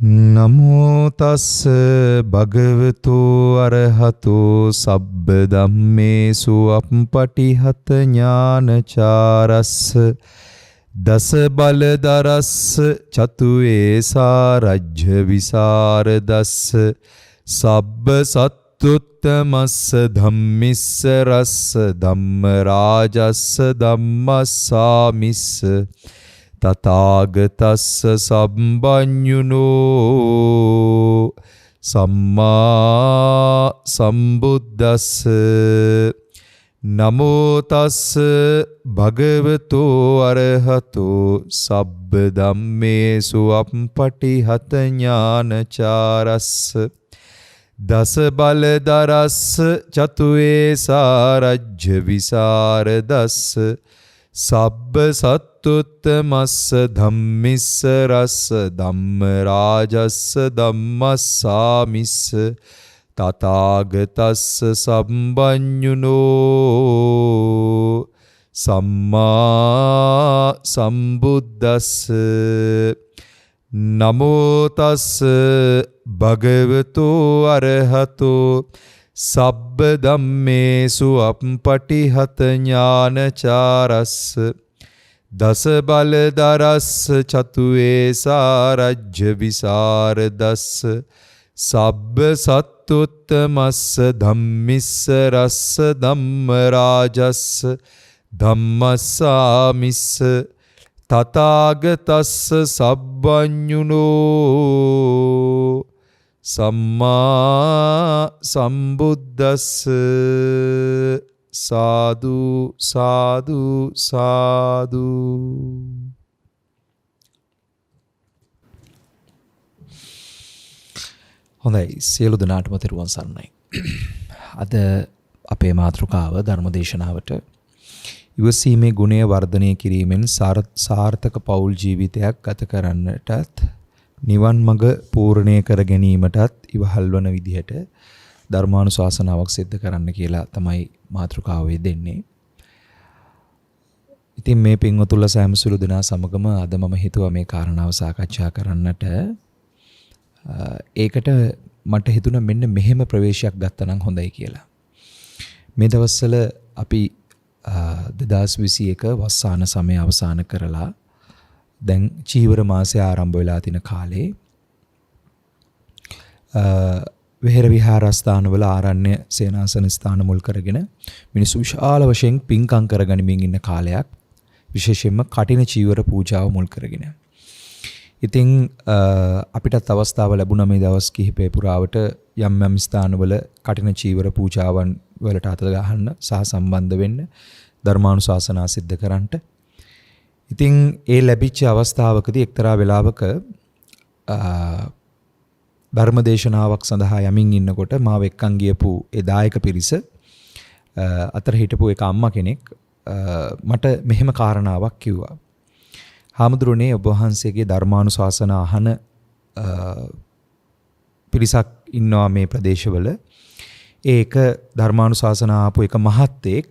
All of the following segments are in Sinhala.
නමෝ තස්ස භගවතු අරහතෝ සබ්බ ධම්මේසු අප්පටිහත ඥානචාරස්ස දස බලදරස්ස චතුවේසා රජ්‍ය විසරදස්ස සබ්බ සත්තුත්තමස්ස ධම්මිස්ස රස්ස ධම්ම රාජස්ස ධම්මස්සාමිස්ස තථාගතස්ස සම්බඤ්ඤුනෝ සම්මා සම්බුද්දස්ස නමෝ තස්ස භගවතෝ අරහතෝ සබ්බ ධම්මේසු අප්පටිහත ඥානචාරස්ස දස බලදරස්ස චතුවේසා රජ්‍ය විසරදස්ස සබ්බ සත්තුත්තමස්ස ධම්මිස්ස රස්ස ධම්ම රාජස්ස ධම්මස්සාමිස්ස තථාගතස්ස සම්බඤ්ඤුනෝ සම්මා සම්බුද්දස්ස නමෝ තස්ස භගවතු අරහතෝ සබ්බ ධම්මේසු අප්පටිහත ඥානචාරස්ස දස බලදරස්ස චතුවේසා රජ්‍ය විසරදස්ස සබ්බ සත්තුත්තමස්ස ධම්මිස්ස රස්ස ධම්ම රාජස්ස ධම්මස්සාමිස්ස තථාගතස්ස සම්බඤ්ඤුනෝ සම්මා සම්බුද්දස්ස සාදු සාදු සාදු. හොඳයි, සියලු දෙනාටම තෙරුවන් සරණයි. අද අපේ මාතෘකාව ධර්මදේශනාවට ඉවසීමේ ගුණය වර්ධනය කිරීමෙන් සාර්ථක පෞල් ජීවිතයක් ගත කරන්නටත් නිවන් මඟ පූර්ණය කර ගැනීමටත් ඉවහල් වන විදිහට ධර්මානුශාසනාවක් සිද්ධ කරන්න කියලා තමයි මාතෘකාව දෙන්නේ. ඉතින් මේ පින්වතුන්ලා සෑම සුළු දෙනා සමගම අද මම හිතුවා මේ කාරණාව සාකච්ඡා කරන්නට. ඒකට මට හිතුණා මෙන්න මෙහෙම ප්‍රවේශයක් ගත්තා නම් හොඳයි කියලා. මේ දවස්වල අපි 2021 වස්සාන සමය අවසන් කරලා දැන් චීවර මාසය ආරම්භ වෙලා තින කාලේ විහෙර විහාරස්ථානවල ආරණ්‍ය සේනාසන ස්ථාන මුල් කරගෙන මිනිස්සු විශාල වශයෙන් පින්කම් කරගනිමින් ඉන්න කාලයක්, විශේෂයෙන්ම කටින චීවර පූජාව මුල් කරගෙන. ඉතින් අපිටත් අවස්ථාව ලැබුණා මේ දවස් කිහිපය පුරාවට යම් යම් ස්ථානවල කටින චීවර පූජාවන් වලට අත ගහන්න සහ සම්බන්ධ වෙන්න, ධර්මානුශාසනා සිද්ධ කරන්නට. ඉතින් ඒ ලැබිච්ච අවස්ථාවකදී එක්තරා වෙලාවක ධර්මදේශනාවක් සඳහා යමින් ඉන්නකොට මාව එක්කන් ගියපු ඒ දායක පිරිස අතර හිටපු එක අම්මා කෙනෙක් මට මෙහෙම කාරණාවක් කිව්වා. හාමුදුරනේ, ඔබ වහන්සේගේ ධර්මානුශාසනා අහන පිරිසක් ඉන්නවා මේ ප්‍රදේශවල. ඒක ධර්මානුශාසනා ආපු එක මහත්තයෙක්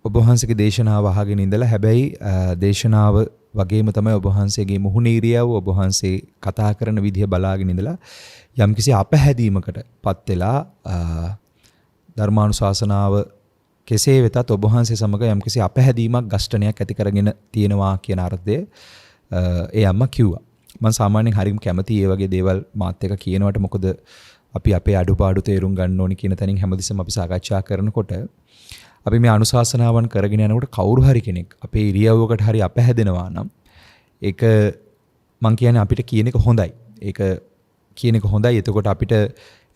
ඔබ වහන්සේගේ දේශනාව අහගෙන ඉඳලා, හැබැයි දේශනාව වගේම තමයි ඔබ වහන්සේගේ මුහුණ ඉරියව්, ඔබ වහන්සේ කතා කරන විදිහ බලාගෙන ඉඳලා යම්කිසි අපහැදීමකටපත් වෙලා ධර්මානුශාසනාව කෙසේ වෙතත් ඔබ වහන්සේ සමග යම්කිසි අපහැදීමක්, ගෂ්ඨනයක් ඇති කරගෙන තියෙනවා කියන අර්ථය ඒ අම්මා කිව්වා. මම සාමාන්‍යයෙන් හරිම කැමතියි මේ වගේ දේවල් මාත් එක්ක කියනවට. මොකද අපි අපේ අඩුපාඩු තේරුම් ගන්න ඕනි කියන තැනින් හැමදෙස්සම අපි සාකච්ඡා කරනකොට අපි මේ අනුශාසනාවන් කරගෙන යනකොට කවුරු හරි කෙනෙක් අපේ ඉරියව්වකට හරි අපහැදෙනවා නම් ඒක මං කියන්නේ අපිට කියන එක හොඳයි. ඒක කියන එක හොඳයි. එතකොට අපිට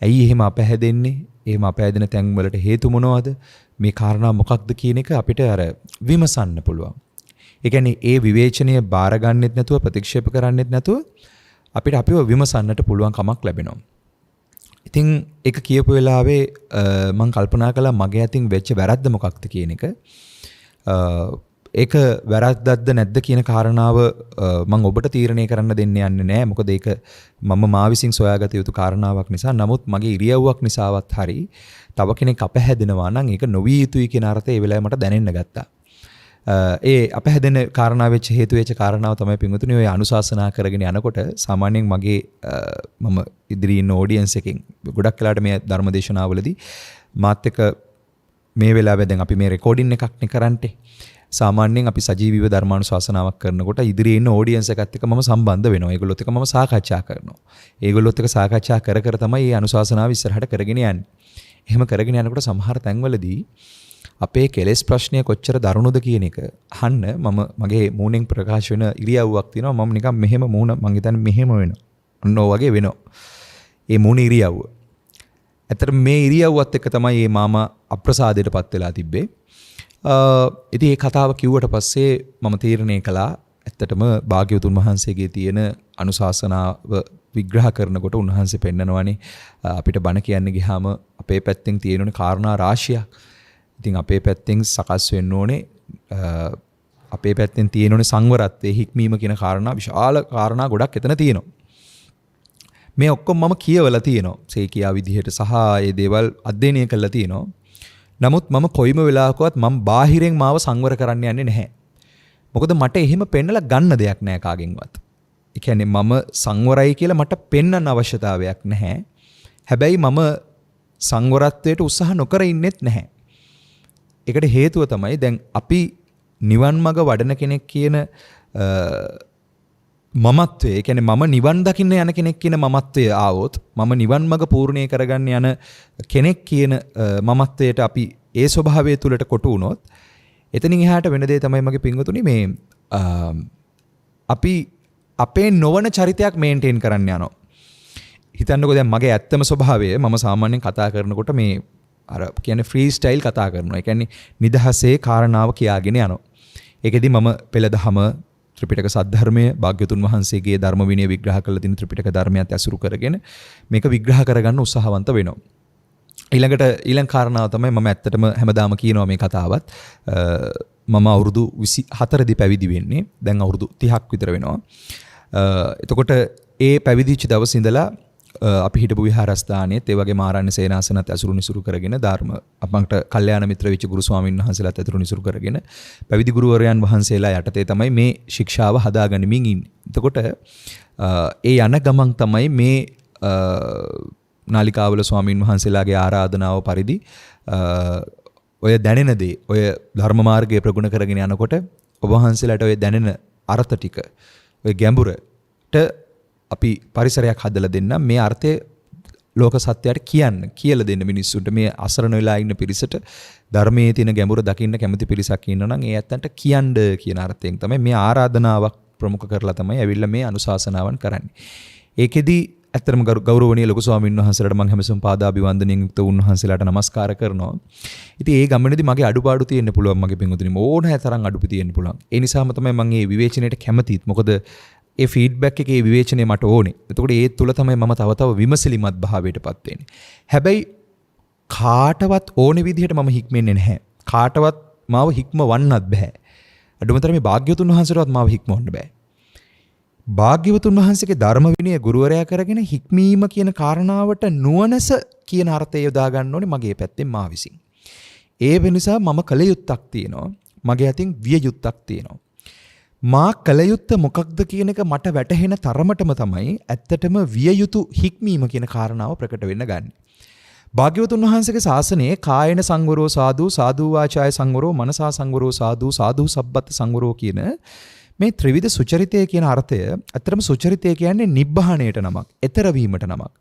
ඇයි එහෙම අපහැදෙන්නේ? එහෙම අපහැදෙන තැන් වලට හේතු මොනවද? මේ කාරණා මොකක්ද කියන එක අපිට අර විමසන්න පුළුවන්. ඒ කියන්නේ ඒ විවේචනය බාර ගන්නෙත් නැතුව, ප්‍රතික්ෂේප කරන්නෙත් නැතුව අපිට අපිව විමසන්නට පුළුවන් කමක් ලැබෙනවා. ඉතින් ඒක කියපු වෙලාවේ මම කල්පනා කළා මගේ අතින් වෙච්ච වැරද්ද මොකක්ද කියන එක. ඒක වැරද්දක්ද නැද්ද කියන කාරණාව මම ඔබට තීරණය කරන්න දෙන්න යන්නේ නැහැ. මොකද ඒක මම මා විසින් සොයාගත යුතු කාරණාවක් නිසා. නමුත් මගේ ඉරියව්වක් නිසාවත් හරි තව කෙනෙක් අපහැදෙනවා නම් ඒක නොවිය යුතුයි කියන අර්ථය ඒ වෙලාවේ මට දැනෙන්න ගත්තා. ඒ අපහැදෙන කාරණා වෙච්ච හේතු වෙච්ච කාරණාව තමයි පින්වතුනි ඔය අනුශාසනා කරගෙන යනකොට සාමාන්‍යයෙන් මගේ මම ඉදිරියේ ඉන්න ඔඩියන්ස් එකෙන් ගොඩක් වෙලාට මේ ධර්මදේශනාවලදී මාත් එක්ක මේ වෙලාවේ දැන් අපි මේ රෙකෝඩින් එකක් නේ කරන්නේ. සාමාන්‍යයෙන් අපි සජීවීව ධර්මානුශාසනාවක් කරනකොට ඉදිරියේ ඉන්න ඔඩියන්ස් එකත් එක්ක මම සම්බන්ධ වෙනවා. ඒගොල්ලොත් එක්ක මම සාකච්ඡා කරනවා. ඒගොල්ලොත් එක්ක සාකච්ඡා කර කර තමයි මේ අනුශාසනාව ඉස්සරහට කරගෙන යන්නේ. එහෙම කරගෙන යනකොට සමහර තැන්වලදී අපේ කෙලෙස් ප්‍රශ්නය කොච්චර දරුණුද කියන එක අහන්න මගේ මූණෙන් ප්‍රකාශ වෙන ඉරියව්වක් තියෙනවා. මම නිකන් මෙහෙම මූණ මං හිතන්නේ මෙහෙම වෙනවා. ඔන්න ඔය වගේ වෙනවා. ඒ මූණ ඉරියව්ව. ඇත්තට මේ ඉරියව්වත් එක්ක තමයි මේ මාමා අප්‍රසාදයටපත් වෙලා තිබ්බේ. ඉතින් මේ කතාව කිව්වට පස්සේ මම තීරණය කළා ඇත්තටම භාග්‍යවතුන් වහන්සේගේ තියෙන අනුශාසනාව විග්‍රහ කරනකොට උන්වහන්සේ පෙන්නනවානේ අපිට බණ කියන්න ගියාම අපේ පැත්තෙන් තියෙනුනේ කාරණා රාශියක්. ඉතින් අපේ පැත්තෙන් සකස් වෙන්න ඕනේ අපේ පැත්තෙන් තියෙනුනේ සංවරත්වයේ හික්මීම කියන කාරණා විශාල කාරණා ගොඩක් එතන තියෙනවා. මේ ඔක්කොම මම කියවලා තියෙනවා. සේකියා විදිහට සහ ඒ දේවල් අධ්‍යයනය කළා තියෙනවා. නමුත් මම කොයිම වෙලාවකවත් මම බාහිරෙන් මාව සංවර කරන්න යන්නේ නැහැ. මොකද මට එහෙම පෙන්නලා ගන්න දෙයක් නැහැ කාගෙන්වත්. ඒ කියන්නේ මම සංවරයි කියලා මට පෙන්වන්න අවශ්‍යතාවයක් නැහැ. හැබැයි මම සංවරත්වයට උත්සාහ නොකර ඉන්නෙත් නැහැ. ඒකට හේතුව තමයි දැන් අපි නිවන් මඟ වඩන කෙනෙක් කියන මමත්වය. ඒ කියන්නේ මම නිවන් දකින්න යන කෙනෙක් කියන මමත්වය ආවොත් මම නිවන් මඟ පූර්ණේ කරගන්න යන කෙනෙක් කියන මමත්වයට අපි ඒ ස්වභාවය තුලට කොටු වුණොත් එතනින් එහාට වෙන දේ තමයි මගේ පින්වතුනි මේ අපි අපේ නොවන චරිතයක් මේන්ටේන් කරන්න යනවා. හිතන්නකෝ දැන් මගේ ඇත්තම ස්වභාවය මම සාමාන්‍යයෙන් කතා කරනකොට මේ අර කියන්නේ ෆ්‍රී ස්ටයිල් කතා කරනවා. ඒ කියන්නේ නිදහසේ කාරණාව කියාගෙන යනවා. ඒකෙදි මම පෙළදහම ත්‍රිපිටක සද්ධර්මය භාග්‍යතුන් වහන්සේගේ ධර්ම විනය විග්‍රහ කළ තියෙන ත්‍රිපිටක ධර්මයත් ඇසුරු කරගෙන මේක විග්‍රහ කරගන්න උත්සාහවන්ත වෙනවා. ඊළඟ කාරණාව තමයි මම ඇත්තටම හැමදාම කියනවා මේ කතාවත්. මම අවුරුදු 24 දී පැවිදි වෙන්නේ. දැන් අවුරුදු 30ක් විතර වෙනවා. එතකොට ඒ පැවිදිච්ච දවස් ඉඳලා අපි හිටපු විහාරස්ථානයේත් ඒ වගේ ආරණ්‍ය සේනාසනත් ඇසුරු නිසුරු කරගෙන ධර්ම අපන්ට කල්යාණ මිත්‍ර වෙච්ච ගුරු ස්වාමීන් වහන්සේලාත් ඇසුරු නිසුරු කරගෙන පැවිදි ගුරුවරයන් වහන්සේලා යටතේ තමයි මේ ශික්ෂාව හදාගනිමින් ඉන්නේ. එතකොට ඒ යන ගමන් තමයි මේ නාලිකාවල ස්වාමීන් වහන්සේලාගේ ආරාධනාව පරිදි ඔය දැනෙන දේ ඔය ධර්ම මාර්ගයේ ප්‍රගුණ කරගෙන යනකොට ඔබ වහන්සේලාට ඔය දැනෙන අර්ථ ටික ඔය ගැඹුරට අපි පරිසරයක් හදලා දෙන්න මේ අර්ථය ලෝක සත්‍යයට කියලා දෙන්න මිනිස්සුන්ට මේ අසරණ වෙලා ඉන්න පිරිසට ධර්මයේ තියෙන ගැඹුර දකින්න කැමති පිරිසක් ඉන්නවනම් ඒ ඇත්තන්ට කියන්න කියන අර්ථයෙන් තමයි මේ ආරාධනාවක් ප්‍රමුඛ කරලා තමයි ඇවිල්ලා මේ අනුශාසනාවන් කරන්නේ. ඒකෙදි ඇත්තටම ගෞරවනීය ලොකු ස්වාමීන් වහන්සේලාට මම හැමසම පාදාභිවන්දනයෙන් යුක්ත උන්වහන්සේලාට නමස්කාර කරනවා. ඉතින් ඒ ගමනේදී මගේ අඩුපාඩු තියෙන්න පුළුවන් මගේ පින්වතුනි ඕනෑ තරම් අඩුපි තියෙන්න පුළුවන්. ඒ නිසාම තමයි මම මේ විවේචනයට කැමතිත්. මොකද ඒ ෆීඩ්බැක් එකේ විවේචනය මට ඕනේ. එතකොට ඒ තුල තමයි මම තව විමසිලිමත් භාවයටපත් වෙන්නේ. හැබැයි කාටවත් ඕනේ විදිහට මම හික්මෙන්නේ නැහැ. කාටවත් මාව හික්මවන්නත් බෑ. අඩුමතරමේ භාග්‍යවතුන් වහන්සේටවත් මාව හික්මවන්න බෑ. භාග්‍යවතුන් වහන්සේගේ ධර්ම විනය ගුරුවරයා කරගෙන හික්මීම කියන කාරණාවට නුවණස කියන අර්ථය යොදා ගන්න ඕනේ මගේ පැත්තෙන් මා විසින්. ඒ වෙනසා මම කල යුත්තක් තියෙනවා. මගේ අතින් විය යුත්තක් තියෙනවා. මා කල යුත්ත මොකක්ද කියන එක මට වැටහෙන තරමටම තමයි ඇත්තටම විය යුතු හික්මීම කියන කාරණාව ප්‍රකට වෙන්න ගන්න. භාග්‍යවතුන් වහන්සේගේ ශාසනයේ කායන සංවරෝ සාදු සාදු වාචාය සංවරෝ මනසා සංවරෝ සාදු සාදු සබ්බත් සංවරෝ කියන මේ ත්‍රිවිධ සුචරිතය කියන අර්ථය ඇත්තටම සුචරිතය කියන්නේ නිබ්බහණයට නමක්, ඈතර වීමට නමක්.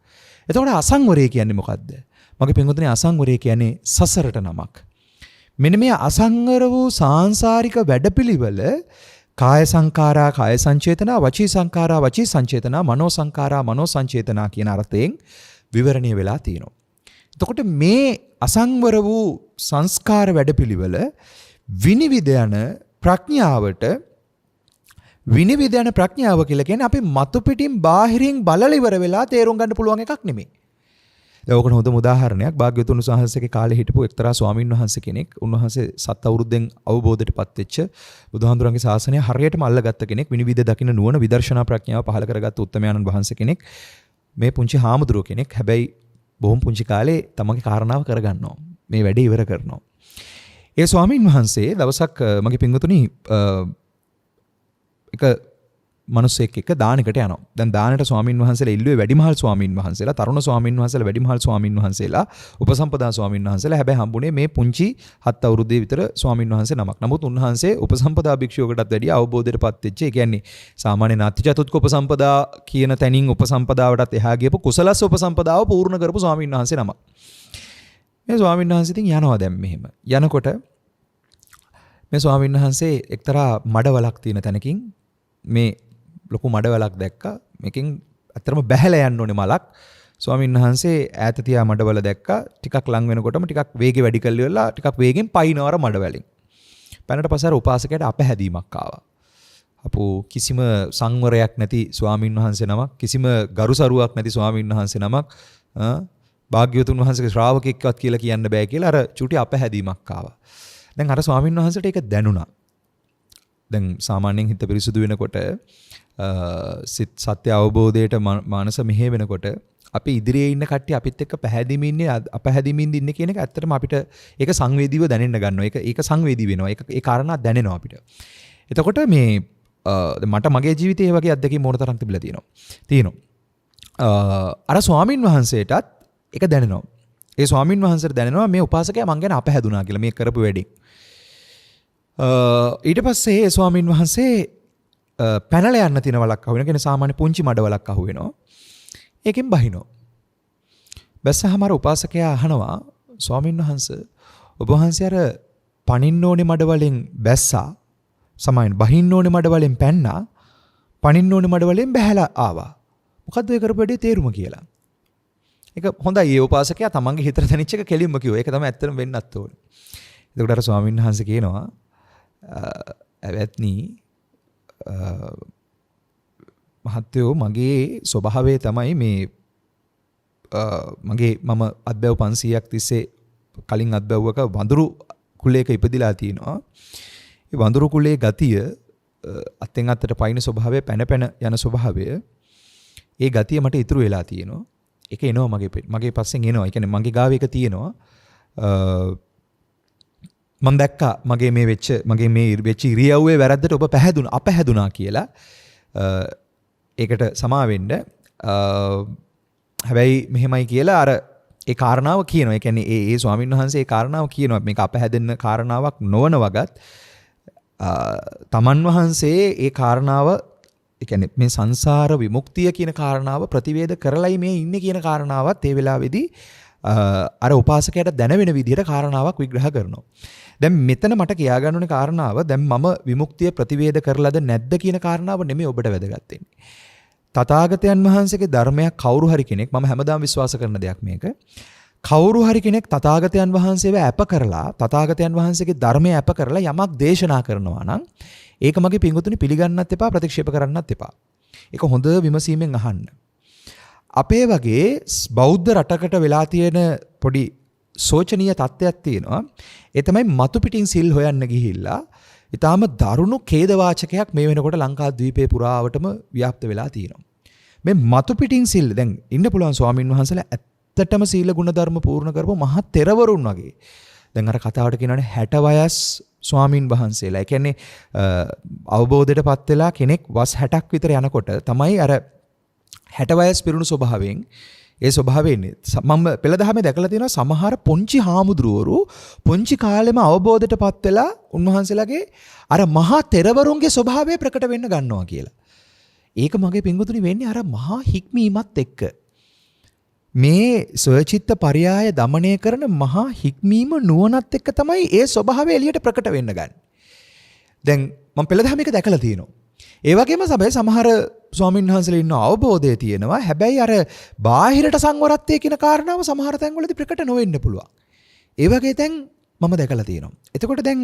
එතකොට අසංවරය කියන්නේ මොකද්ද? මගේ පින්වතුනි අසංවරය කියන්නේ සසරට නමක්. මෙන්න මේ අසංවර වූ සාංශාරික වැඩපිළිවෙල කාය සංඛාරා කාය සංචේතනා, වචී සංඛාරා වචී සංචේතනා, මනෝ සංඛාරා මනෝ සංචේතනා කියන අර්ථයෙන් විවරණය වෙලා තියෙනවා. එතකොට මේ අසංවර වූ සංස්කාර වැඩපිළිවෙල විනිවිද යන ප්‍රඥාවට විනිවිද යන ප්‍රඥාව කියලා කියන්නේ අපි මතු පිටින් බාහිරින් බලලා ඉවර වෙලා තේරුම් ගන්න පුළුවන් එකක් නෙමෙයි. දැන් ඕකට හොඳම උදාහරණයක් භාග්‍යවතුන් වහන්සේගේ කාලේ හිටපු එක්තරා ස්වාමින් වහන්සේ කෙනෙක්. උන්වහන්සේ 7 අවුරුද්දෙන් අවබෝධයටපත් වෙච්ච බුදුහාමුදුරන්ගේ ශාසනය හරියටම අල්ලගත්ත කෙනෙක්. විනිවිද දකින්න නුවණ විදර්ශනා ප්‍රඥාව පහළ කරගත්ත උත්තමයන්න් වහන්සේ කෙනෙක්. මේ පුංචි හාමුදුරුවෝ කෙනෙක්. හැබැයි බොහොම පුංචි කාලේ තමන්ගේ කාරණාව කරගන්නවා. මේ වැඩේ ඉවර කරනවා. ඒ ස්වාමීන් වහන්සේ දවසක් මගේ පින්වතුනි එක මිනිස්සෙක් එක්ක දානකට යනවා. දැන් දානට ස්වාමින් වහන්සේලා ඉල්ලුවේ වැඩිමහල් ස්වාමින් වහන්සේලා, තරුණ ස්වාමින් වහන්සේලා, වැඩිමහල් ස්වාමින් වහන්සේලා, උපසම්පදා ස්වාමින් වහන්සේලා. හැබැයි හම්බුනේ මේ පුංචි 7 අවුරුද්දේ විතර ස්වාමින් වහන්සේ නමක්. නමුත් උන්වහන්සේ උපසම්පදා භික්ෂුවකටත් වැඩිය අවබෝධයටපත් වෙච්ච, ඒ කියන්නේ සාමාන්‍ය නාත්‍ය චතුත්ක උපසම්පදා කියන තැනින් උපසම්පදාවටත් එහා ගියපු කුසලස් උපසම්පදාව පූර්ණ කරපු ස්වාමින් වහන්සේ නමක්. මේ ස්වාමින් වහන්සේ ඉතින් යනවා දැන් මෙහෙම. යනකොට මේ ස්වාමින් වහන්සේ එක්තරා මඩවලක් තියෙන තැනකින් මේ ලොකු මඩවලක් දැක්කා. මේකෙන් අතරම බැහැලා යන්න ඕනේ මලක්. ස්වාමීන් වහන්සේ ඈත තියා මඩවල දැක්කා. ටිකක් ලඟ වෙනකොටම ටිකක් වේගෙ වැඩි කරලා ටිකක් වේගෙන් පයින්නවර මඩවලින්. පැනට පස්සේ අර උපාසකයාට අපහැදීමක් ආවා. අපෝ කිසිම සංවරයක් නැති ස්වාමීන් වහන්සේ නමක්, කිසිම ගරුසරුවක් නැති ස්වාමීන් වහන්සේ නමක්, භාග්‍යවතුන් වහන්සේගේ ශ්‍රාවකෙක්වත් කියලා කියන්න බෑ කියලා අර චුටි අපහැදීමක් ආවා. දැන් අර ස්වාමීන් වහන්සේට ඒක දැනුණා. දැන් සාමාන්‍යයෙන් හිත පිරිසුදු වෙනකොට සත්‍ය අවබෝධයට මානස මෙහෙ වෙනකොට අපි ඉදිරියේ ඉන්න කට්ටිය අපිත් එක්ක පැහැදිමින් ඉන්නේ අපහැදිමින් ඉන්නේ කියන එක ඇත්තටම අපිට ඒක සංවේදීව දැනෙන්න ගන්නවා. ඒක සංවේදී වෙනවා. ඒ කාරණා දැනෙනවා අපිට. එතකොට මේ මට මගේ ජීවිතයේ මේ වගේ අත්දැකීම් මොන තරම් තිබිලා තියෙනවා. අර ස්වාමින් වහන්සේටත් ඒක දැනෙනවා. ඒ ස්වාමින් වහන්සේට දැනෙනවා මේ උපාසකයා මං ගැන අපහැදුනා කියලා මේ කරපු වැඩේ. ඊට පස්සේ ඒ ස්වාමින් වහන්සේ පැනලා යන්න තියෙන වලක් අහු වෙන කෙන සාමාන්‍ය පුංචි මඩ වලක් අහු වෙනවා. ඒකෙන් බහිනවා. බැස්සහම අර උපාසකයා අහනවා ස්වාමින් වහන්සේ ඔබ වහන්සේ අර පනින්න ඕනේ මඩ වලින් බැස්සා සමායන බහින්න ඕනේ මඩ වලින් පැන්නා පනින්න ඕනේ මඩ වලින් බැහැලා ආවා. මොකද්ද ඒ කරපු වැඩේ තේරුම කියලා. ඒක හොඳයි. ඒ උපාසකයා තමන්ගේ හිතට දැනෙච්ච එක කෙලින්ම කිව්වා. ඒක තමයි ඇත්තටම වෙන්නත් ඕනේ. එතකොට අර ස්වාමීන් වහන්සේ කියනවා ඇවැත්නි මහත්තයෝ මගේ ස්වභාවය තමයි මේ මම අත්බැව් 500ක් තිස්සේ කලින් අත්බැව්වක වඳුරු කුලයක ඉපදිලා තිනවා. ඒ වඳුරු කුලයේ ගතිය අත්ෙන් අත්තට පයින් ස්වභාවය පැන යන ස්වභාවය ඒ ගතිය මට ඉතුරු වෙලා තියෙනවා. ඒක එනවා මගේ පස්සෙන් එනවා. ඒ කියන්නේ මගේ ගාව එක තියෙනවා. මම දැක්කා මගේ මේ වෙච්ච ඉරියව්වේ වැරද්දට ඔබ අපහැදුනා කියලා. ඒකට සමා වෙන්න. හැබැයි මෙහෙමයි කියලා අර ඒ කාරණාව කියනවා. ඒ කියන්නේ ඒ ස්වාමීන් වහන්සේ ඒ කාරණාව කියනවා. මේක අපහැදෙන්න කාරණාවක් නොවන වගත් තමන් වහන්සේ ඒ කාරණාව ඒ කියන්නේ මේ සංසාර විමුක්තිය කියන කාරණාව ප්‍රතිවේද කරලයි මේ ඉන්නේ කියන කාරණාවත් ඒ වෙලාවේදී අර උපාසකයට දැනෙන විදිහට කාරණාවක් විග්‍රහ කරනවා. දැන් මෙතන මට කියා ගන්න ඕනේ කාරණාව දැන් මම විමුක්තිය ප්‍රතිවේද කරලාද නැද්ද කියන කාරණාව නෙමෙයි ඔබට වැදගත් වෙන්නේ. තථාගතයන් වහන්සේගේ ධර්මයක් කවුරු හරි කෙනෙක් මම හැමදාම විශ්වාස කරන දෙයක් මේක. කවුරු හරි කෙනෙක් තථාගතයන් වහන්සේව අප කරලා තථාගතයන් වහන්සේගේ ධර්මය අප කරලා යමක් දේශනා කරනවා නම් ඒක මගේ පිංගුතුනි පිළිගන්නත් එපා ප්‍රතික්ෂේප කරන්නත් එපා. ඒක හොඳ විමසීමෙන් අහන්න. අපේ වගේ බෞද්ධ රටකට වෙලා තියෙන පොඩි සෝචනීය තත්ත්වයක් තියෙනවා. ඒ තමයි මතු පිටින් සිල් හොයන්න ගිහිල්ලා ඊටාම දරුණු ඛේදවාචකයක් මේ වෙනකොට ලංකාද්වීපේ පුරාවටම ව්‍යාප්ත වෙලා තියෙනවා. මේ මතු පිටින් සිල් දැන් ඉන්න පුළුවන් ස්වාමින් වහන්සේලා ඇත්තටම සීල ගුණ ධර්ම පූර්ණ කරපු මහා තෙරවරුන් වගේ. දැන් අර කතාවට කියනවානේ 60 වයස් ස්වාමින් වහන්සේලා. ඒ කියන්නේ අවබෝධයටපත් වෙලා කෙනෙක් වස් 60ක් විතර යනකොට තමයි අර 60 වයස් පිරුණු ස්වභාවයෙන් ඒ ස්වභාවයෙන් මම පෙළදහමේ දැකලා තියෙනවා සමහර පොන්චි හාමුදුරුවරු පොන්චි කාලෙම අවබෝධයටපත් වෙලා උන්වහන්සේලාගේ අර මහා තෙරවරුන්ගේ ස්වභාවය ප්‍රකට වෙන්න ගන්නවා කියලා. ඒක මගේ පිංගුතුනි වෙන්නේ අර මහා හික්මීමත් එක්ක. මේ සෝචිත්ත පරයාය දමනය කරන මහා හික්මීම නුවණත් එක්ක තමයි ඒ ස්වභාවය එළියට ප්‍රකට වෙන්න ගන්නේ. දැන් මම පෙළදහමේක දැකලා තියෙනවා. ඒ වගේම සමහර ස්වාමීන් වහන්සේලා ඉන්න අවබෝධය තියෙනවා. හැබැයි අර බාහිරට සංවරත්වයේ කියන කාරණාව සමහර තැන්වලදී ප්‍රකට නොවෙන්න පුළුවන්. ඒ වගේ තැන් මම දැකලා තියෙනවා. එතකොට දැන්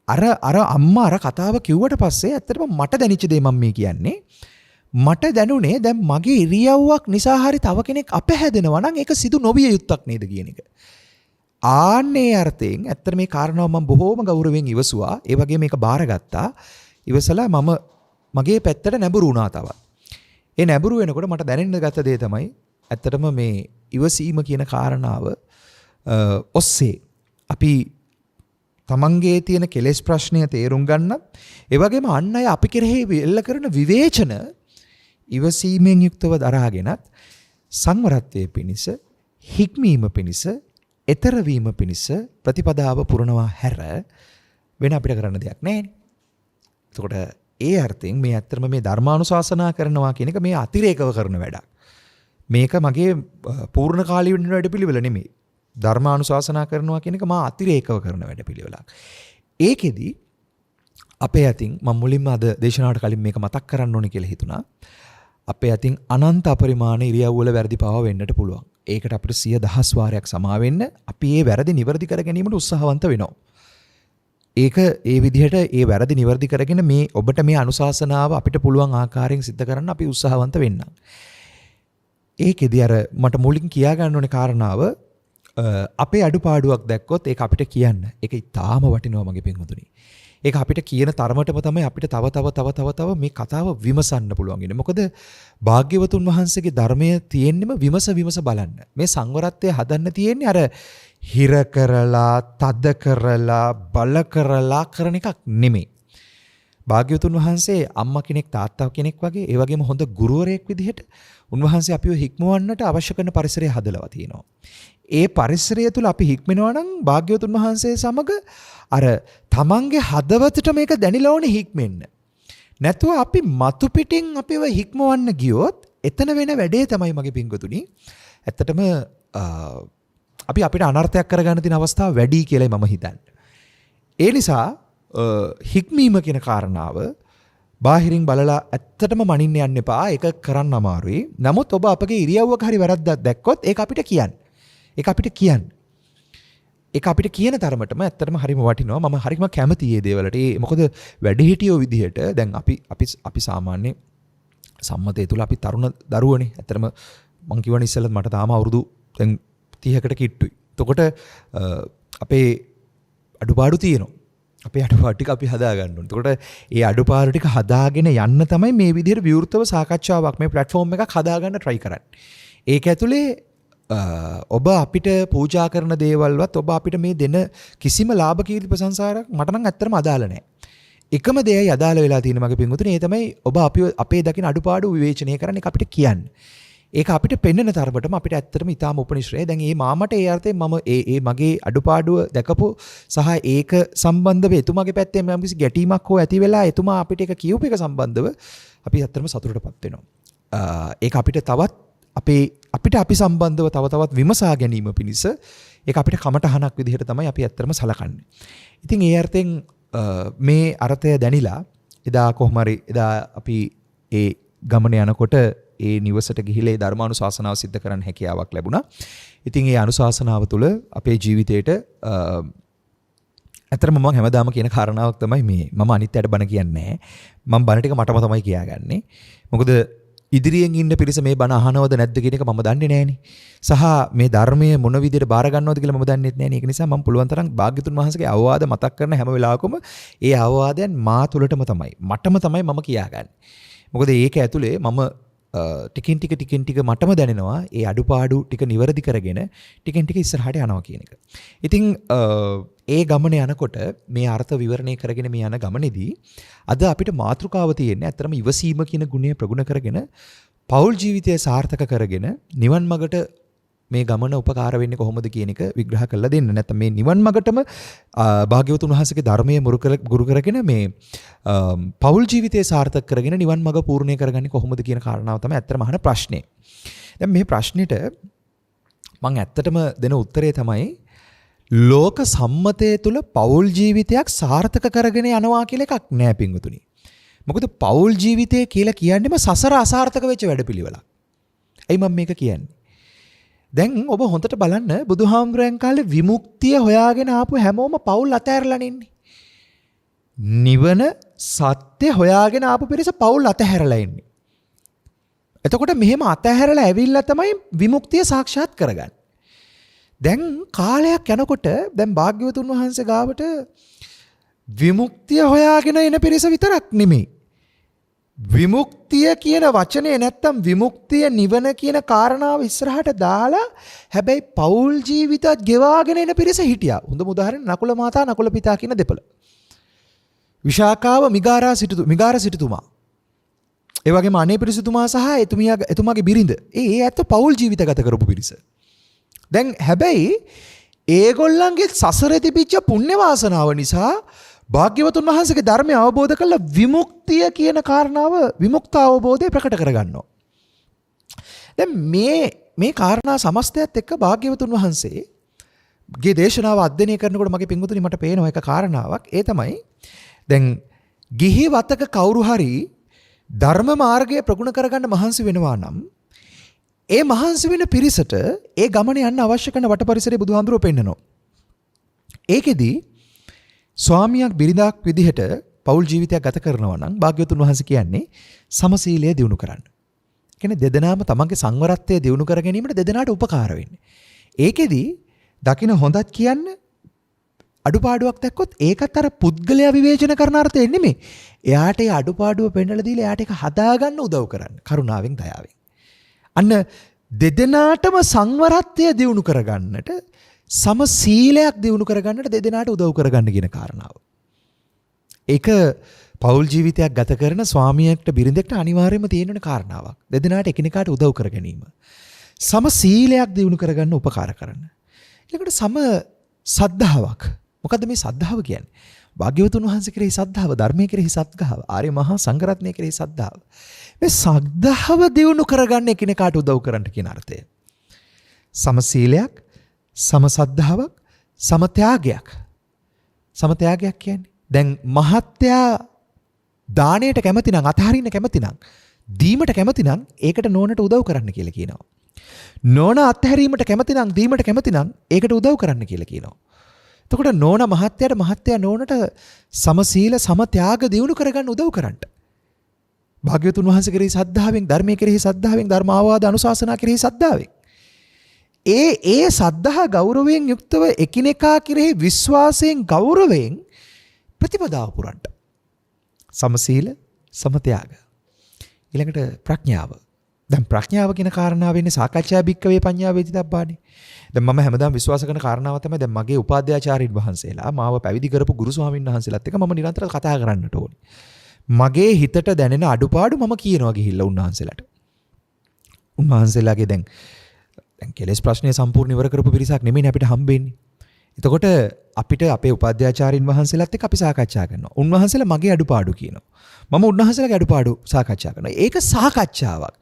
අර අම්මා අර කතාව කිව්වට පස්සේ ඇත්තටම මට දැනෙච්ච දේ මම මේ කියන්නේ. මට දැනුනේ දැන් මගේ ඉරියව්වක් නිසා හරි තව කෙනෙක් අපහැදෙනවා නම් ඒක සිදු නොවිය යුත්තක් නේද කියන එක. ආන්නේ අර්ථයෙන් ඇත්තට මේ කාරණාව මම බොහෝම ගෞරවයෙන් ඉවසුවා. ඒ වගේ මේක බාරගත්තා. ඉවසලා මම මගේ පැත්තට නැඹුරු වුණා තවත්. ඒ නැඹුරු වෙනකොට මට දැනෙන්න ගත්ත දේ තමයි ඇත්තටම මේ ඉවසීම කියන කාරණාව ඔස්සේ අපි තමන්ගේ තියෙන කෙලෙස් ප්‍රශ්නය තේරුම් ගන්නත් ඒ වගේම අන් අය අපි කෙරෙහි එල්ල කරන විවේචන ඉවසීමෙන් යුක්තව දරාගෙනත් සංවරත්වයේ පිණිස හික්මීම පිණිස ඊතර වීම පිණිස ප්‍රතිපදාව පුරනවා හැර වෙන අපිට කරන්න දෙයක් නැහැ. එතකොට ඒ අර්ථයෙන් මේ ඇත්තටම මේ ධර්මානුශාසනා කරනවා කියන එක මේ අතිරේකව කරන වැඩක්. මේක මගේ පූර්ණ කාලීන වැඩපිළිවෙල නෙමෙයි. ධර්මානුශාසනා කරනවා කියන එක මා අතිරේකව කරන වැඩපිළිවෙලක්. ඒකෙදි අපේ අතින් මම මුලින්ම අද දේශනාවට කලින් මේක මතක් කරන්න ඕනේ කියලා හිතුණා. අපේ අතින් අනන්ත අපරිමාණ ඉරියව්වල වැරදි පාව වෙන්නට පුළුවන්. ඒකට අපිට 100,000 වාරයක් සමා වෙන්න අපි ඒ වැරදි නිවැරදි කර ගැනීමට උත්සාහවන්ත වෙනවා. ඒක ඒ විදිහට ඒ වැරදි නිවැරදි කරගෙන මේ ඔබට මේ අනුශාසනාව අපිට පුළුවන් ආකාරයෙන් සිද්ධ කරන්න අපි උත්සාහවන්ත වෙන්න. ඒකෙදි අර මට මුලින් කියා ගන්න ඕනේ කාරණාව අපේ අඩුපාඩුවක් දැක්කොත් ඒක අපිට කියන්න. ඒක ඉතාම වටිනවා මගේ පින්වතුනි. ඒක අපිට කියන තරමටම තමයි අපිට තව මේ කතාව විමසන්න පුළුවන් ඉන්නේ. මොකද භාග්‍යවතුන් වහන්සේගේ ධර්මයේ තියෙන්නෙම විමස බලන්න. මේ සංවරත්වය හදන්න තියෙන්නේ අර හිර කරලා, තද කරලා, බල කරලා කරන එකක් නෙමෙයි. භාග්‍යවතුන් වහන්සේ අම්මා කෙනෙක්, තාත්තා කෙනෙක් වගේ, ඒ වගේම හොඳ ගුරුවරයෙක් විදිහට උන්වහන්සේ අපිව හික්මවන්නට අවශ්‍ය කරන පරිසරය හදලා තියෙනවා. ඒ පරිසරය තුල අපි හික්මනවා නම් භාග්‍යවතුන් වහන්සේ සමග අර තමන්ගේ හදවතට මේක දැනිලා ඕනේ හික්මෙන්න. නැතුව අපි මතු පිටින් අපිව හික්මවන්න ගියොත් එතන වෙන වැඩේ තමයි මගේ පින්වතුනි. ඇත්තටම අපිට අනර්ථයක් කරගන්න තියෙන අවස්ථා වැඩි කියලායි මම හිතන්නේ. ඒ නිසා හික්මීම කියන කාරණාව බාහිරින් බලලා ඇත්තටම මනින්න යන්න එපා. ඒක කරන්න අමාරුයි. නමුත් ඔබ අපගේ ඉරියව්වක හරි වැරද්දක් දැක්කොත් ඒක අපිට කියන්න. ඒක අපිට කියන තරමටම ඇත්තටම හරිම වටිනවා. මම හරිම කැමතියි මේ දේවල්ට. මොකද වැඩිහිටියෝ විදිහට දැන් අපි සාමාන්‍ය සම්මතය තුල අපි තරුණ දරුවනේ. ඇත්තටම මං කියවනේ ඉස්සෙල්ලත් මට තාම අවුරුදු දැන් 30කට කිට්ටුයි. එතකොට අපේ අඩුපාඩු තියෙනවා. අපේ අඩුපාඩු ටික අපි හදා ගන්න ඕනේ. එතකොට ඒ අඩුපාඩු ටික හදාගෙන යන්න තමයි මේ විදිහට විවෘතව සාකච්ඡාවක් මේ ප්ලැට්ෆෝම් එකක් හදාගන්න try කරන්නේ. ඒක ඇතුලේ ඔබ අපිට පූජා කරන දේවල්වත් ඔබ අපිට මේ දෙන කිසිම ලාභ කීර්ති ප්‍රශංසාවක් මට නම් ඇත්තටම අදාළ නැහැ. එකම දෙයයි අදාළ වෙලා තියෙන මගේ පින්වතුනි, ඒ තමයි ඔබ අපේ දකින අඩුපාඩු විවේචනය කරන්න ඒක අපිට කියන්න. ඒක අපිට පෙන්වන තරමටම අපිට ඇත්තටම ඊටාම උපනිශ්‍රේ. දැන් මේ මාමට ඒ අර්ථයෙන් මම ඒ මගේ අඩුපාඩුව දැකපු සහ ඒක සම්බන්ධව එතුමාගේ පැත්තෙන් යම් කිසි ගැටීමක් හෝ ඇති වෙලා එතුමා අපිට ඒක කියූප එක සම්බන්ධව අපි ඇත්තටම සතුටටපත් වෙනවා. ඒක අපිට තවත් අපිට අපි සම්බන්ධව තවත් විමසා ගැනීම පිණිස ඒක අපිට කමටහනක් විදිහට තමයි අපි ඇත්තටම සලකන්නේ. ඉතින් ඒ අර්ථයෙන් මේ අර්ථය දැනිලා එදා කොහොම හරි එදා අපි ඒ ගමන යනකොට ඒ නිවසට ගිහිලා ඒ ධර්මානුශාසනාව සිද්ධ කරන්න හැකියාවක් ලැබුණා. ඉතින් ඒ අනුශාසනාව තුළ අපේ ජීවිතේට ඇත්තටම මම හැමදාම කියන කාරණාවක් තමයි මේ මම අනිත් අයට බණ කියන්නේ නැහැ. මම බණ ටික මටම තමයි කියාගන්නේ. මොකද ඉදිරියෙන් ඉන්න පිරිස මේ බණ අහනවද නැද්ද කියන එක මම දන්නේ නැහනේ. සහ මේ ධර්මයේ මොන විදිහට බාර ගන්නවද කියලා මම දන්නේ නැහනේ. ඒක නිසා මම පුළුවන් තරම් භාග්‍යතුන් වහන්සේගේ අවවාද මතක් කරන හැම වෙලාවකම ඒ අවවාදයන් මා තුළටම තමයි මටම තමයි මම කියාගන්නේ. මොකද ඒක ඇතුලේ මම ටිකින් ටික මටම දැනෙනවා ඒ අඩුපාඩු ටික නිවැරදි කරගෙන ටිකින් ටික ඉස්සරහට යනවා කියන එක. ඉතින් ඒ ගමන යනකොට මේ අර්ථ විවරණය කරගෙන මේ යන ගමනේදී අද අපිට මාතෘකාව තියෙන්නේ ඇත්තටම ඉවසීම කියන ගුණය ප්‍රගුණ කරගෙන පෞල් ජීවිතය සාර්ථක කරගෙන නිවන් මගට මේ ගමන උපකාර වෙන්නේ කොහොමද කියන එක විග්‍රහ කරලා දෙන්න. නැත්නම් මේ නිවන් මගටම භාග්‍යවතුන් වහන්සේගේ ධර්මයේ ගුරු කරගෙන මේ පෞල් ජීවිතය සාර්ථක කරගෙන නිවන් මග පූර්ණේ කරගන්නේ කොහොමද කියන කාරණාව තමයි ඇත්තටම අහන ප්‍රශ්නේ. දැන් මේ ප්‍රශ්නෙට මම ඇත්තටම දෙන උත්තරය තමයි ලෝක සම්මතයේ තුල පෞල් ජීවිතයක් සාර්ථක කරගෙන යනවා කියලා එකක් නෑ පින්වතුනි. මොකද පෞල් ජීවිතය කියලා කියන්නේම සසර අසාර්ථක වෙච්ච වැඩපිළිවෙලක්. එයි මම මේක කියන්නේ. දැන් ඔබ හොඳට බලන්න බුදුහාමුදුරන් කාලේ විමුක්තිය හොයාගෙන ආපු හැමෝම පෞල් අතහැරලා ඉන්නේ. නිවන සත්‍ය හොයාගෙන ආපු පිරිස පෞල් අතහැරලා ඉන්නේ. එතකොට මෙහෙම අතහැරලා ඇවිල්ලා තමයි විමුක්තිය සාක්ෂාත් කරගන්නේ. දැන් කාලයක් යනකොට දැන් භාග්‍යවතුන් වහන්සේ ගාවට විමුක්තිය හොයාගෙන එන පිරිස විතරක් නෙමෙයි. විමුක්තිය කියන වචනේ නැත්තම් විමුක්තිය නිවන කියන කාරණාව ඉස්සරහට දාලා හැබැයි පෞල් ජීවිතත් ගෙවාගෙන එන පිරිස හිටියා. හොඳම උදාහරණ නකුල මාතා නකුල පිතා කියන දෙපළ. විශාකාව මිගාර සිටුතුමා. ඒ වගේම අනේ පිරිසතුමා සහ එතුමාගේ බිරිඳ. ඒ ඇත්ත පෞල් ජීවිත ගත කරපු පිරිස. දැන් හැබැයි ඒගොල්ලන්ගේ සසරේ තිබිච්ච පුණ්‍ය වාසනාව නිසා භාග්‍යවතුන් වහන්සේගේ ධර්මය අවබෝධ කරලා විමුක්තිය කියන කාරණාව විමුක්ත අවබෝධය ප්‍රකට කරගන්නවා. දැන් මේ කාරණා සමස්තයත් එක්ක භාග්‍යවතුන් වහන්සේගේ දේශනාව අධ්‍යයනය කරනකොට මගේ පින්වතුනි මට පේන එක කාරණාවක්. ඒ තමයි දැන් ගිහි වතක කවුරු හරි ධර්ම මාර්ගය ප්‍රගුණ කරගන්න මහන්සි වෙනවා නම් ඒ මහන්සි වෙන පිරිසට ඒ ගමන යන්න අවශ්‍ය කරන වට පරිසරය බුදුහාමුදුරුවෝ පෙන්නනවා. ඒකෙදි ස්වාමියක් බිරිඳක් විදිහට පෞල් ජීවිතයක් ගත කරනවා නම් භාග්‍යවතුන් වහන්සේ කියන්නේ සමසීලය දියුණු කරන්න. කියන්නේ දෙදෙනාම තමන්ගේ සංවරත්වය දියුණු කර ගැනීමට දෙදෙනාට උපකාර වෙන්නේ. ඒකෙදි දකින්න හොඳත් කියන්න අඩුපාඩුවක් දැක්කොත් ඒකත් අර පුද්ගලයා විවේචන කරන අර්ථයෙන් නෙමෙයි. එයාට ඒ අඩුපාඩුව පෙන්නලා දීලා එයාට ඒක හදාගන්න උදව් කරන්න. කරුණාවෙන් දයාවෙන්. අන්න දෙදෙනාටම සංවරත්වය දියුණු කරගන්නට සමසීලයක් දියුණු කරගන්නට දෙදෙනාට උදව් කරගන්න කියන කාරණාව. ඒක පෞල් ජීවිතයක් ගත කරන ස්වාමියෙක්ට බිරිඳෙක්ට අනිවාර්යයෙන්ම තියෙන කාරණාවක්. දෙදෙනාට එකිනෙකාට උදව් කර ගැනීම. සමසීලයක් දියුණු කරගන්න උපකාර කරන්න. ඊළඟට සම සද්ධාාවක්. මොකද්ද මේ සද්ධාව කියන්නේ? භාග්‍යවතුන් වහන්සේ කෙරෙහි සද්ධාව, ධර්මයේ කෙරෙහි සද්ධාව, ආර්ය මහා සංඝරත්නය කෙරෙහි සද්ධාව. මේ සද්ධාව දියුණු කරගන්න එකිනෙකාට උදව් කරන්න කියන අර්ථය. සමසීලයක්, සමසද්ධාවක්, සමත්‍යාගයක්. සමත්‍යාගයක් කියන්නේ දැන් මහත්යා දාණයට කැමති නම්, අතහරින්න කැමති නම්, දීමට කැමති නම් ඒකට නෝනට උදව් කරන්න කියලා කියනවා. නෝන අත්හැරීමට කැමති නම්, දීමට කැමති නම් ඒකට උදව් කරන්න කියලා කියනවා. එතකොට නෝන මහත්යාට, මහත්යා නෝනට සමසීල සමත්‍යාග දියුණු කරගන්න උදව් කරන්න. භාග්‍යවතුන් වහන්සේ කෙරෙහි සද්ධාවෙන්, ධර්මයේ කෙරෙහි සද්ධාවෙන්, ධර්ම ආවාද අනුශාසනා කෙරෙහි සද්ධාවෙන්. ඒ සද්ධා ගෞරවයෙන් යුක්තව එකිනෙකා කෙරෙහි විශ්වාසයෙන් ගෞරවයෙන් ප්‍රතිපදාව පුරන්න. සමසීල සමත්‍යාග. ඊළඟට ප්‍රඥාව. දැන් ප්‍රඥාව කියන කාරණාව වෙන්නේ සාකච්ඡා බික්කවේ පඤ්ඤා වේදිතබ්බානේ. දැන් මම හැමදාම විශ්වාස කරන කාරණාව තමයි දැන් මගේ උපාධ්‍යාචාර්යින් වහන්සේලා මාව පැවිදි කරපු ගුරු ස්වාමීන් වහන්සේලාත් එක්ක මම නිරන්තරව කතා කරන්නට ඕනේ. මගේ හිතට දැනෙන අඩුපාඩු මම කියනවා ගිහිල්ලා උන්වහන්සේලාට. උන්වහන්සේලාගේ දැන් කෙලෙස් ප්‍රශ්නය සම්පූර්ණ ඉවර කරපු පිරිසක් නෙමෙයි අපිට හම්බෙන්නේ. එතකොට අපිට අපේ උපාධ්‍යාචාර්යින් වහන්සේලාත් එක්ක අපි සාකච්ඡා කරනවා. උන්වහන්සේලා මගේ අඩුපාඩු කියනවා. මම උන්වහන්සේලාගේ අඩුපාඩු සාකච්ඡා කරනවා. ඒක සාකච්ඡාවක්.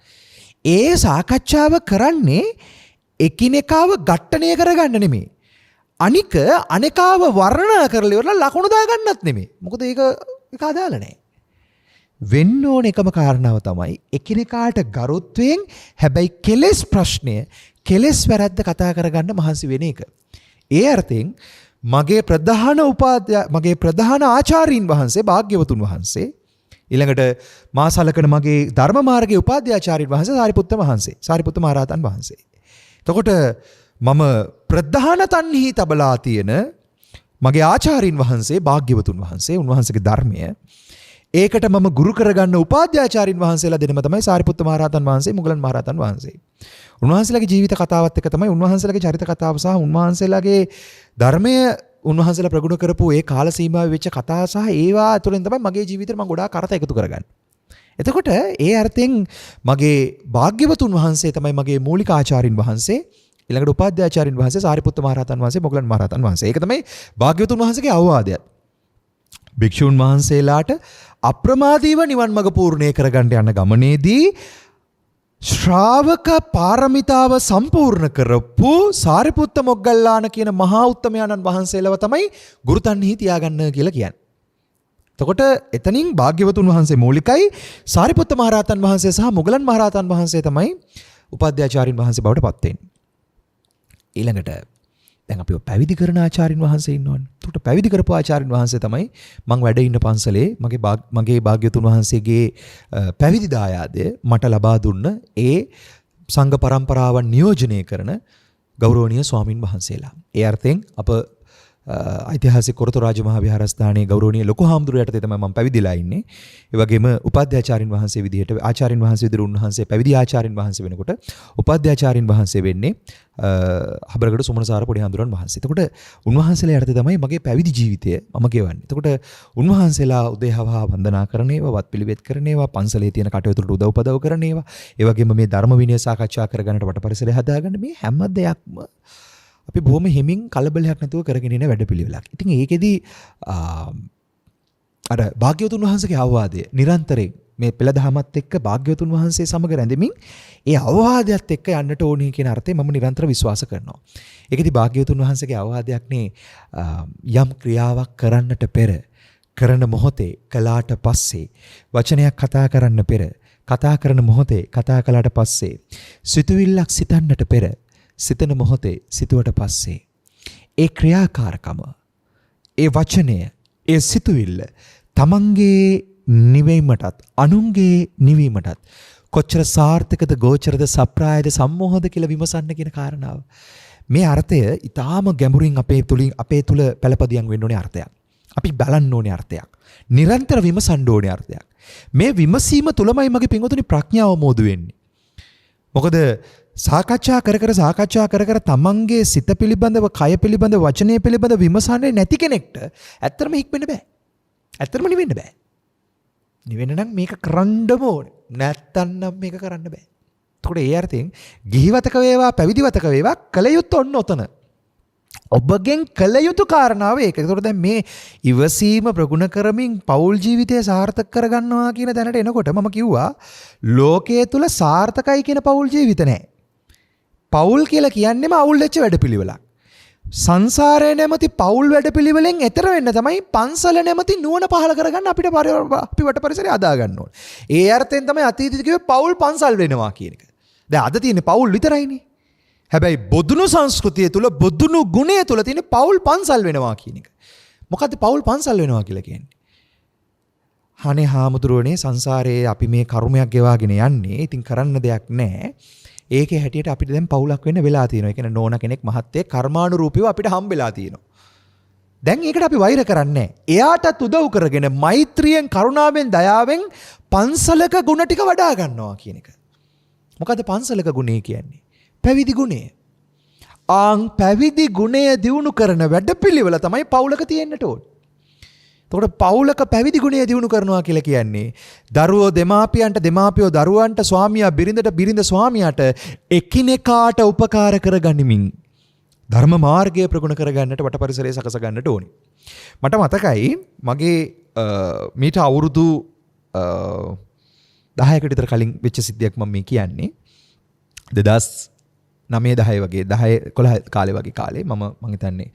ඒ සාකච්ඡාව කරන්නේ එකිනෙකාව ඝට්ටණය කරගන්න නෙමෙයි. අනික අනේකාව වර්ණනා කරලා ඉවරලා ලකුණු දාගන්නත් නෙමෙයි. මොකද ඒක අදාළ නැහැ. වෙන්න ඕන එකම කාරණාව තමයි එකිනෙකාට ගරුත්වයෙන් හැබැයි කෙලෙස් ප්‍රශ්නය, කෙලෙස් වැරද්ද කතා කරගන්න මහන්සි වෙන එක. ඒ අර්ථයෙන් මගේ ප්‍රධාන ආචාර්යින් වහන්සේ භාග්‍යවතුන් වහන්සේ, ඊළඟට මා සලකන මගේ ධර්ම මාර්ගයේ උපාධ්‍යාචාර්යින් වහන්සේ සාරිපුත්ත වහන්සේ, සාරිපුත්ත මහරහතන් වහන්සේ. එතකොට මම ප්‍රධාන තන්හි තබලා තියෙන මගේ ආචාර්යින් වහන්සේ භාග්‍යවතුන් වහන්සේ, උන්වහන්සේගේ ධර්මය, ඒකට මම ගුරු කරගන්න උපාධ්‍යාචාර්යින් වහන්සේලා දෙනම තමයි සාරිපුත්ත මහරහතන් වහන්සේ, මුගලන් මහරහතන් වහන්සේ. උන්වහන්සේලාගේ ජීවිත කතාවත් එක තමයි උන්වහන්සේලාගේ චරිත කතාව සහ උන්වහන්සේලාගේ ධර්මය උන්වහන්සේලා ප්‍රගුණ කරපු ඒ කාල සීමාවේ වෙච්ච කතා සහ ඒවා ඇතුළෙන් තමයි මගේ ජීවිතේට මම ගොඩාක් අර්ථ එකතු කරගන්නේ. එතකොට ඒ අර්ථයෙන් මගේ භාග්‍යවතුන් වහන්සේ තමයි මගේ මූලික ආචාර්යින් වහන්සේ, ඊළඟට උපාධ්‍යාචාර්යින් වහන්සේ සාරිපුත්ත මහරහතන් වහන්සේ, මුගලන් මහරහතන් වහන්සේ. ඒක තමයි භාග්‍යවතුන් වහන්සේගේ අවවාදයත්. භික්ෂුන් වහන්සේලාට අප්‍රමාදීව නිවන් මඟ පූර්ණේ කරගන්න යන ගමනේදී ශ්‍රාවක පාරමිතාව සම්පූර්ණ කරපු සාරිපුත්ත මොග්ගල්ලාන කියන මහා උත්තමයාණන් වහන්සේලව තමයි ගුරුතන්හි තියාගන්න කියලා කියන්නේ. එතකොට එතනින් භාග්‍යවතුන් වහන්සේ මූලිකයි, සාරිපුත්ත මහරහතන් වහන්සේ සහ මුගලන් මහරහතන් වහන්සේ තමයි උපාධ්‍යාචාර්යින් වහන්සේ බවට පත් වෙන්නේ. ඊළඟට දැන් අපි පැවිදි කරන ආචාර්යින් වහන්සේ ඉන්නවනේ. එතකොට පැවිදි කරපු ආචාර්යින් වහන්සේ තමයි මම වැඩ ඉන්න පන්සලේ මගේ භාග්‍යවතුන් වහන්සේගේ පැවිදි දායාදය මට ලබා දුන්න ඒ සංඝ පරම්පරාවන් නියෝජනය කරන ගෞරවනීය ස්වාමින් වහන්සේලා. ඒ අර්ථයෙන් අප ඓතිහාසික කොරටු රාජ මහා විහාරස්ථානයේ ගෞරවනීය ලොකු හාමුදුරුවෝ යටතේ තමයි මම පැවිදිලා ඉන්නේ. ඒ වගේම උපාධ්‍යාචාර්යින් වහන්සේ විදිහට ආචාර්යින් වහන්සේ විදිහට උන්වහන්සේ පැවිදි ආචාර්යින් වහන්සේ වෙනකොට උපාධ්‍යාචාර්යින් වහන්සේ වෙන්නේ හබරගඩ සුමනසාර පොඩි හාමුදුරන් වහන්සේ. එතකොට උන්වහන්සේලා යටතේ තමයි මගේ පැවිදි ජීවිතය මම ගෙවන්නේ. එතකොට උන්වහන්සේලා උදේහවහා වන්දනා කරන ඒවා, වත් පිළිවෙත් කරන ඒවා, පන්සලේ තියෙන කටයුතු වලට උදව්පදව් කරන ඒවා, ඒ වගේම මේ ධර්ම විනය සාකච්ඡා කරගන්නට වට පරිසරය හදාගන්න මේ හැම දෙයක්ම අපි බොහොම හිමින් කලබලයක් නැතුව කරගෙන ඉන වැඩපිළිවෙලක්. ඉතින් ඒකෙදි අර භාග්‍යවතුන් වහන්සේගේ අවවාදය නිරන්තරයෙන් මේ පෙළ දහමත් එක්ක භාග්‍යවතුන් වහන්සේ සමග රැඳෙමින් ඒ අවවාදයත් එක්ක යන්නට ඕනේ කියන අර්ථය මම නිරන්තර විශ්වාස කරනවා. ඒකෙදි භාග්‍යවතුන් වහන්සේගේ අවවාදයක් නේ යම් ක්‍රියාවක් කරන්නට පෙර, කරන මොහොතේ, කළාට පස්සේ, වචනයක් කතා කරන්න පෙර, කතා කරන මොහොතේ, කතා කළාට පස්සේ, සිතුවිල්ලක් සිතන්නට පෙර, සිතන මොහොතේ, සිතුවට පස්සේ ඒ ක්‍රියාකාරකම, ඒ වචනය, ඒ සිතුවිල්ල තමන්ගේ නිවීමටත් අනුන්ගේ නිවීමටත් කොච්චර සාර්ථකද, ගෝචරද, සප්‍රායද, සම්මෝහද කියලා විමසන්න කියන කාරණාව. මේ අර්ථය ඊටාම ගැඹුරින් අපේ තුල පළපදියම් වෙන්න ඕනේ අර්ථයක්. අපි බලන්න ඕනේ අර්ථයක්. නිරන්තර විමසන්න ඕනේ අර්ථයක්. මේ විමසීම තුලමයි මගේ පින්වතුනි ප්‍රඥාව මෝදු වෙන්නේ. මොකද සාකච්ඡා කර තමන්ගේ සිත පිළිබඳව, කය පිළිබඳව, වචනය පිළිබඳව විමසන්නේ නැති කෙනෙක්ට ඇත්තටම හික්මෙන්න බෑ. ඇත්තටම නිවෙන්න බෑ. නිවෙන්න නම් මේක කරන්නම ඕනේ. නැත්තම් නම් මේක කරන්න බෑ. එතකොට ඒ අර්ථයෙන් ගිහිවතක වේවා, පැවිදිවතක වේවා කල යුත්තේ ඔන්න ඔතන. ඔබගෙන් කල යුතු කාරණාව ඒක. එතකොට දැන් මේ ඉවසීම ප්‍රගුණ කරමින් පෞල් ජීවිතය සාර්ථක කරගන්නවා කියන දැනට එනකොට මම කිව්වා ලෝකයේ තුල සාර්ථකයි කියන පෞල් ජීවිත නැහැ. පෞල් කියලා කියන්නේම අවුල් වෙච්ච වැඩපිළිවෙලක්. සංසාරය නැමැති පෞල් වැඩපිළිවෙලෙන් එතර වෙන්න තමයි පන්සල නැමැති නුවණ පහල කරගන්න අපි වට පරිසරය හදා ගන්න ඕනේ. ඒ අර්ථයෙන් තමයි අතීතයේ කිව්වේ පෞල් පන්සල් වෙනවා කියන එක. දැන් අද තියෙන්නේ පෞල් විතරයිනේ. හැබැයි බොදුණු සංස්කෘතිය තුල, බොදුණු ගුණය තුල තියෙන පෞල් පන්සල් වෙනවා කියන එක. මොකද්ද පෞල් පන්සල් වෙනවා කියලා කියන්නේ? අනේ හාමුදුරුවනේ සංසාරයේ අපි මේ කර්මයක් ගෙවාගෙන යන්නේ. ඉතින් කරන්න දෙයක් නැහැ. ඒකේ හැටියට අපිට දැන් පවුලක් වෙන්න වෙලා තියෙනවා. ඒ කියන්නේ නෝන කෙනෙක් මහත්තයෙක් කර්මානුරූපීව අපිට හම්බෙලා තියෙනවා. දැන් ඒකට අපි වෛර කරන්නේ නැහැ. එයාටත් උදව් කරගෙන මෛත්‍රියෙන්, කරුණාවෙන්, දයාවෙන් පන්සලක ගුණ ටික වඩා ගන්නවා කියන එක. මොකද පන්සලක ගුණය කියන්නේ? පැවිදි ගුණය. පැවිදි ගුණය දියුණු කරන වැඩපිළිවෙල තමයි පවුලක තියෙන්නට ඕනේ. එතකොට පවුලක පැවිදි ගුණය දියුණු කරනවා කියලා කියන්නේ දරුවෝ දෙමාපියන්ට, දෙමාපියෝ දරුවන්ට, ස්වාමියා බිරිඳට, බිරිඳ ස්වාමියාට එකිනෙකාට උපකාර කරගනිමින් ධර්ම මාර්ගය ප්‍රගුණ කරගන්නට වට පරිසරය සකස ගන්නට ඕනේ. මට මතකයි මගේ මීට අවුරුදු 10කට විතර කලින් වෙච්ච සිද්ධියක් මම මේ කියන්නේ. 2009 10 වගේ 10 11 කාලේ වගේ කාලේ මම හිතන්නේ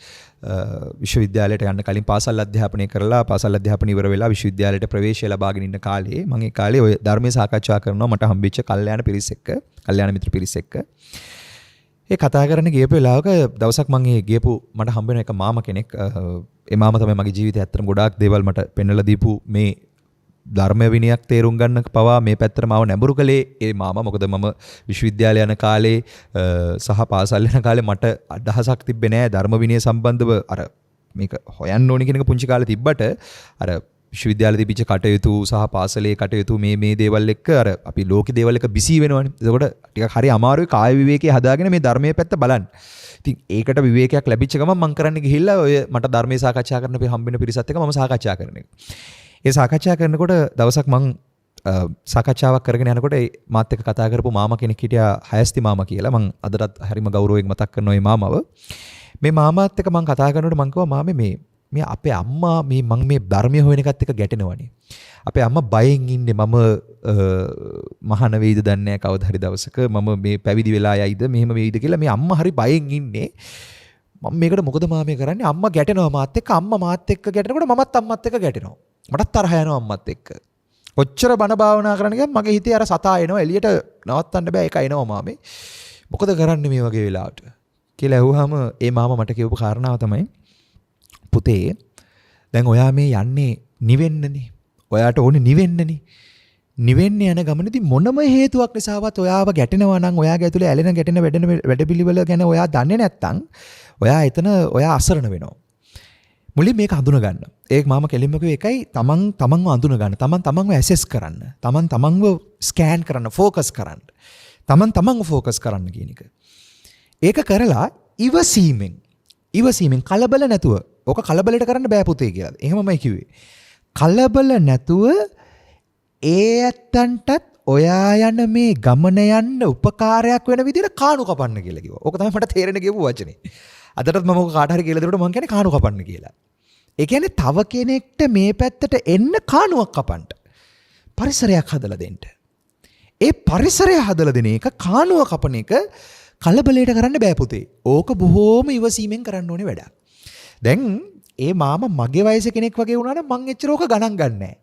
විශ්වවිද්‍යාලයට යන්න කලින් පාසල් අධ්‍යාපනය කරලා පාසල් අධ්‍යාපනය ඉවර වෙලා විශ්වවිද්‍යාලයට ප්‍රවේශය ලබාගෙන ඉන්න කාලේ මම ඒ කාලේ ඔය ධර්මයේ සාකච්ඡා කරනවා මට හම්බෙච්ච කල්යාණ පිරිස එක්ක, කල්යාණ මිත්‍ර පිරිස එක්ක. ඒ කතා කරන ගියපු වෙලාවක දවසක් මම ඒ ගියපු මට හම්බ වෙන එක මාම කෙනෙක්. ඒ මාම තමයි මගේ ජීවිතේ ඇත්තටම ගොඩාක් දේවල් මට පෙන්වලා දීපු මේ ධර්ම විනයක් තේරුම් ගන්න පවා මේ පැත්තට මාව නැඹුරු කළේ ඒ මාමා. මොකද මම විශ්වවිද්‍යාලය යන කාලේ සහ පාසල් යන කාලේ මට අදහසක් තිබ්බේ නෑ ධර්ම විනය සම්බන්ධව අර මේක හොයන්න ඕනි කියන එක පුංචි කාලේ තිබ්බට අර විශ්වවිද්‍යාලේ තිබිච්ච කටයුතු සහ පාසලේ කටයුතු මේ දේවල් එක්ක අර අපි ලෝකේ දේවල් එක්ක බිසි වෙනවනේ. ඒකෝට ටිකක් හරි අමාරුයි කාය විවේකයේ හදාගෙන මේ ධර්මයේ පැත්ත බලන්න. ඉතින් ඒකට විවේකයක් ලැබිච්ච ගමන් මම කරන්න ගිහිල්ලා ඔය මට ධර්මයේ සාකච්ඡා කරන්න හම්බෙන පිරිසත් එක්ක මම සාකච්ඡා කරන එක. ඒ සාකච්ඡා කරනකොට දවසක් මං සාකච්ඡාවක් කරගෙන යනකොට මාත් එක්ක කතා කරපු මාමා කෙනෙක් හිටියා හයස්ති මාමා කියලා. මං අදටත් හරිම ගෞරවයෙන් මතක් කරනවා මේ මාමව. මේ මාමාත් එක්ක මං කතා කරනකොට මං කිව්වා මාමේ මේ අපේ අම්මා මං මේ ධර්මයේ හොයන එකත් එක්ක ගැටෙනවනේ. අපේ අම්මා බයෙන් ඉන්නේ මම මහාන වෙයිද දන්නේ නැහැ කවදා හරි දවසක මම මේ පැවිදි වෙලා යයිද මෙහෙම වෙයිද කියලා මේ අම්මා හරි බයෙන් ඉන්නේ. මම මේකට මොකද මාමේ කරන්නේ? අම්මා ගැටෙනවා මාත් එක්ක. අම්මා මාත් එක්ක ගැටෙනකොට මමත් අම්මත් එක්ක ගැටෙනවා. මටත් තරහ යනවා අම්මත් එක්ක. කොච්චර බණ භාවනා කරන්න ගියත් මගේ හිතේ අර සතා එනවා එළියට නවත්තන්න බෑ ඒක එනවා මාමේ. මොකද කරන්නේ මේ වගේ වෙලාවට කියලා ඇහුවාම ඒ මාමා මට කියපු කාරණාව තමයි පුතේ දැන් ඔයා මේ යන්නේ නිවෙන්නනේ. ඔයාට ඕනේ නිවෙන්නනේ. නිවෙන්න යන ගමනේදී මොනම හේතුවක් නිසාවත් ඔයාව ගැටෙනවා නම් ඔයාගේ ඇතුලේ ඇලෙන ගැටෙන වැඩෙන වැඩපිළිවෙල ගැන ඔයා දන්නේ නැත්නම් ඔයා එතන ඔයා අසරණ වෙනවා. මුලින් මේක අඳුන ගන්න. ඒක මාම කෙලින්ම කිව්වේ එකයි තමන්ව අඳුන ගන්න. තමන්ව ඇසෙස් කරන්න. තමන්ව ස්කෑන් කරන්න, ෆෝකස් කරන්න. තමන්ව ෆෝකස් කරන්න කියන එක. ඒක කරලා ඉවසීමෙන් කලබල නැතුව. ඕක කලබලයට කරන්න බෑ පුතේ කියලා. එහෙමමයි කිව්වේ. කලබල නැතුව ඒ ඇත්තන්ටත් ඔයා යන මේ ගමන යන්න උපකාරයක් වෙන විදිහට කාණු කපන්න කියලා කිව්වා. ඕක තමයි මට තේරෙන කියපු වචනේ. අදටත් මම කාට හරි කියලා දෙනකොට මම කියන්නේ කාණු කපන්න කියලා. ඒ කියන්නේ තව කෙනෙක්ට මේ පැත්තට එන්න කාණුවක් කපන්න. පරිසරයක් හදලා දෙන්න. ඒ පරිසරය හදලා දෙන එක කාණුව කපන එක කලබලයට කරන්න බෑ පුතේ. ඕක බොහෝම ඉවසීමෙන් කරන්න ඕනේ වැඩක්. දැන් ඒ මාම මගේ වයසේ කෙනෙක් වගේ වුණා නම් මං එච්චර ඕක ගණන් ගන්නෑ.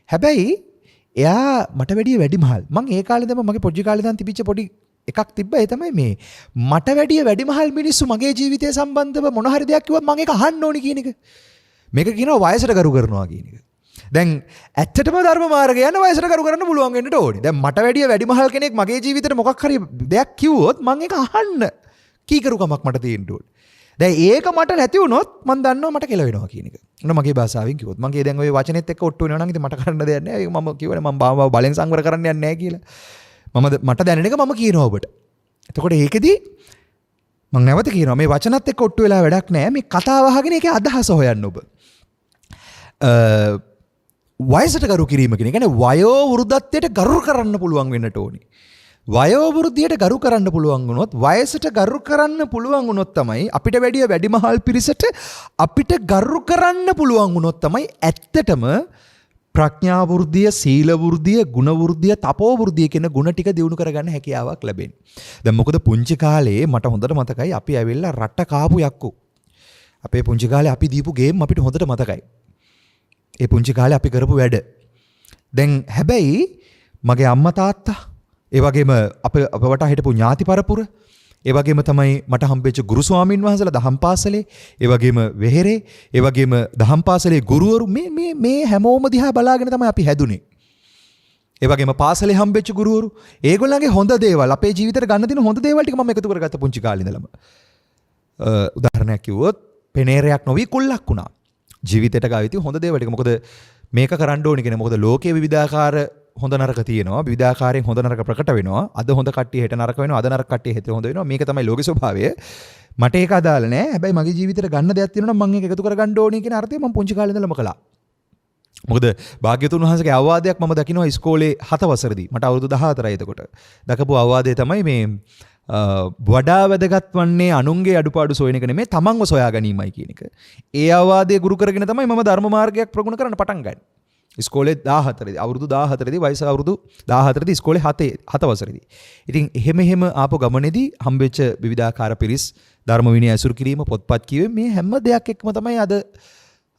හැබැයි එයා මට වැඩිය වැඩිමහල්. මං ඒ කාලේ ඉඳන් මගේ පොඩි කාලේ ඉඳන් තිබිච්ච පොඩි එකක් තිබ්බා. ඒ තමයි මේ මට වැඩිය වැඩිමහල් මිනිස්සු මගේ ජීවිතය සම්බන්ධව මොන හරි දෙයක් කිව්වොත් මං ඒක අහන්න ඕනි කියන එක. මේක කියනවා වයසට ගරු කරනවා කියන එක. දැන් ඇත්තටම ධර්ම මාර්ගය යන වයසට ගරු කරන්න පුළුවන් වෙන්නට ඕනේ. දැන් මට වැඩිය වැඩිමහල් කෙනෙක් මගේ ජීවිතේට මොකක් හරි දෙයක් කිව්වොත් මං ඒක අහන්න කීකරුකමක් මට තියෙන්න ඕනේ. දැන් ඒක මට නැති වුණොත් මං දන්නවා මට කෙලවෙනවා කියන එක. මොන මගේ භාෂාවෙන් කිව්වොත් මගේ දැන් ওই වචනේත් එක්ක ඔට්ටු වෙනවා නම් ඉතින් මට කරන්න දෙයක් නැහැ. ඒක මම කියවනේ මම බාව බලෙන් සංවර කරන්න යන්නේ නැහැ කියලා. මට දැනෙන එක මම කියනවා ඔබට. එතකොට ඒකෙදි මම නැවත කියනවා මේ වචනත් එක්ක ඔට්ටු වෙලා වැඩක් නැහැ. මේ කතාව අහගෙන ඒකේ අදහස හොයන්න ඔබ. වයසට ගරු කිරීම කියන එක කියන්නේ වයෝ වෘද්ධත්වයට ගරු කරන්න පුළුවන් වෙන්නට ඕනේ. වයෝ වෘද්ධියට ගරු කරන්න පුළුවන් වුණොත් වයසට ගරු කරන්න පුළුවන් වුණොත් තමයි අපිට වැඩිය වැඩිමහල් පිරිසට අපිට ගරු කරන්න පුළුවන් වුණොත් තමයි ඇත්තටම ප්‍රඥා වෘද්ධිය, සීල වෘද්ධිය, ගුණ වෘද්ධිය, තපෝ වෘද්ධිය කියන ගුණ ටික දිනු කරගන්න හැකියාවක් ලැබෙන්නේ. දැන් මොකද පුංචි කාලේ මට හොඳට මතකයි අපි ඇවිල්ලා රට කාපු යක්කු. අපේ පුංචි කාලේ අපි දීපු ගේම් අපිට හොඳට මතකයි. ඒ පුංචි කාලේ අපි කරපු වැඩ. දැන් හැබැයි මගේ අම්මා තාත්තා ඒ වගේම අප වටා හිටපු ඥාති පරපුර ඒ වගේම තමයි මට හම්බෙච්ච ගුරු ස්වාමීන් වහන්සේලා දහම් පාසලේ ඒ වගේම වෙහෙරේ ඒ වගේම දහම් පාසලේ ගුරුවරු මේ හැමෝම දිහා බලාගෙන තමයි අපි හැදුනේ. ඒ වගේම පාසලේ හම්බෙච්ච ගුරුවරු ඒගොල්ලන්ගේ හොඳ දේවල් අපේ ජීවිතේට ගන්න තියෙන හොඳ දේවල් ටික මම එකතු කරගත්ත පුංචි කාලේ ඉඳලම. උදාහරණයක් කිව්වොත් පෙනේරයක් නොවි කුල්ලක් වුණා. ජීවිතයට ගාවිති හොඳ දේවල් ටික. මොකද මේක කරන්න ඕනේ කියන්නේ මොකද ලෝකයේ විවිධාකාර හොඳ නරක තියෙනවා. විවිධාකාරයෙන් හොඳ නරක ප්‍රකට වෙනවා. අද හොඳ කට්ටිය හෙට නරක වෙනවා. අද නරක කට්ටිය හෙට හොඳ වෙනවා. මේක තමයි ලෝක ස්වභාවය. මට ඒක අදාළ නෑ. හැබැයි මගේ ජීවිතේට ගන්න දෙයක් තියෙනවා නම් මම ඒක එකතු කරගන්න ඕනේ කියන අර්ථය මම පුංචි කාලේ ඉඳලම කළා. මොකද භාග්‍යතුන් වහන්සේගේ අවවාදයක් මම දකිනවා ඉස්කෝලේ 7 වසරේදී. මට අවුරුදු 14යි එතකොට. දකපු අවවාදය තමයි මේ වඩා වැදගත් වන්නේ අනුන්ගේ අඩුපාඩු සොයන එක නෙමෙයි තමන්ව සොයා ගැනීමයි කියන එක. ඒ අවවාදය ගුරු කරගෙන තමයි මම ධර්ම මාර්ගයක් ප්‍රගුණ කරන්න පටන් ගන්නේ. ඉස්කෝලේ 14දී අවුරුදු 14දී වයස අවුරුදු 14දී ඉස්කෝලේ 7 වසරේදී. ඉතින් එහෙම ආපු ගමනේදී හම්බෙච්ච විවිධාකාර පිරිස් ධර්ම විනය ඇසුරු කිරීම පොත්පත් කියවේ මේ හැම දෙයක් එක්කම තමයි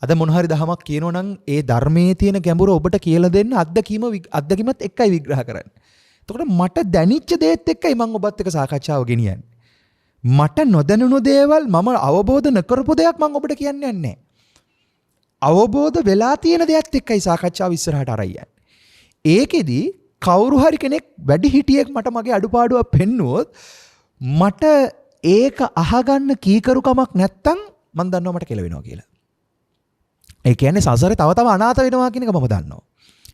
අද මොන හරි දහමක් කියනෝ නම් ඒ ධර්මයේ තියෙන ගැඹුර ඔබට කියලා දෙන්න අත්දැකීමත් එක්කයි විග්‍රහ කරන්නේ. එතකොට මට දැනිච්ච දේත් එක්කයි මම ඔබත් එක්ක සාකච්ඡාව ගෙනියන්නේ. මට නොදැනුණු දේවල් මම අවබෝධ නොකරපු දෙයක් මම ඔබට කියන්නේ නැහැ. අවබෝධ වෙලා තියෙන දෙයක් එක්කයි සාකච්ඡාව ඉස්සරහට අරන් යන්නේ. ඒකෙදි කවුරු හරි කෙනෙක් වැඩි හිටියෙක් මට මගේ අඩුපාඩුවක් පෙන්නුවොත් මට ඒක අහගන්න කීකරුකමක් නැත්තම් මම දන්නවා මට කෙලවෙනවා කියලා. ඒ කියන්නේ සංසාරේ තව අනාථ වෙනවා කියන එක මම දන්නවා.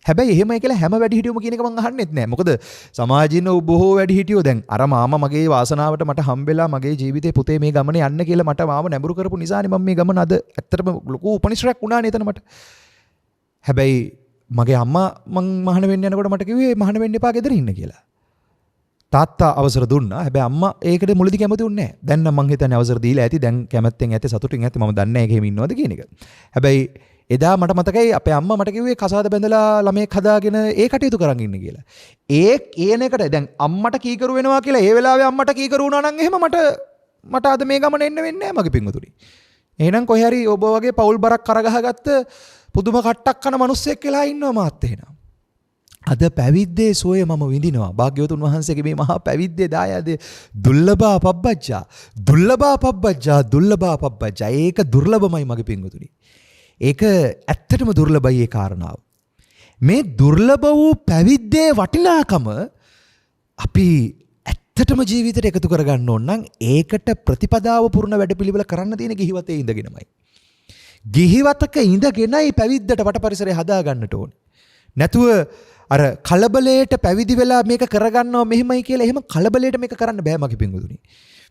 හැබැයි එහෙමයි කියලා හැම වැඩිහිටියොම කියන එක මම අහන්නෙත් නෑ. මොකද සමාජින බොහෝ වැඩිහිටියෝ දැන් අර මාමා මගේ වාසනාවට මට හම්බෙලා මගේ ජීවිතේ පුතේ මේ ගමනේ යන්න කියලා මට මාම නැඹුරු කරපු නිසානේ මම මේ ගමන අද ඇත්තටම ලොකු උපනිශ්‍රයක් වුණානේ එතන මට. හැබැයි මගේ අම්මා මං මහාන වෙන්න යනකොට මට කිව්වේ මහාන වෙන්න එපා ගෙදර ඉන්න කියලා. තාත්තා අවසර දුන්නා. හැබැයි අම්මා ඒකට මුලදී කැමති වුණේ නෑ. දැන් නම් මං හිතන්නේ අවසර දීලා ඇති. දැන් කැමැත්තෙන් ඇති සතුටින් ඇති. මම දන්නේ නෑ ඒක එහෙම ඉන්නවද කියන එක. හැබැයි එදා මට මතකයි අපේ අම්මා මට කිව්වේ කසාද බැඳලා ළමෙක් හදාගෙන ඒ කටයුතු කරන් ඉන්න කියලා. ඒ කියන එකට දැන් අම්මට කීකරු වෙනවා කියලා ඒ වෙලාවේ අම්මට කීකරු වුණා නම් එහෙම මට අද මේ ගමන එන්න වෙන්නේ නැහැ මගේ පිංගුතුනි. එහෙනම් කොහේ හරි ඔබ වගේ පෞල් බරක් කරගහගත්ත පුදුම කට්ටක් කන මිනිස්සෙක් කියලා ඉන්නවා මාත් එහෙනම්. අද පැවිද්දේ සෝය මම විඳිනවා. භාග්‍යවතුන් වහන්සේගේ මේ මහා පැවිද්දේ දායාදේ දුර්ලභා පබ්බජ්ජා. ඒක දුර්ලභමයි මගේ පිංගුතුනි. ඒක ඇත්තටම දුර්ලභයි ඒ කාරණාව. මේ දුර්ලභ වූ පැවිද්දේ වටිනාකම අපි ඇත්තටම ජීවිතයට එකතු කරගන්න ඕන නම් ඒකට ප්‍රතිපදාව පුරන වැඩපිළිවෙල කරන්න තියෙන ගිහිවතේ ඉඳගෙනමයි. ගිහිවතක ඉඳගෙනයි පැවිද්දට වට පරිසරය හදා ගන්නට ඕනේ. නැතුව අර කලබලයට පැවිදි වෙලා මේක කරගන්නවා මෙහෙමයි කියලා එහෙම කලබලයට මේක කරන්න බෑ මගේ පිංගුතුනි.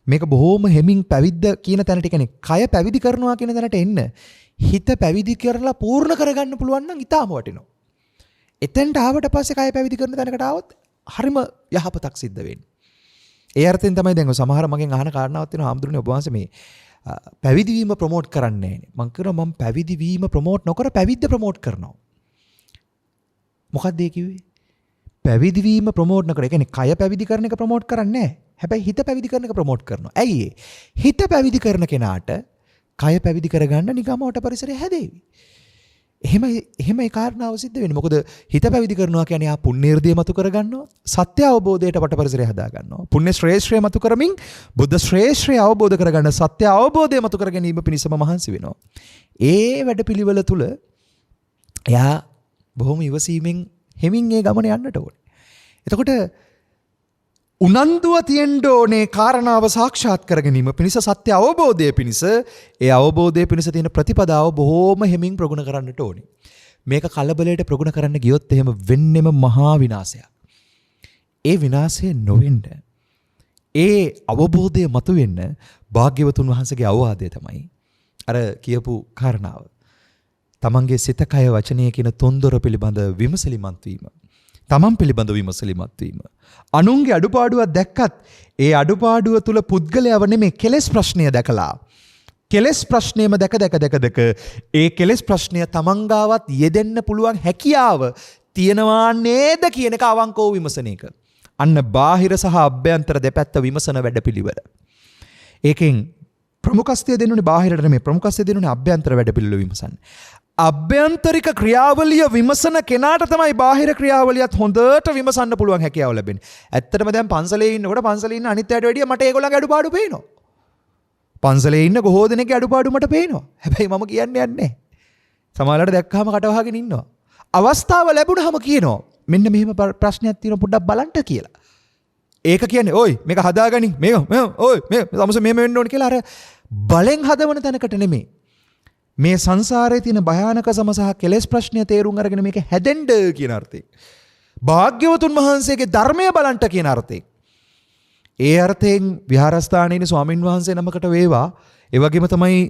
මේක බොහොම හැමින් පැවිද්ද කියන තැනට කියන්නේ කය පැවිදි කරනවා කියන තැනට එන්න හිත පැවිදි කරලා පූර්ණ කරගන්න පුළුවන් නම් ඊටාම වටිනවා. එතෙන්ට ආවට පස්සේ කය පැවිදි කරන තැනකට ආවොත් හරිම යහපතක් සිද්ධ වෙන්නේ. ඒ අර්ථයෙන් තමයි දැන් සමහර මගෙන් අහන කාරණාවක් තියෙනවා හාමුදුරනේ ඔබ වහන්සේ මේ පැවිදි වීම ප්‍රොමෝට් කරන්නේ නැහැ. මම කියනවා මම පැවිදි වීම ප්‍රොමෝට් නොකර පැවිද්ද ප්‍රොමෝට් කරනවා. මොකක්ද ඒ කිව්වේ? පැවිදි වීම ප්‍රොමෝට් නොකර. ඒ කියන්නේ කය පැවිදි කරන එක ප්‍රොමෝට් කරන්නේ නැහැ. හැබැයි හිත පැවිදි කරන එක ප්‍රොමෝට් කරනවා. ඇයි ඒ? හිත පැවිදි කරන කෙනාට කය පැවිදි කරගන්න නිකම්ම වට පරිසරය හැදේවි. එහෙම ඒ කාරණාව සිද්ධ වෙන්නේ. මොකද හිත පැවිදි කරනවා කියන්නේ ආ පුණ්‍යර්ධිය මතු කරගන්නවා. සත්‍ය අවබෝධයට වට පරිසරය හදා ගන්නවා. පුණ්‍ය ශ්‍රේෂ්ඨය මතු කරමින් බුද්ධ ශ්‍රේෂ්ඨය අවබෝධ කරගන්න සත්‍ය අවබෝධය මතු කර ගැනීම පිණිසම මහන්සි වෙනවා. ඒ වැඩපිළිවෙල තුල එයා බොහොම ඉවසීමෙන් හෙමින් ඒ ගමන යන්නට ඕනේ. එතකොට උනන්දුව තියෙන්න ඕනේ කාරණාව සාක්ෂාත් කර ගැනීම පිණිස සත්‍ය අවබෝධය පිණිස ඒ අවබෝධය පිණිස තියෙන ප්‍රතිපදාව බොහොම හෙමින් ප්‍රගුණ කරන්නට ඕනේ. මේක කලබලයට ප්‍රගුණ කරන්න ගියොත් එහෙම වෙන්නෙම මහා විනාශයක්. ඒ විනාශය නොවෙන්න ඒ අවබෝධය මතුවෙන්න භාග්‍යවතුන් වහන්සේගේ අවවාදය තමයි අර කියපු කාරණාව. තමන්ගේ සිත කය වචනය කියන තොන්දොර පිළිබඳ විමසලිමත් වීම. තමන් පිළිබඳ විමසලිමත් වීම. අනුන්ගේ අඩුපාඩුවක් දැක්කත් ඒ අඩුපාඩුව තුල පුද්ගලයව නෙමෙයි කෙලෙස් ප්‍රශ්නය දැකලා කෙලෙස් ප්‍රශ්නයම දැක ඒ කෙලෙස් ප්‍රශ්නය තමන් ගාවත් යෙදෙන්න පුළුවන් හැකියාව තියනවා නේද කියන එක අවංකව විමසන එක. අන්න බාහිර සහ අභ්‍යන්තර දෙපැත්ත විමසන වැඩපිළිවෙල. ඒකෙන් ප්‍රමුඛස්තය දෙනුනේ බාහිරට නෙමෙයි ප්‍රමුඛස්තය දෙනුනේ අභ්‍යන්තර වැඩපිළිවෙල විමසන්න. අභ්‍යන්තරික ක්‍රියාවලිය විමසන කෙනාට තමයි බාහිර ක්‍රියාවලියත් හොඳට විමසන්න පුළුවන් හැකියාව ලැබෙන්නේ. ඇත්තටම දැන් පන්සලේ ඉන්නකොට පන්සලේ ඉන්න අනිත් අයට වැඩිය මට ඒගොල්ලන්ගේ අඩුපාඩු පේනවා. පන්සලේ ඉන්න බොහෝ දෙනෙක්ගේ අඩුපාඩු මට පේනවා. හැබැයි මම කියන්නේ නැහැ. සමහරවිට දැක්කම කට වහගෙන ඉන්නවා. අවස්ථාව ලැබුණාම කියනවා මෙන්න මෙහෙම ප්‍රශ්නයක් තියෙනවා පොඩ්ඩක් බලන්න කියලා. ඒක කියන්නේ ඔයි මේක හදාගනින් ඔයි මේ සමස මෙහෙම වෙන්න ඕනේ කියලා අර බලෙන් හදවන තැනකට නෙමෙයි. මේ සංසාරයේ තියෙන භයානකසම සහ කෙලෙස් ප්‍රශ්නය තේරුම් අරගෙන මේක හැදෙන්න කියන අර්ථයෙන්. භාග්‍යවතුන් වහන්සේගේ ධර්මය බලන්ට කියන අර්ථයෙන්. ඒ අර්ථයෙන් විහාරස්ථානයේ ස්වාමින් වහන්සේ නමකට වේවා. ඒ වගේම තමයි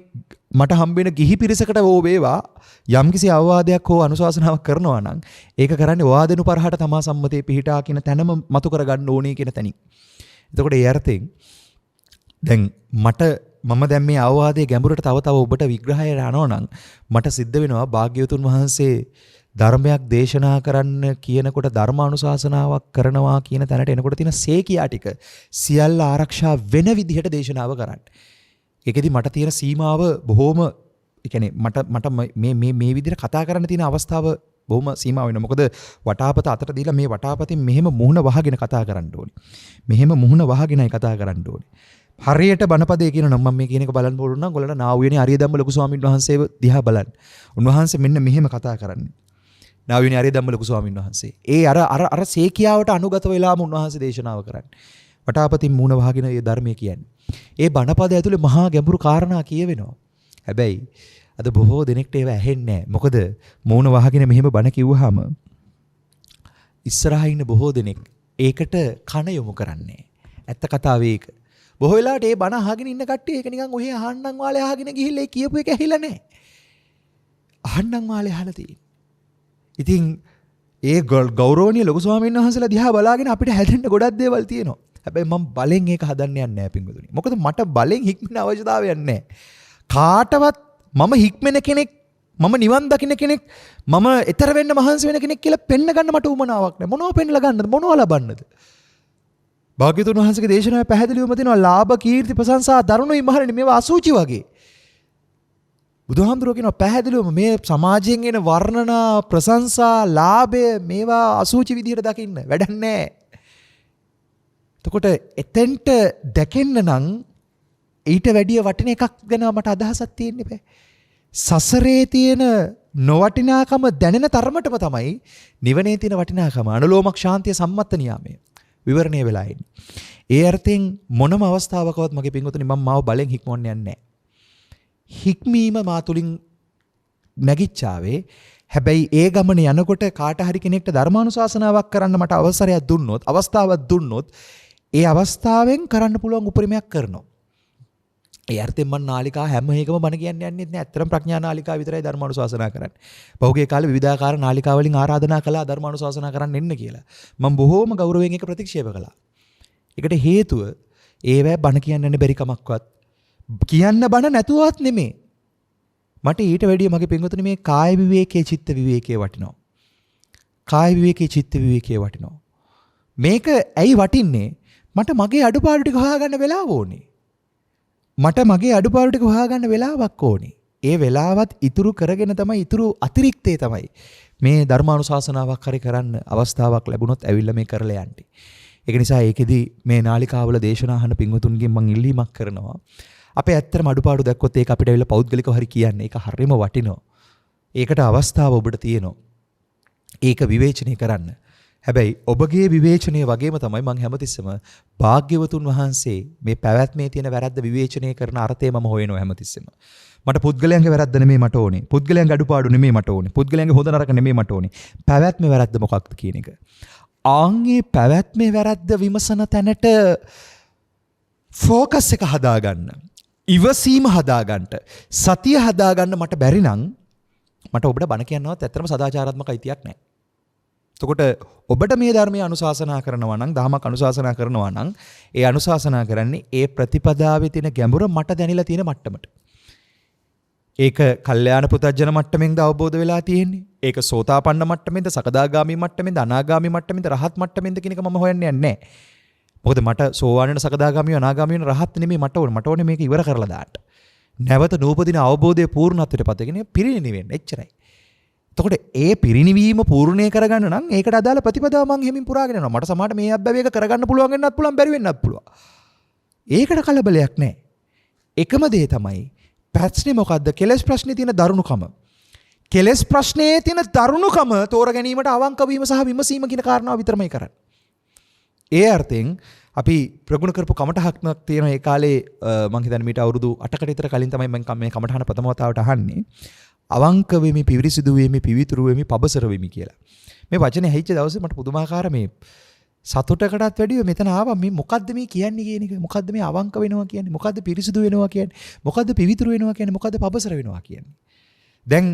මට හම්බෙන ගිහි පිරිසකට වෝ වේවා. යම්කිසි අවවාදයක් හෝ අනුශාසනාවක් කරනවා නම් ඒක කරන්නේ වාදෙනු පරහට තමා සම්මතයේ පිහිටා කියන තැනම මතු කරගන්න ඕනේ කියන තැනින්. එතකොට ඒ අර්ථයෙන් දැන් මම දැන් මේ අවවාදයේ ගැඹුරට තව ඔබට විග්‍රහය යනවා නම් මට සිද්ධ වෙනවා භාග්‍යවතුන් වහන්සේ ධර්මයක් දේශනා කරන්න කියනකොට ධර්මානුශාසනාවක් කරනවා කියන තැනට එනකොට තියෙන සේකියා ටික සියල්ල ආරක්ෂා වෙන විදිහට දේශනාව කරන්න. ඒකෙදි මට තියෙන සීමාව බොහොම ඒ කියන්නේ මට මේ විදිහට කතා කරන්න තියෙන අවස්ථාව බොහොම සීමා වෙනවා. මොකද වටාපත අතට දීලා මේ වටාපතින් මෙහෙම මුහුණ වහගෙන කතා කරන්න ඕනේ. මෙහෙම මුහුණ වහගෙනයි කතා කරන්න ඕනේ. හරියට බණපදේ කියන නම් මම මේ කියන එක බලන්න ඕන නම් ඔයාලට නාවුවේනේ අරියදම්ම ලොකු ස්වාමීන් වහන්සේව දිහා බලන්න. උන්වහන්සේ මෙන්න මෙහෙම කතා කරන්නේ. නාවුවේනේ අරියදම්ම ලොකු ස්වාමීන් වහන්සේ. ඒ අර සේකියාවට අනුගත වෙලාම උන්වහන්සේ දේශනාව කරන්නේ. වටාපතින් මුහුණ වහගෙන ඒ ධර්මයේ කියන්නේ. ඒ බණපද ඇතුලේ මහා ගැඹුරු කාරණා කියවෙනවා. හැබැයි අද බොහෝ දෙනෙක්ට ඒව ඇහෙන්නේ නැහැ. මොකද මුහුණ වහගෙන මෙහෙම බණ කිව්වහම ඉස්සරහා ඉන්න බොහෝ දෙනෙක් ඒකට කන යොමු කරන්නේ. ඇත්ත කතාව ඒක. බොහෝ වෙලාවට ඒ බණ අහගෙන ඉන්න කට්ටිය ඒක නිකන් ඔහේ අහන්නම් වාලේ අහගෙන ගිහිල්ලා ඒ කියපු එක ඇහිලා නැහැ. අහන්නම් වාලේ අහලා තියෙන්නේ. ඉතින් ඒ ගෞරවනීය ලොකු ස්වාමීන් වහන්සේලා දිහා බලාගෙන අපිට හැදෙන්න ගොඩක් දේවල් තියෙනවා. හැබැයි මම බලෙන් ඒක හදන්න යන්නේ නැහැ පින්වතුනි. මොකද මට බලෙන් හික්මන අවශ්‍යතාවයක් නැහැ. කාටවත් මම හික්මන කෙනෙක්, මම නිවන් දකින්න කෙනෙක්, මම ඊතර වෙන්න මහන්සි වෙන කෙනෙක් කියලා පෙන්න ගන්න මට උවමනාවක් නැහැ. මොනව පෙන්නලා ගන්නද? මොනව ලබන්නද? භාග්‍යවතුන් වහන්සේගේ දේශනාවේ පැහැදිලිවම තියෙනවා ලාභ කීර්ති ප්‍රශංසා දරුණුයි මහරණි මේවා අසුචි වගේ. බුදුහාමුදුරුවෝ කියනවා පැහැදිලිවම මේ සමාජයෙන් එන වර්ණනා ප්‍රශංසා ලාභය මේවා අසුචි විදිහට දකින්න වැඩක් නැහැ. එතකොට එතෙන්ට දැකෙන්න නම් ඊට වැඩිය වටින එකක් ගැන මට අදහසක් තියෙන්න බෑ. සසරේ තියෙන නොවටිනාකම දැනෙන තරමටම තමයි නිවනේ තියෙන වටිනාකම අනුලෝමක් ශාන්තිය සම්මත්ත නියාමය විවරණය වෙලා ඉන්නේ. ඒ අර්ථයෙන් මොනම අවස්ථාවකවත් මගේ පින්වතුනි මම මාව බලෙන් හික්මවන්න යන්නේ නැහැ. හික්මීම මා තුලින් නැගිච්චාවේ. හැබැයි ඒ ගමන යනකොට කාට හරි කෙනෙක්ට ධර්මානුශාසනාවක් කරන්න මට අවසරයක් දුන්නොත්, අවස්ථාවක් දුන්නොත්, ඒ අවස්ථාවෙන් කරන්න පුළුවන් උපරිමයක් කරනවා. ඒ අර්ථයෙන් මම නාලිකා හැම එකම බණ කියන්න යන්නේ නැහැ. ඇත්තටම ප්‍රඥා නාලිකා විතරයි ධර්මානුශාසනා කරන්නේ. පහුගිය කාලේ විවිධාකාර නාලිකා වලින් ආරාධනා කළා ධර්මානුශාසනා කරන්න එන්න කියලා. මම බොහෝම ගෞරවයෙන් ඒක ප්‍රතික්ෂේප කළා. ඒකට හේතුව ඒවැ බණ කියන්න යන්න බැරි කමක්වත් කියන්න බණ නැතුවත් නෙමෙයි. මට ඊට වැඩිය මගේ පින්වතුනි මේ කාය විවේකයේ චිත්ත විවේකයේ වටිනවා. කාය විවේකයේ චිත්ත විවේකයේ වටිනවා. මේක ඇයි වටින්නේ? මට මගේ අඩුපාඩු ටික හොයාගන්න වෙලාව ඕනේ. මට මගේ අඩුපාඩු ටික හොයාගන්න වෙලාවක් ඕනේ. ඒ වෙලාවත් ඉතුරු කරගෙන තමයි ඉතුරු අතිරික්තේ තමයි මේ ධර්මානුශාසනාවක් හරි කරන්න අවස්ථාවක් ලැබුණොත් ඇවිල්ලා මේ කරලා යන්නේ. ඒක නිසා ඒකෙදි මේ නාලිකාවල දේශනා අහන පින්වතුන්ගෙන් මම ඉල්ලීමක් කරනවා. අපේ ඇත්තටම අඩුපාඩු දැක්කොත් ඒක අපිට ඇවිල්ලා පෞද්ගලිකව හරි කියන්නේ. ඒක හරියම වටිනවා. ඒකට අවස්ථාව ඔබට තියෙනවා. ඒක විවේචනය කරන්න. හැබැයි ඔබගේ විවේචනය වගේම තමයි මම හැමතිස්සම භාග්‍යවතුන් වහන්සේ මේ පැවැත්මේ තියෙන වැරද්ද විවේචනය කරන අර්ථය මම හොයනවා හැමතිස්සෙම. මට පුද්ගලයන්ගේ වැරද්ද නෙමෙයි මට ඕනේ. පුද්ගලයන්ගේ අඩුපාඩු නෙමෙයි මට ඕනේ. පුද්ගලයන්ගේ හොඳ නරක නෙමෙයි මට ඕනේ. පැවැත්මේ වැරද්ද මොකක්ද කියන එක. ආන්ගේ පැවැත්මේ වැරද්ද විමසන තැනට ફોකස් එක හදාගන්න. ඉවසීම හදාගන්න. සතිය හදාගන්න මට බැරි නම් මට ඔබට බණ කියනවත් ඇත්තටම සදාචාරාත්මක අයිතියක් නැහැ. එතකොට ඔබට මේ ධර්මයේ අනුශාසනා කරනවා නම්, දහමක් අනුශාසනා කරනවා නම්, ඒ අනුශාසනා කරන්නේ ඒ ප්‍රතිපදාවේ තියෙන ගැඹුර මට දැනিলা තියෙන මට්ටමට. ඒක කල්යාණ පුතඥ මට්ටමෙන්ද අවබෝධ වෙලා තියෙන්නේ. ඒක සෝතාපන්න මට්ටමෙන්ද, සකදාගාමි මට්ටමෙන්ද, අනාගාමි මට්ටමෙන්ද, රහත් මට්ටමෙන්ද කියන එක මම හොයන්නේ නැහැ. මොකද මට සෝවාන් වෙන, සකදාගාමි වෙන, අනාගාමි වෙන, රහත් නෙමෙයි මට ඕනේ. මට ඕනේ මේක ඉවර කරලා දාන්න. නැවත නූපදින අවබෝධයේ පූර්ණත්වයට පත්ගෙන පිරිනිවෙන්න. එච්චරයි. එතකොට ඒ පිරිනිවීම පූර්ණේ කරගන්න නම් ඒකට අදාළ ප්‍රතිපදාව මං හැමින් පුරාගෙන යනවා. මට සමහරට මේ අබ්බැවේක කරගන්න පුළුවන් වෙන්නත් පුළුවන්, බැරි වෙන්නත් පුළුවන්. ඒකට කලබලයක් නැහැ. එකම දේ තමයි ප්‍රශ්නේ මොකද්ද? කෙලස් ප්‍රශ්නේ තියෙන දරුණුකම. කෙලස් ප්‍රශ්නේ තියෙන දරුණුකම තෝර ගැනීමට අවංක වීම සහ විමසීම කියන කාරණාව විතරමයි කරන්නේ. ඒ අර්ථයෙන් අපි ප්‍රගුණ කරපු කමටහක්ක් තියෙන ඒ කාලේ මං හිතන්නේ මීට අවුරුදු 8කට විතර කලින් තමයි මම මේ කමටහන ප්‍රථම වතාවට අහන්නේ. අවංක වෙමි, පිවිරිසිදු වෙමි, පිවිතුරු වෙමි, පබසර වෙමි කියලා. මේ වචනේ ඇහිච්ච දවසේ මට පුදුමාකාර මේ සතුටකටත් වැඩිව මෙතන ආවා මේ මොකද්ද මේ කියන්නේ කියන එක. මොකද්ද මේ අවංක වෙනවා කියන්නේ? මොකද්ද පිරිසිදු වෙනවා කියන්නේ? මොකද්ද පිවිතුරු වෙනවා කියන්නේ? මොකද්ද පබසර වෙනවා කියන්නේ? දැන්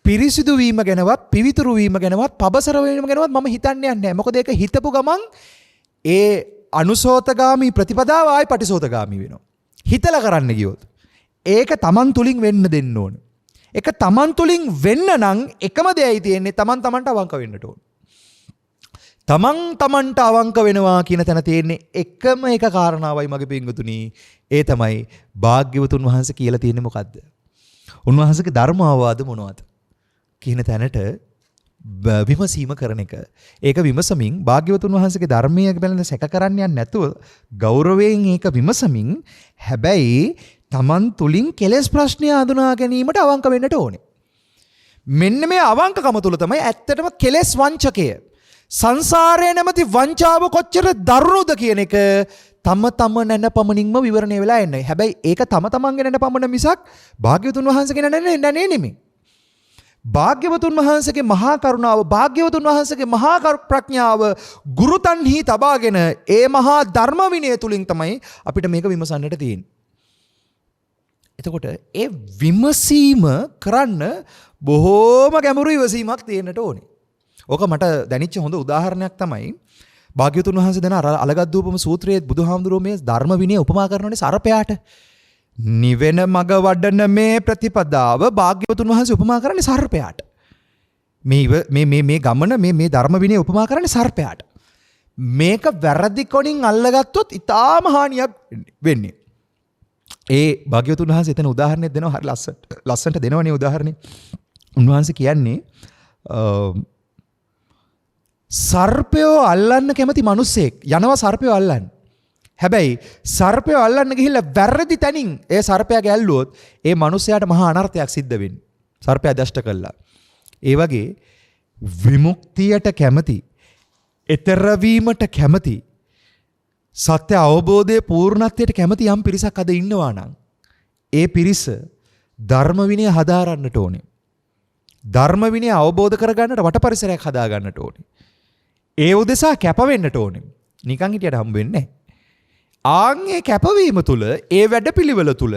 පිරිසිදු වීම ගැනවත්, පිවිතුරු වීම ගැනවත්, පබසර වීම ගැනවත් මම හිතන්නේ නැහැ. මොකද ඒක හිතපු ගමන් ඒ අනුසෝතගාමි ප්‍රතිපදාව ආයි පටිසෝතගාමි වෙනවා. හිතලා කරන්න ගියොත් ඒක Taman තුලින් වෙන්න දෙන්න ඕන. ඒක Taman තුලින් වෙන්න නම් එකම දෙයයි තියෙන්නේ, Taman Tamanට අවංක වෙන්නට ඕන. Taman Tamanට අවංක වෙනවා කියන තැන තියෙන්නේ එකම එක කාරණාවයි මගේ පින්වතුනි. ඒ තමයි භාග්‍යවතුන් වහන්සේ කියලා තියෙන්නේ මොකද්ද? උන්වහන්සේගේ ධර්ම අවවාද මොනවද කියන තැනට විමසීම කරන එක. ඒක විමසමින් භාග්‍යවතුන් වහන්සේගේ ධර්මයේ බැලඳ සැක කරන්න යන්නේ නැතුව ගෞරවයෙන් ඒක විමසමින්, හැබැයි Taman තුලින් කෙලෙස් ප්‍රශ්නය හඳුනා ගැනීමට අවංක වෙන්නට ඕනේ. මෙන්න මේ අවංකකම තුල තමයි ඇත්තටම කෙලෙස් වංචකය, සංසාරයේ නැමැති වංචාව කොච්චර දරුණුද කියන එක තම නැන පමණින්ම විවරණය වෙලා එන්නේ. හැබැයි ඒක තම තමන්ගේ නැන පමණ මිසක් භාග්‍යවතුන් වහන්සේගේ නැන නෙමෙයි. භාග්‍යවතුන් වහන්සේගේ මහා කරුණාව, භාග්‍යවතුන් වහන්සේගේ මහා ප්‍රඥාව ගුරුතන්හි තබාගෙන ඒ මහා ධර්ම විනය තුලින් තමයි අපිට මේක විමසන්නට තියෙන්නේ. එතකොට ඒ විමසීම කරන්න බොහෝම ගැඹුරු විමසීමක් තියෙන්නට ඕනේ. ඕක මට දැනෙච්ච හොඳ උදාහරණයක් තමයි භාග්‍යවතුන් වහන්සේ දෙන අලගද්දූපම සූත්‍රයේ බුදුහාමුදුරුවෝ මේ ධර්ම විනය උපමා කරනෝනේ සර්පයාට. නිවෙන මග වඩන මේ ප්‍රතිපදාව භාග්‍යවතුන් වහන්සේ උපමා කරන්නේ සර්පයාට. මේ ගමන මේ ධර්ම විනය උපමා කරන්නේ සර්පයාට. මේක වැරදි කොනින් අල්ලගත්තොත් ඊටාම හානියක් වෙන්නේ. ඒ භාග්‍යවතුන් වහන්සේ එතන උදාහරණයක් දෙනවා. හරි ලස්සනට දෙනවනේ උදාහරණේ. උන්වහන්සේ කියන්නේ සර්පයෝ අල්ලන්න කැමති මිනිස්සෙක් යනවා සර්පයෝ අල්ලන්න. හැබැයි සර්පයෝ අල්ලන්න ගිහිල්ලා වැරදි තැනින් ඒ සර්පයාගේ ඇල්ලුවොත් ඒ මිනිසයාට මහා අනර්ථයක් සිද්ධ වෙන්නේ. සර්පයා දෂ්ට කළා. ඒ වගේ විමුක්තියට කැමති, ඊතර වීමට කැමති, සත්‍ය අවබෝධයේ පූර්ණත්වයට කැමති යම් පිරිසක් අද ඉන්නවා නම් ඒ පිරිස ධර්ම විනය හදාරන්නට ඕනේ. ධර්ම විනය අවබෝධ කරගන්නට වට පරිසරයක් හදා ගන්නට ඕනේ. ඒ උදෙසා කැප වෙන්නට ඕනේ. නිකන් හිටියට හම්බ වෙන්නේ නැහැ. ආන්ගේ කැපවීම තුළ ඒ වැඩපිළිවෙල තුළ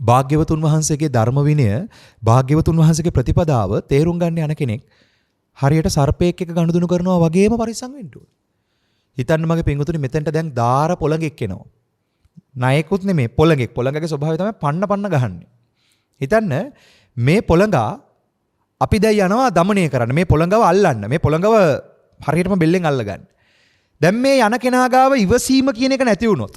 භාග්‍යවතුන් වහන්සේගේ ධර්ම විනය භාග්‍යවතුන් වහන්සේගේ ප්‍රතිපදාව තේරුම් ගන්න යන කෙනෙක් හරියට සර්පයෙක් එක ගනුදෙනු කරනවා වගේම පරිස්සම් වෙන්න ඕනේ. හිතන්න මගේ පින්වතුනි මෙතෙන්ට දැන් දාර පොළඟෙක් එනවා. ණයෙකුත් නෙමෙයි පොළඟෙක්. පොළඟගේ ස්වභාවය තමයි පන්න ගහන්නේ. හිතන්න මේ පොළඟා අපි දැන් යනවා দমনය කරන්න. මේ පොළඟව අල්ලන්න. මේ පොළඟව හරියටම බෙල්ලෙන් අල්ලගන්න. දැන් මේ යන කෙනා ගාව ඉවසීම කියන එක නැති වුණොත්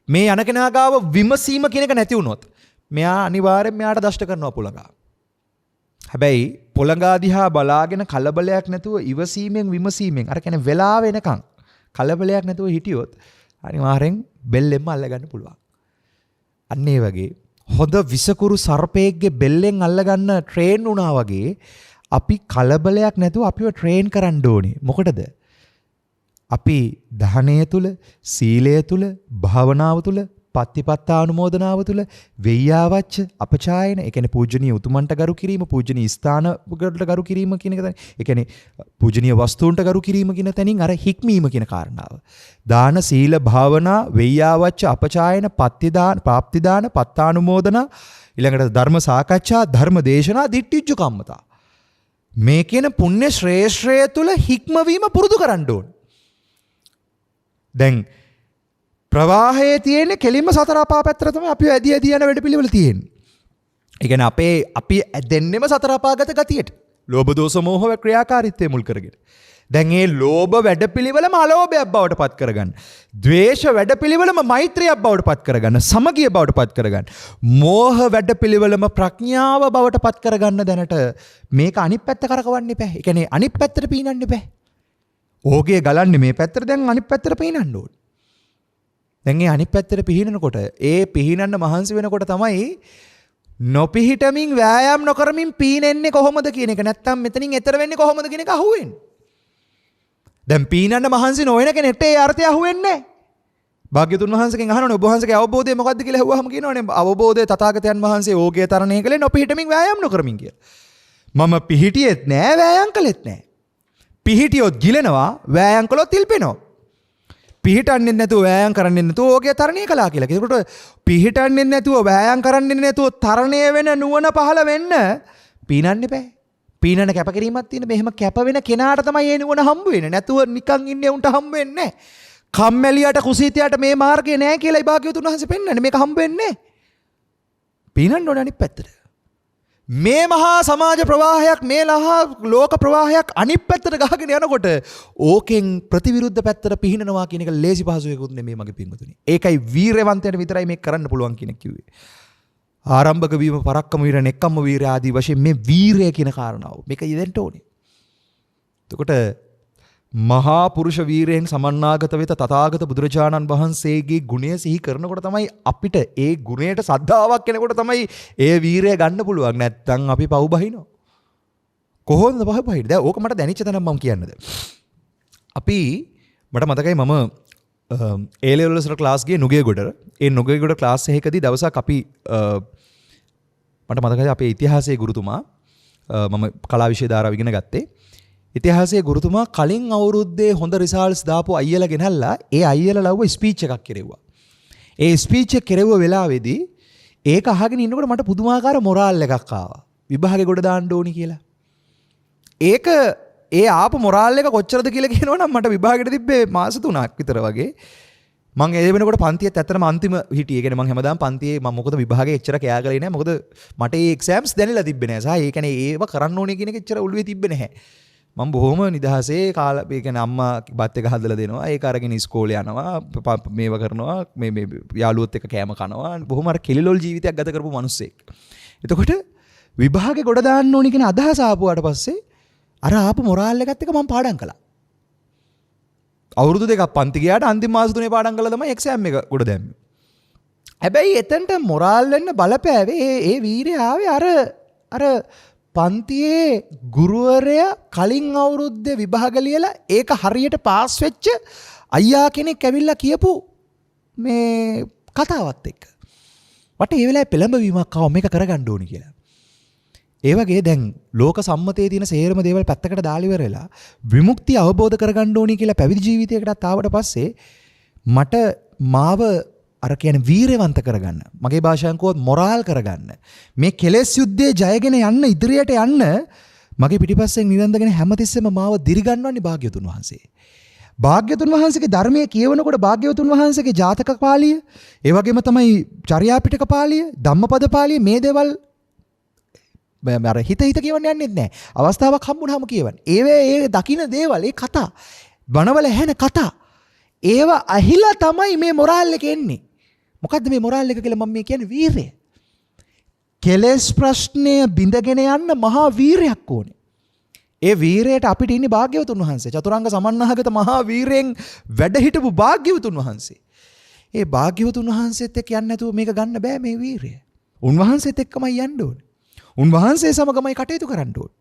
මේ යන කෙනා ගාව විමසීම කියන එක නැති වුණොත් මෙයා අනිවාර්යෙන් මෙයාට දෂ්ට කරනවා පොළඟා. හැබැයි පොළඟා දිහා බලාගෙන කලබලයක් නැතුව ඉවසීමෙන් විමසීමෙන් අර කියන්නේ වෙලාව වෙනකන් කලබලයක් නැතුව හිටියොත් අනිවාර්යෙන් බෙල්ලෙන්ම අල්ලගන්න පුළුවන්. අන්න ඒ වගේ හොඳ විසකුරු සර්පයෙක්ගේ බෙල්ලෙන් අල්ලගන්න ට්‍රේන් වුණා වගේ අපි කලබලයක් නැතුව අපිව ට්‍රේන් කරන්න ඕනේ. මොකටද? අපි දහණය තුල, සීලය තුල, භාවනාව තුල, පත්තිපත්තානුමෝදනාව තුල වෙయ్యවච්ච අපචායන, ඒ කියන්නේ පූජනීය උතුමන්ට ගරු කිරීම, පූජනීය ස්ථාන වලට ගරු කිරීම කියන එක තමයි. ඒ කියන්නේ පූජනීය වස්තුන්ට ගරු කිරීම කියන තැනින් අර හික්මීම කියන කාරණාව. දාන, සීල, භාවනා, වෙయ్యවච්ච අපචායන, පත්තිදාන, ප්‍රාප්තිදාන, පත්තානුමෝදනා, ඊළඟට ධර්ම සාකච්ඡා, ධර්ම දේශනා, දිට්ඨිජ්ජ කම්මතා. මේ කියන පුණ්‍ය ශ්‍රේෂ්ඨය තුල හික්මවීම පුරුදු කරන්න ඕන. දැන් ප්‍රවාහයේ තියෙන කෙලින්ම සතර අපා පැත්තට තමයි අපි ඇදී යන වැඩපිළිවෙල තියෙන්නේ. ඒ කියන්නේ අපි දෙන්නෙම සතර අපාගත ගතියට. ලෝභ දෝෂ මෝහ ක්‍රියාකාරීත්වය මුල් කරගෙන. දැන් මේ ලෝභ වැඩපිළිවෙලම අලෝභයක් බවට පත් කරගන්න. ද්වේෂ වැඩපිළිවෙලම මෛත්‍රියක් බවට පත් කරගන්න. සමගිය බවට පත් කරගන්න. මෝහ වැඩපිළිවෙලම ප්‍රඥාව බවට පත් කරගන්න දැනට මේක අනිත් පැත්ත කරකවන්න එපා. ඒ කියන්නේ අනිත් පැත්තට පීනන්න එපා. ඕගේ ගලන්නේ මේ පැත්තට, දැන් අනිත් පැත්තට පීනන්න ඕනේ. දැන් මේ අනිත් පැත්තට පිහිනනකොට ඒ පිහිනන්න මහන්සි වෙනකොට තමයි නොපිහිටමින් වෑයම් නොකරමින් පීනෙන්නේ කොහොමද කියන එක, නැත්තම් මෙතනින් එතර වෙන්නේ කොහොමද කියන එක අහුවෙන්නේ. දැන් පීනන්න මහන්සි නොවන කෙනෙක්ට ඒ අර්ථය අහුවෙන්නේ නැහැ. භාග්‍යතුන් වහන්සේගෙන් අහනවනේ ඔබ වහන්සේගේ අවබෝධය මොකක්ද කියලා ඇහුවාම කියනවනේ අවබෝධය තථාගතයන් වහන්සේ ඕගේ තරණය කළේ නොපිහිටමින් වෑයම් නොකරමින් කියලා. මම පිහිටියෙත් නෑ වෑයම් කළෙත් නෑ. පිහිටියොත් ගිලෙනවා, වෑයම් කළොත් තිල්පෙනවා. පිහිටන්නේ නැතුව වෑයම් කරන්නේ නැතුව ඕකේ තරණය කළා කියලා. ඒකට පිහිටන්නේ නැතුව වෑයම් කරන්නේ නැතුව තරණය වෙන නුවණ පහළ වෙන්න පීනන්න එපා. පීනන කැපකිරීමක් තියෙන. මෙහෙම කැප වෙන කෙනාට තමයි ඒ නුවණ හම්බ වෙන්නේ. නැතුව නිකන් ඉන්නේ උන්ට හම්බ වෙන්නේ නැහැ. කම්මැලියට කුසීතයට මේ මාර්ගය නැහැ කියලා භාග්‍යවතුන් වහන්සේ පෙන්නන්නේ. මේක හම්බ වෙන්නේ නැහැ. පීනන්න ඕනේ අනිත් පැත්තට. මේ මහා සමාජ ප්‍රවාහයක්, මේ ලෝක ප්‍රවාහයක් අනිත් පැත්තට ගහගෙන යනකොට ඕකෙන් ප්‍රතිවිරුද්ධ පැත්තට පිහිනනවා කියන එක ලේසි පහසුවකුත් නෙමෙයි මගේ පින්වතුනි. ඒකයි වීරවන්තයන්ට විතරයි මේක කරන්න පුළුවන් කියන කිව්වේ. ආරම්භක වීම, පරක්කම වීර, නෙක්කම්ම වීර ආදී වශයෙන් මේ වීරය කියන කාරණාව මේක යෙදෙන්න ඕනේ. එතකොට මහා පුරුෂ වීරයෙන් සමන්නාගත වෙත තථාගත බුදුරජාණන් වහන්සේගේ ගුණය සිහි කරනකොට තමයි අපිට ඒ ගුණයට සද්ධාාවක් කෙනකොට තමයි ඒ වීරය ගන්න පුළුවන්. නැත්තම් අපි පව් බහිනවා. කොහොමද පව් බහින්නේ? දැන් ඕක මට දැනෙච්ච තැනක් මම කියන්නද. මට මතකයි මම A level වල ක්ලාස් ගියේ නුගේගොඩ. ඒ නුගේගොඩ ක්ලාස් එකකදී දවසක් අපි මට මතකයි අපේ ඉතිහාසයේ ගුරුතුමා, මම කලා විෂය ධාරාව ඉගෙන ගත්තේ. ඉතිහාසයේ ගුරුතුමා කලින් අවුරුද්දේ හොඳ රිසල්ට්ස් දාපු අයියලා ගෙනල්ලා ඒ අයියලා ලව්ව ස්පීච් එකක් කෙරෙව්වා. ඒ ස්පීච් එක කෙරෙව්ව වෙලාවේදී ඒක අහගෙන ඉන්නකොට මට පුදුමාකාර මොරාල් එකක් ආවා. විභාගේ ගොඩ දාන්න ඕනි කියලා. ඒක ඒ ආපු මොරාල් එක කොච්චරද කියලා කියනවනම් මට විභාගෙට තිබ්බේ මාස 3ක් විතර වගේ. මම ඒ වෙනකොට පන්තියත් ඇත්තටම අන්තිම හිටියේ. ඒ කියන්නේ මම හැමදාම පන්තියේ මම මොකද විභාගේ එච්චර කෑ ගලේ නැහැ. මොකද මට ඒ එක්සෑම්ස් දැනෙලා තිබ්බේ නැහැ. සහ ඒ කියන්නේ ඒව කරන්න ඕනේ කියන එක එච්චර ඔළුවේ තිබ්බේ නැහැ. මම බොහොම නිදහසේ කාලා, ඒ කියන්නේ අම්මා බත් එක හදලා දෙනවා, ඒක අරගෙන ඉස්කෝලේ යනවා, මේව කරනවා, මේ යාළුවොත් එක්ක කෑම කනවා, බොහොම අර කෙලිලොල් ජීවිතයක් ගත කරපු මිනිස්සෙක්. එතකොට විභාගේ ගොඩ දාන්න ඕනි කියන අදහස ආපුවාට පස්සේ අර ආපු මොරාල් එකත් එක්ක මම පාඩම් කළා. අවුරුදු 2ක් පන්ති ගියාට අන්තිම මාස 3 පාඩම් කළා තමයි එක්සෑම් එක ගොඩ දැම්මේ. හැබැයි එතනට මොරාල් වෙන්න බලපෑවේ ඒ වීරය ආවේ අර පන්තියේ ගුරුවරයා කලින් අවුරුද්දේ විභාග ලියලා ඒක හරියට පාස් වෙච්ච අයියා කෙනෙක් ඇවිල්ලා කියපු මේ කතාවත් එක්ක. මට ඒ වෙලාවේ පෙළඹවීමක් ආවා මේක කරගන්න ඕනි කියලා. ඒ වගේ දැන් ලෝක සම්මතයේ තියෙන සේරම දේවල් පැත්තකට දාලා ඉවරලා විමුක්තිය අවබෝධ කරගන්න ඕනි කියලා පැවිදි ජීවිතයකටත් ආවට පස්සේ මට මාව අර කියන්නේ වීරවන්ත කරගන්න, මගේ භාෂාවෙන් කිව්වොත් මොරාල් කරගන්න, මේ කෙලෙස් යුද්ධයේ ජයගෙන යන්න, ඉදිරියට යන්න මගේ පිටිපස්සෙන් නිරන්දගෙන හැමතිස්සෙම මාව දිරිගන්නවන්නේ භාග්‍යවතුන් වහන්සේ. භාග්‍යවතුන් වහන්සේගේ ධර්මයේ කියවනකොට භාග්‍යවතුන් වහන්සේගේ ජාතක පාළිය, ඒ වගේම තමයි චර්යා පිටක පාළිය, ධම්මපද පාළිය, මේ දේවල් අර හිත කියවන්න යන්නේ නැහැ. අවස්ථාවක් හම්බුනහම කියවන්නේ. ඒ දකින්න දේවල්, ඒ කතා, බණවල ඇහෙන කතා, ඒව අහිලා තමයි මේ මොරාල් එක එන්නේ. මොකද්ද මේ මොරාල් එක කියලා මම මේ කියන්නේ? වීරය. කෙලෙස් ප්‍රශ්නය බිඳගෙන යන්න මහා වීරයක් ඕනේ. ඒ වීරයට අපිට ඉන්නේ භාග්‍යවතුන් වහන්සේ. චතුරංග සමන්නාගත මහා වීරයෙන් වැඩ හිටපු භාග්‍යවතුන් වහන්සේ. ඒ භාග්‍යවතුන් වහන්සේත් එක්ක යන්න නැතුව මේක ගන්න බෑ මේ වීරය. උන්වහන්සේත් එක්කමයි යන්න ඕනේ. උන්වහන්සේ සමගමයි කටයුතු කරන්න ඕනේ.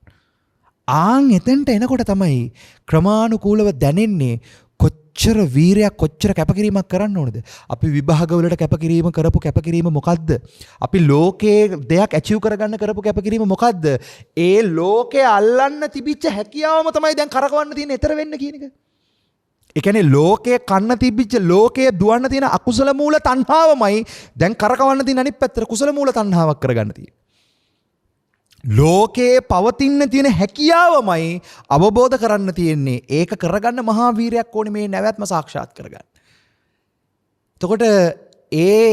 ආන් එතෙන්ට එනකොට තමයි ක්‍රමානුකූලව දැනෙන්නේ කොච්චර වීරයක්, කොච්චර කැපකිරීමක් කරන්න ඕනද? අපි විභාගවලට කැපකිරීම කරපු කැපකිරීම මොකද්ද? අපි ලෝකයේ දෙයක් ඇචීව් කරගන්න කරපු කැපකිරීම මොකද්ද? ඒ ලෝකේ අල්ලන්න තිබිච්ච හැකියාවම තමයි දැන් කරකවන්න තියෙන, ඈතර වෙන්න කියන එක. ඒ කියන්නේ ලෝකයේ කන්න තිබිච්ච, ලෝකයේ දුවන්න තියෙන අකුසල මූල තණ්හාවමයි දැන් කරකවන්න තියෙන අනිත් පැත්තට කුසල මූල තණ්හාවක් කරගන්න තියෙන්නේ. ලෝකයේ පවතින්න තියෙන හැකියාවමයි අවබෝධ කරන්න තියෙන්නේ. ඒක කරගන්න මහා වීරයක් ඕනේ මේ නැවැත්ම සාක්ෂාත් කරගන්න. එතකොට ඒ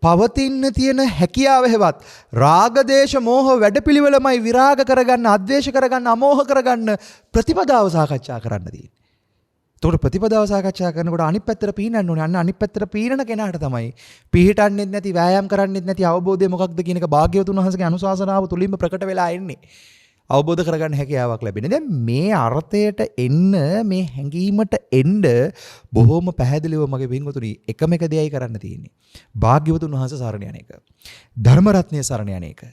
පවතින්න තියෙන හැකියාව හැවත් රාග දේශ මොහ වැඩපිළිවෙලමයි විරාග කරගන්න, අද්වේෂ කරගන්න, අමෝහ කරගන්න ප්‍රතිපදාව සාකච්ඡා කරන්න තියෙන්නේ. එතකොට ප්‍රතිපදාව සාකච්ඡා කරනකොට අනිත් පැත්තට පීනන්න ඕනේ. අන්න අනිත් පැත්තට පීනන කෙනාට තමයි පිහිටන්නෙත් නැති, වෑයම් කරන්නෙත් නැති අවබෝධය මොකක්ද කියන එක භාග්‍යවතුන් වහන්සේගේ අනුශාසනාව තුලින්ම ප්‍රකට වෙලා එන්නේ. අවබෝධ කරගන්න හැකියාවක් ලැබෙන්නේ. දැන් මේ අර්ථයට එන්න, මේ හැඟීමට එන්න බොහොම පැහැදිලිව මගේ පින්වතුනි එකම එක දෙයයි කරන්න තියෙන්නේ. භාග්‍යවතුන් වහන්සේ සරණ යන එක. ධර්ම රත්නය සරණ යන එක.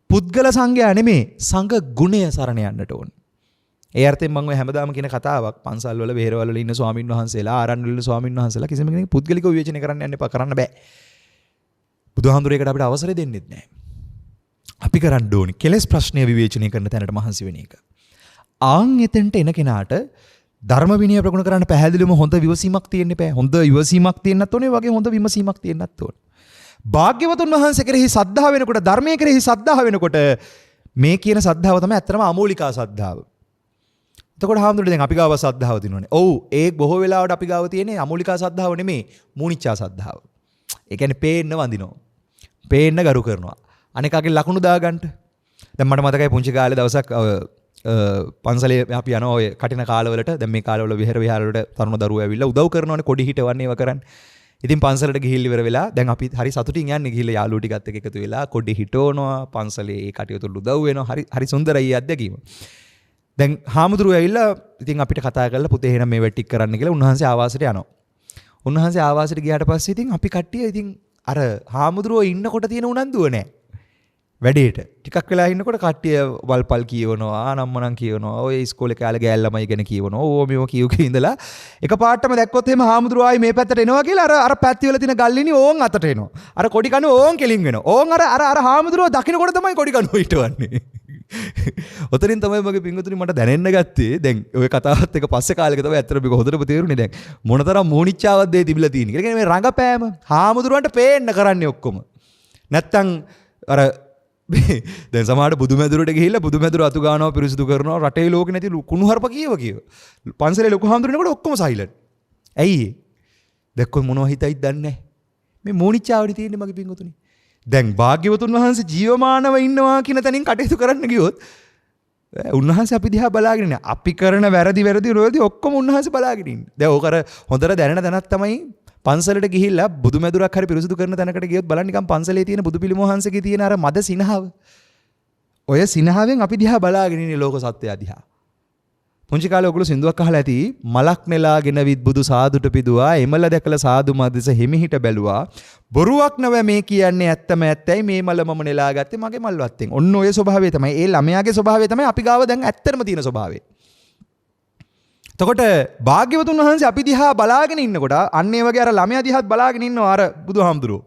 පුද්ගල සංඝයා නෙමේ, සංඝ ගුණය සරණ යන්නට ඕනේ. ඒ අර්ථයෙන් මම ඔය හැමදාම කියන කතාවක්, පන්සල් වල, බෙහෙරවල වල ඉන්න ස්වාමින් වහන්සේලා, ආරණ්‍ය වල ඉන්න ස්වාමින් වහන්සේලා කිසිම කෙනෙක් පුද්ගලිකව විවේචනය කරන්න යන්න එපා, කරන්න බෑ. බුදුහාමුදුරේකට අපිට අවසරය දෙන්නෙත් නෑ. අපි කරන්න ඕනේ කෙලෙස් ප්‍රශ්නය විවේචනය කරන තැනට මහන්සි වෙන එක. ආන් එතෙන්ට එන කෙනාට ධර්ම විනය ප්‍රගුණ කරන්න පැහැදිලිවම හොඳ විමසීමක් තියෙන්න එපා. හොඳ විමසීමක් තියෙන්නත් ඕනේ, වගේ හොඳ විමසීමක් තියෙන්නත් ඕනේ. භාග්‍යවතුන් වහන්සේ කෙරෙහි සද්ධා වෙනකොට, ධර්මයේ කෙරෙහි සද්ධා වෙනකොට මේ කියන සද්ධාව තමයි ඇත්තටම අමූලිකා සද්ධාව. එතකොට හාමුදුරුවෝ දැන් අපි ගාව සද්ධාව දිනවනේ. ඔව්, ඒ බොහෝ වෙලාවට අපි ගාව තියෙන්නේ අමූලිකා සද්ධාව නෙමෙයි, මූනිච්චා සද්ධාව. ඒ කියන්නේ පේන්න වඳිනවා. පේන්න ගරු කරනවා. අනිකාගේ ලකුණු දාගන්න. දැන් මට මතකයි පුංචි කාලේ දවසක් පන්සලේ අපි යනවා ඔය කටින කාලවලට. දැන් මේ කාලවල විහෙර විහාර වලට තරුණ දරුවෝ ඇවිල්ලා උදව් කරනවානේ, කොඩි හිටවන්නේ ඒවා කරන්නේ. ඉතින් පන්සලට ගිහිල්ලා ඉවර වෙලා දැන් අපි හරි සතුටින් යන්නේ, ගිහිල්ලා යාළුවෝ ටිකත් එක්ක එකතු වෙලා කොඩි හිටවනවා, පන්සලේ ඒ කටයුතු උදව් වෙනවා. හරි සුන්දරයි අත්දැකීම. දැන් හාමුදුරුවෝ ඇවිල්ලා ඉතින් අපිට කතා කරලා පුතේ එහෙනම් මේ වැටික් කරන්න කියලා උන්වහන්සේ ආවාසයට යනවා. උන්වහන්සේ ආවාසයට ගියාට පස්සේ ඉතින් අපි කට්ටිය ඉතින් අර හාමුදුරුවෝ ඉන්නකොට තියෙන උනන්දුව නැහැ. වැඩේට ටිකක් වෙලා ඉන්නකොට කට්ටිය වල්පල් කියවනවා, නම්මනම් කියවනවා, ඔය ඉස්කෝලේ කාලේ ගෑල් ළමයි ගැන කියවනවා. ඕ මේව කියු ඉඳලා එකපාරටම දැක්කොත් එහෙම හාමුදුරුවෝ ආයි මේ පැත්තට එනවා කියලා අර පැත්ති වල තියෙන ගල්ලිනි ඕන් අතට එනවා. අර කොඩි කණු ඕන් කෙලින් වෙනවා. ඕන් අර හාමුදුරුවෝ දකින්නකොට තමයි කොඩි කණු හිටවන්නේ. ඔතනින් තමයි මගේ පින්වතුනි මට දැනෙන්න ගත්තේ. දැන් ඔය කතාවත් එක පස්සේ කාලෙක තමයි ඇත්තට මේක හොඳටම තේරුනේ. දැන් මොනතරම් මෝනිච්චාවක් දෙය තිබිලා තියෙන්නේ. ඒ කියන්නේ මේ රංගපෑම හාමුදුරුවන්ට පේන්න කරන්නේ ඔක්කොම. නැත්තම් අර දැන් සමහරට බුදුමැදුරට ගිහිල්ලා බුදුමැදුර අතු ගන්නවා, පිරිසිදු කරනවා, රටේ ලෝකේ නැති කුණුහරුප කියව. පන්සලේ ලොකු හාමුදුරනකොට ඔක්කොම සයිලන්ට්. ඇයි ඒ? දැක්කොත් මොනව හිතයිද දන්නේ නැහැ. මේ මෝනිච්චාවනේ තියෙන්නේ මගේ පින්වතුනි. දැන් භාග්‍යවතුන් වහන්සේ ජීවමානව ඉන්නවා කියන තැනින් කටයුතු කරන්න ගියොත් උන්වහන්සේ අපි දිහා බලාගෙන ඉන්නේ. අපි කරන වැරදි ඔක්කොම උන්වහන්සේ බලාගෙන ඉන්නේ. දැන් ඕක අර හොඳට දැනෙන තැනක් තමයි පන්සලට ගිහිල්ලා බුදුමැදුරක් හරි පිරිසුදු කරන තැනකට ගියොත් බලන්න නිකන් පන්සලේ තියෙන බුදු පිළිම වහන්සේගේ තියෙන අර මද සිනහව. ඔය සිනහවෙන් අපි දිහා බලාගෙන ඉන්නේ ලෝක සත්‍යය දිහා. පුංචි කාලේ ඔයගොල්ලෝ සින්දුවක් අහලා ඇති. මලක් නෙලාගෙන විත් බුදු සාදුට පිදුවා, එමල දැකලා සාදු මදස හිමිහිට බැලුවා. බොරුවක් නව මේ කියන්නේ ඇත්තම ඇත්තයි, මේ මල මම නෙලා ගත්තේ මගේ මල්වත්තෙන්. ඔන්න ඔය ස්වභාවය තමයි, ඒ ළමයාගේ ස්වභාවය තමයි අපි ගාව දැන් ඇත්තටම තියෙන ස්වභාවය. එතකොට භාග්‍යවතුන් වහන්සේ අපි දිහා බලාගෙන ඉන්නකොට අන්න ඒ වගේ අර ළමයා දිහාත් බලාගෙන ඉන්නවා අර බුදුහාමුදුරුවෝ.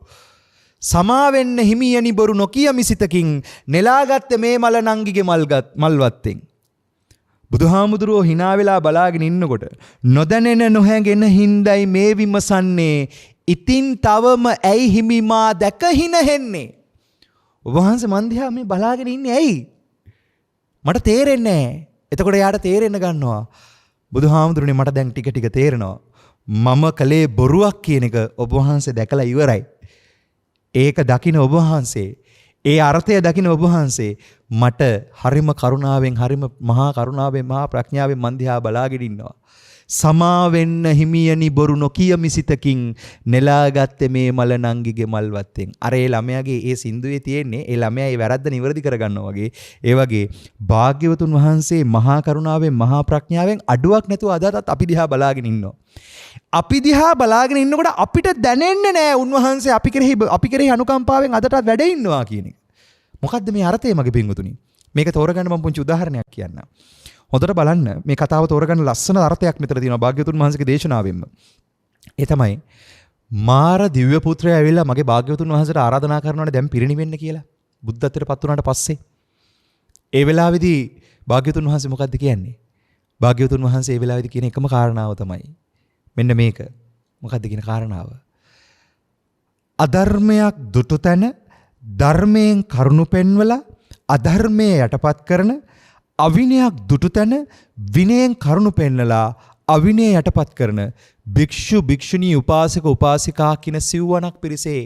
සමාවෙන්න හිමියනි බොරු නොකිය මිසිතකින් නෙලාගත්ත මේ මල නංගිගේ මල්වත්තෙන්. බුදුහාමුදුරුවෝ hina වෙලා බලාගෙන ඉන්නකොට නොදැනෙන නොහැගෙන හින්දයි මේ විමසන්නේ ඉතින් තවම ඇයි හිමිමා දැක හින හෙන්නේ. ඔබ වහන්සේ මන් දිහා මේ බලාගෙන ඉන්නේ ඇයි? මට තේරෙන්නේ නැහැ. එතකොට යාට තේරෙන්න ගන්නවා. බුදුහාමුදුරනේ මට දැන් ටික ටික තේරෙනවා. මම කලේ බොරුවක් කියන එක ඔබ වහන්සේ දැකලා ඉවරයි. ඒක දකින්න ඔබ වහන්සේ, ඒ අර්ථය දකින්න ඔබ වහන්සේ මට හරිම කරුණාවෙන්, හරිම මහා කරුණාවෙන්, මහා ප්‍රඥාවෙන් මන් දිහා බලාගෙන ඉන්නවා. සමාවෙන්න හිමියනි බොරු නොකිය මිසිතකින් නෙලාගත්තේ මේ මල නංගිගේ මල්වත්තෙන්. අර ඒ ළමයාගේ ඒ සින්දුවේ තියෙන්නේ ඒ ළමයා ඒ වැරද්ද නිවැරදි කරගන්නවා වගේ. ඒ වගේ භාග්‍යවතුන් වහන්සේ මහා කරුණාවෙන්, මහා ප්‍රඥාවෙන් අඩුවක් නැතුව අදටත් අපි දිහා බලාගෙන ඉන්නවා. අපි දිහා බලාගෙන ඉන්නකොට අපිට දැනෙන්නේ නැහැ උන්වහන්සේ අපි කෙරෙහි අනුකම්පාවෙන් අදටත් වැඩ ඉන්නවා කියන එක. මොකද්ද මේ අර්ථය මගේ පින්වතුනි? මේක තෝරගන්න මම පුංචි උදාහරණයක් කියන්නම්. හොඳට බලන්න මේ කතාව තෝරගන්න ලස්සන අර්ථයක් මෙතන තියෙනවා භාග්‍යවතුන් වහන්සේගේ දේශනාවෙන්ම. ඒ තමයි මාර දිව්‍ය පුත්‍රයා ඇවිල්ලා මගේ භාග්‍යවතුන් වහන්සේට ආරාධනා කරනවානේ දැන් පිරිණිවෙන්න කියලා. බුද්ධත්වයට පත් වුණාට පස්සේ. ඒ වෙලාවේදී භාග්‍යවතුන් වහන්සේ මොකද්ද කියන්නේ? භාග්‍යවතුන් වහන්සේ ඒ වෙලාවේදී කියන එකම කාරණාව තමයි මෙන්න මේක. මොකද්ද කියන කාරණාව? අධර්මයක් දුටු තැන ධර්මයෙන් කරුණු පෙන්වලා අධර්මයේ යටපත් කරන, අවිනයක් දුටු තැන විනයෙන් කරුණු පෙන්නලා අවිනය යටපත් කරන භික්ෂු භික්ෂුණී උපාසක උපාසිකා කියන සිව්වණක් පිරිසේ.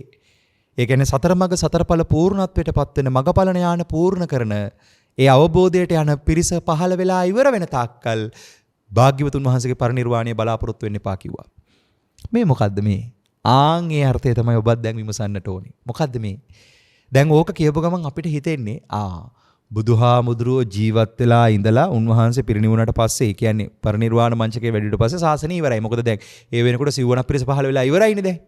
ඒ කියන්නේ සතර මඟ සතරඵල පූර්ණත්වයට පත් වෙන මඟඵල ඥාන පූර්ණ කරන ඒ අවබෝධයට යන පිරිස පහළ වෙලා ඉවර වෙන තාක්කල් භාග්‍යවතුන් වහන්සේගේ පරිනිර්වාණය බලාපොරොත්තු වෙන්න එපා කිව්වා. මේ මොකද්ද මේ? ආන් ඒ අර්ථය තමයි ඔබත් දැන් විමසන්නට ඕනේ. මොකද්ද මේ? දැන් ඕක කියපු ගමන් අපිට හිතෙන්නේ බුදුහාමුදුරුවෝ ජීවත් වෙලා ඉඳලා උන්වහන්සේ පිරිනිවුණාට පස්සේ, ඒ කියන්නේ පරිනිර්වාණ මංචකේ වැඩිට පස්සේ ශාසනය ඉවරයි. මොකද දැන් ඒ වෙනකොට සිව්වණක් පිරිස පහළ වෙලා ඉවරයිනේ දැන්.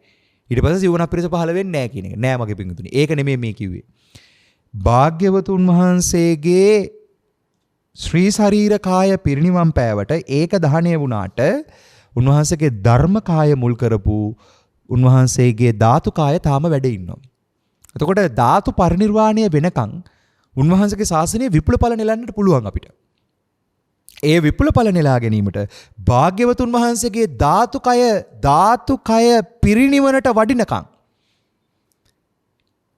ඊට පස්සේ සිව්වණක් පිරිස පහළ වෙන්නේ නැහැ කියන එක. නෑ මගේ පිංගුතුනි. ඒක නෙමෙයි මේ කිව්වේ. භාග්‍යවතුන් වහන්සේගේ ශ්‍රී ශරීර කාය පිරිනිවන් පෑවට ඒක දහණය වුණාට උන්වහන්සේගේ ධර්ම කාය මුල් කරපු උන්වහන්සේගේ ධාතු කාය තාම වැඩ ඉන්නවා. එතකොට ධාතු පරිනිර්වාණය වෙනකන් උන්වහන්සේගේ ශාසනය විපුල ඵල නෙලන්නට පුළුවන් අපිට. ඒ විපුල ඵල නෙලා ගැනීමට භාග්‍යවතුන් වහන්සේගේ ධාතු කය පිරිනිවනට වඩිනකන්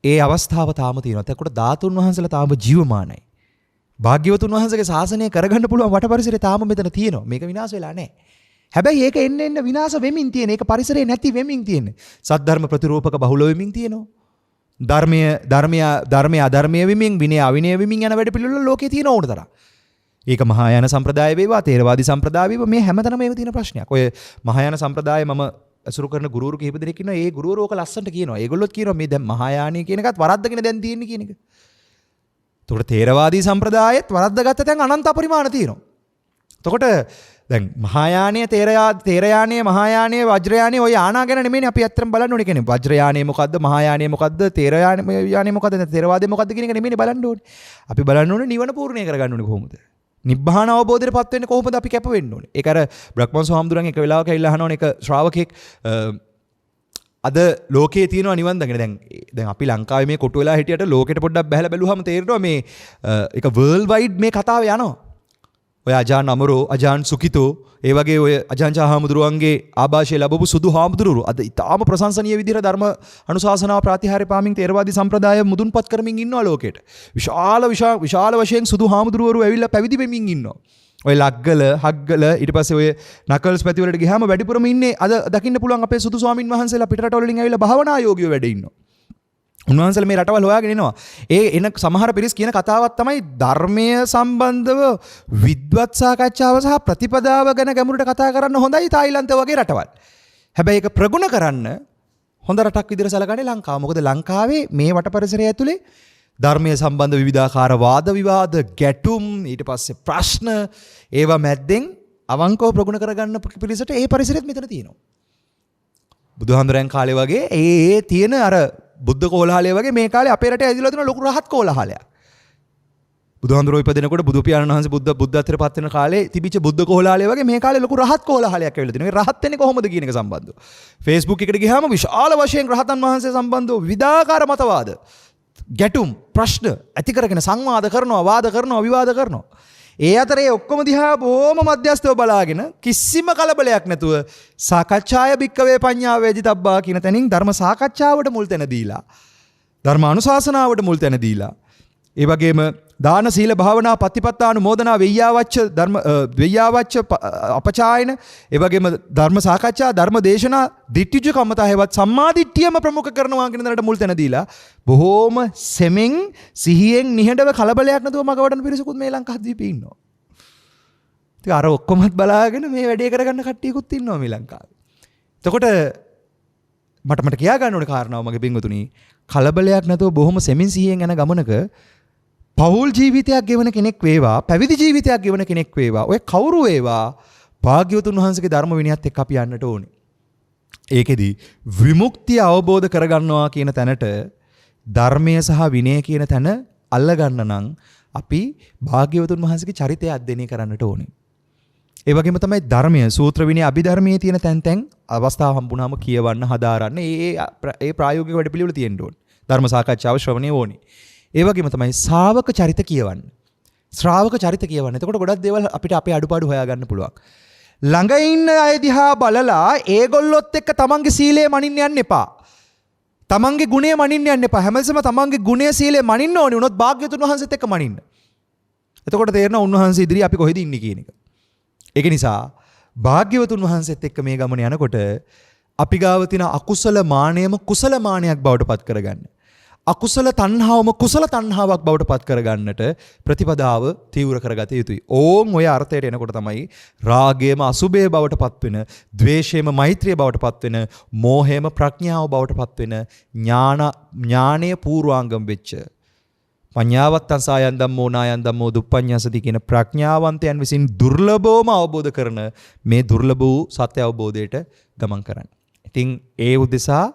ඒ අවස්ථාව තාම තියෙනවා. එතකොට ධාතුන් වහන්සේලා තාම ජීවමානයි. භාග්‍යවතුන් වහන්සේගේ ශාසනය කරගන්න පුළුවන් වට පරිසරය තාම මෙතන තියෙනවා. මේක විනාශ වෙලා නැහැ. හැබැයි ඒක එන්න විනාශ වෙමින් තියෙන. ඒක පරිසරේ නැති වෙමින් තියෙන. සද්ධර්ම ප්‍රතිරූපක බහුල වෙමින් තියෙනවා. ධර්මය අධර්මය වෙමින්, විනය අවිනය වෙමින් යන වැඩ පිළිවෙල ලෝකේ තියෙන ඕන තරම්. ඒක මහායාන සම්ප්‍රදාය වේවා, තේරවාදී සම්ප්‍රදාය වේවා, මේ හැමතැනම මේක තියෙන ප්‍රශ්නයක්. ඔය මහායාන සම්ප්‍රදාය මම අසුරු කරන ගුරුවරු කිහිප දෙනෙක් ඉන්නවා. ඒ ගුරුවරු ඕක ලස්සනට කියනවා. ඒගොල්ලොත් කියනවා මේ දැන් මහායානීය කියන එකත් වරද්දගෙන දැන් තියෙන්නේ කියන එක. එතකොට තේරවාදී සම්ප්‍රදායෙත් වරද්දගත්ත තැන් අනන්ත අපරිමාණ තියෙනවා. එතකොට දැන් මහායානීය තේරයානීය මහායානීය වජ්‍රයානීය ඔය ආනා ගැන නෙමෙයිනේ අපි අත්‍තරම් බලන්න ඕනේ කියන්නේ. වජ්‍රයානීය මොකද්ද? මහායානීය මොකද්ද? තේරයානීය මොකද්ද? තේරවාදය මොකද්ද කියන එක නෙමෙයිනේ බලන්න ඕනේ. අපි බලන්න ඕනේ නිවන පූර්ණේ කරගන්න ඕනේ කොහොමද? නිබ්බාන අවබෝධයට පත් වෙන්නේ කොහොමද අපි කැප වෙන්න ඕනේ? ඒක අර බ්‍රහ්මංස හාමුදුරන් එක වෙලාවක ඇවිල්ලා අහනවනේ එක ශ්‍රාවකෙක් අද ලෝකයේ තියෙනවා නිවන් දකින්න. දැන් අපි ලංකාවේ මේ කොටු වෙලා හිටියට ලෝකෙට පොඩ්ඩක් බහැලා බැලුවම තේරෙනවා මේ ඒක වර්ල්ඩ් වයිඩ් මේ කතාව යනවා. ඔය අජාන් අමරෝ, අජාන් සුකිතෝ, ඒ වගේ ඔය අජාන්චා හාමුදුරුවන්ගේ ආభాෂය ලැබපු සුදු හාමුදුරුවෝ අද ඉතාම ප්‍රශංසනීය විදිහට ධර්ම අනුශාසනාව ප්‍රාතිහාර්ය පාමින් තේරවාදී සම්ප්‍රදාය මුදුන්පත් කරමින් ඉන්නවා ලෝකෙට. විශාල වශයෙන් සුදු හාමුදුරුවෝ ඇවිල්ලා පැවිදි වෙමින් ඉන්නවා. ඔය ලග්ගල, හග්ගල, ඊට පස්සේ ඔය නකල්ස් පැති වලට ගියාම වැඩිපුරම ඉන්නේ අද දකින්න පුළුවන් අපේ සුදු ස්වාමින් වහන්සේලා පිටරට වලින් ඇවිල්ලා භාවනා යෝගියෝ වැඩ ඉන්නවා. උන්වහන්සේලා මේ රටවල් හොයාගෙන එනවා. ඒ එන සමහර පිරිස් කියන කතාවක් තමයි ධර්මය සම්බන්ධව විද්වත් සාකච්ඡාව සහ ප්‍රතිපදාව ගැන ගැඹුරට කතා කරන්න හොඳයි තායිලන්තය වගේ රටවල්. හැබැයි ඒක ප්‍රගුණ කරන්න හොඳ රටක් විදිහට සැලකන්නේ ලංකාව. මොකද ලංකාවේ මේ වට පරිසරය ඇතුලේ ධර්මය සම්බන්ධ විවිධාකාර වාද විවාද, ගැටුම්, ඊට පස්සේ ප්‍රශ්න, ඒවා මැද්දෙන් අවංකව ප්‍රගුණ කරගන්න පිරිසට ඒ පරිසරෙත් මෙතන තියෙනවා. බුදුහාමුදුරන් කාලේ වගේ ඒ තියෙන අර බුද්ධ කෝලහලය වගේ මේ කාලේ අපේ රටේ ඇදිලා තියෙන ලොකු රහත් කෝලහලයක්. බුදුහාමුදුරුවෝ ඉපදෙනකොට බුදු පියාණන් වහන්සේ බුද්ධත්වයට පත් වෙන කාලේ තිබිච්ච බුද්ධ කෝලාහලය වගේ මේ කාලේ ලොකු රහත් කෝලාහලයක් ඇවිල්ලා තිනවා. මේ රහත් වෙන්නේ කොහොමද කියන එක සම්බන්ධව. Facebook එකට ගියාම විශාල වශයෙන් රහතන් වහන්සේ සම්බන්ධව විවිධාකාර මතවාද, ගැටුම්, ප්‍රශ්න ඇති කරගෙන සංවාද කරනවා, වාද කරනවා, විවාද කරනවා. ඒ අතරේ ඔක්කොම දිහා බොහොම මධ්‍යස්ථව බලාගෙන කිසිම කලබලයක් නැතුව සාකච්ඡාය භික්කවේ පඤ්ඤා වේදිතබ්බා කියන තැනින් ධර්ම සාකච්ඡාවට මුල් තැන දීලා, ධර්ම අනුශාසනාවට මුල් තැන දීලා, ඒ වගේම දාන සීල භාවනා පතිපත්තානුමෝදනා වෙය්‍යාවච්ච අපචායන, ඒ වගේම ධර්ම සාකච්ඡා, ධර්ම දේශනා, දිට්ඨිජ කම්මතා හේවත් සම්මා දිට්ඨියම ප්‍රමුඛ කරනවා කියන දරට මුල් තැන දීලා බොහෝම සෙමෙන් සිහියෙන් නිහඬව කලබලයක් නැතුව මග වඩන පිරිසකුත් මේ ලංකාද්වීපේ ඉන්නවා. ඉතින් අර ඔක්කොමත් බලාගෙන මේ වැඩේ කරගන්න කට්ටියකුත් ඉන්නවා මේ ලංකාවේ. එතකොට මට කියා ගන්න ඕනේ කාරණාව මගේ පින්වතුනි, කලබලයක් නැතුව බොහොම සෙමින් සිහියෙන් යන ගමනක පෞල් ජීවිතයක් ගෙවන කෙනෙක් වේවා, පැවිදි ජීවිතයක් ගෙවන කෙනෙක් වේවා, ඔය කවුරු වේවා භාග්‍යවතුන් වහන්සේගේ ධර්ම විනයත් එක්ක අපි යන්නට ඕනේ. ඒකෙදි විමුක්තිය අවබෝධ කරගන්නවා කියන තැනට ධර්මය සහ විනය කියන තැන අල්ලගන්න නම් අපි භාග්‍යවතුන් වහන්සේගේ චරිතය අධ්‍යයනය කරන්නට ඕනේ. ඒ වගේම තමයි ධර්මය, සූත්‍ර විනය, අභිධර්මයේ තියෙන තැන් අවස්ථාව හම්බුනාම කියවන්න, හදාරන්න, ඒ ප්‍රායෝගික වැඩපිළිවෙල තියෙන්න ඕනේ. ධර්ම සාකච්ඡාව ශ්‍රවණය ඕනේ. ඒ වගේම තමයි ශ්‍රාවක චරිත කියවන්න. ශ්‍රාවක චරිත කියවන්න. එතකොට ගොඩක් දේවල් අපිට අපේ අඩුපාඩු හොයාගන්න පුළුවන්. ළඟ ඉන්න අය දිහා බලලා ඒගොල්ලොත් එක්ක තමන්ගේ සීලය මනින්න යන්න එපා. තමන්ගේ ගුණය මනින්න යන්න එපා. හැමතිස්සෙම තමන්ගේ ගුණය සීලය මනින්න ඕනේ. උනොත් භාග්‍යවතුන් වහන්සේත් එක්ක මනින්න. එතකොට තේරෙනවා උන්වහන්සේ ඉදිරිය අපි කොහෙද ඉන්නේ කියන එක. ඒක නිසා භාග්‍යවතුන් වහන්සේත් එක්ක මේ ගමන යනකොට අපි ගාව තියෙන අකුසල මානයම කුසල මානයක් බවට පත් කරගන්න. අකුසල තණ්හාවම කුසල තණ්හාවක් බවට පත් කරගන්නට ප්‍රතිපදාව තීව්‍ර කරගත යුතුයි. ඕම් ඔය අර්ථයට එනකොට තමයි රාගයම අසුභය බවට පත් වෙන, ද්වේෂයම මෛත්‍රිය බවට පත් වෙන, මෝහයම ප්‍රඥාව බවට පත් වෙන, ඥානීය පූර්වාංගම් වෙච්ච පඤ්ඤාවත්තං සායන් ධම්මෝ නායන් ධම්මෝ දුප්පඤ්ඤාසති කියන ප්‍රඥාවන්තයන් විසින් දුර්ලභවම අවබෝධ කරන මේ දුර්ලභ වූ සත්‍ය අවබෝධයට ගමන් කරන්න. ඉතින් ඒ උදෙසා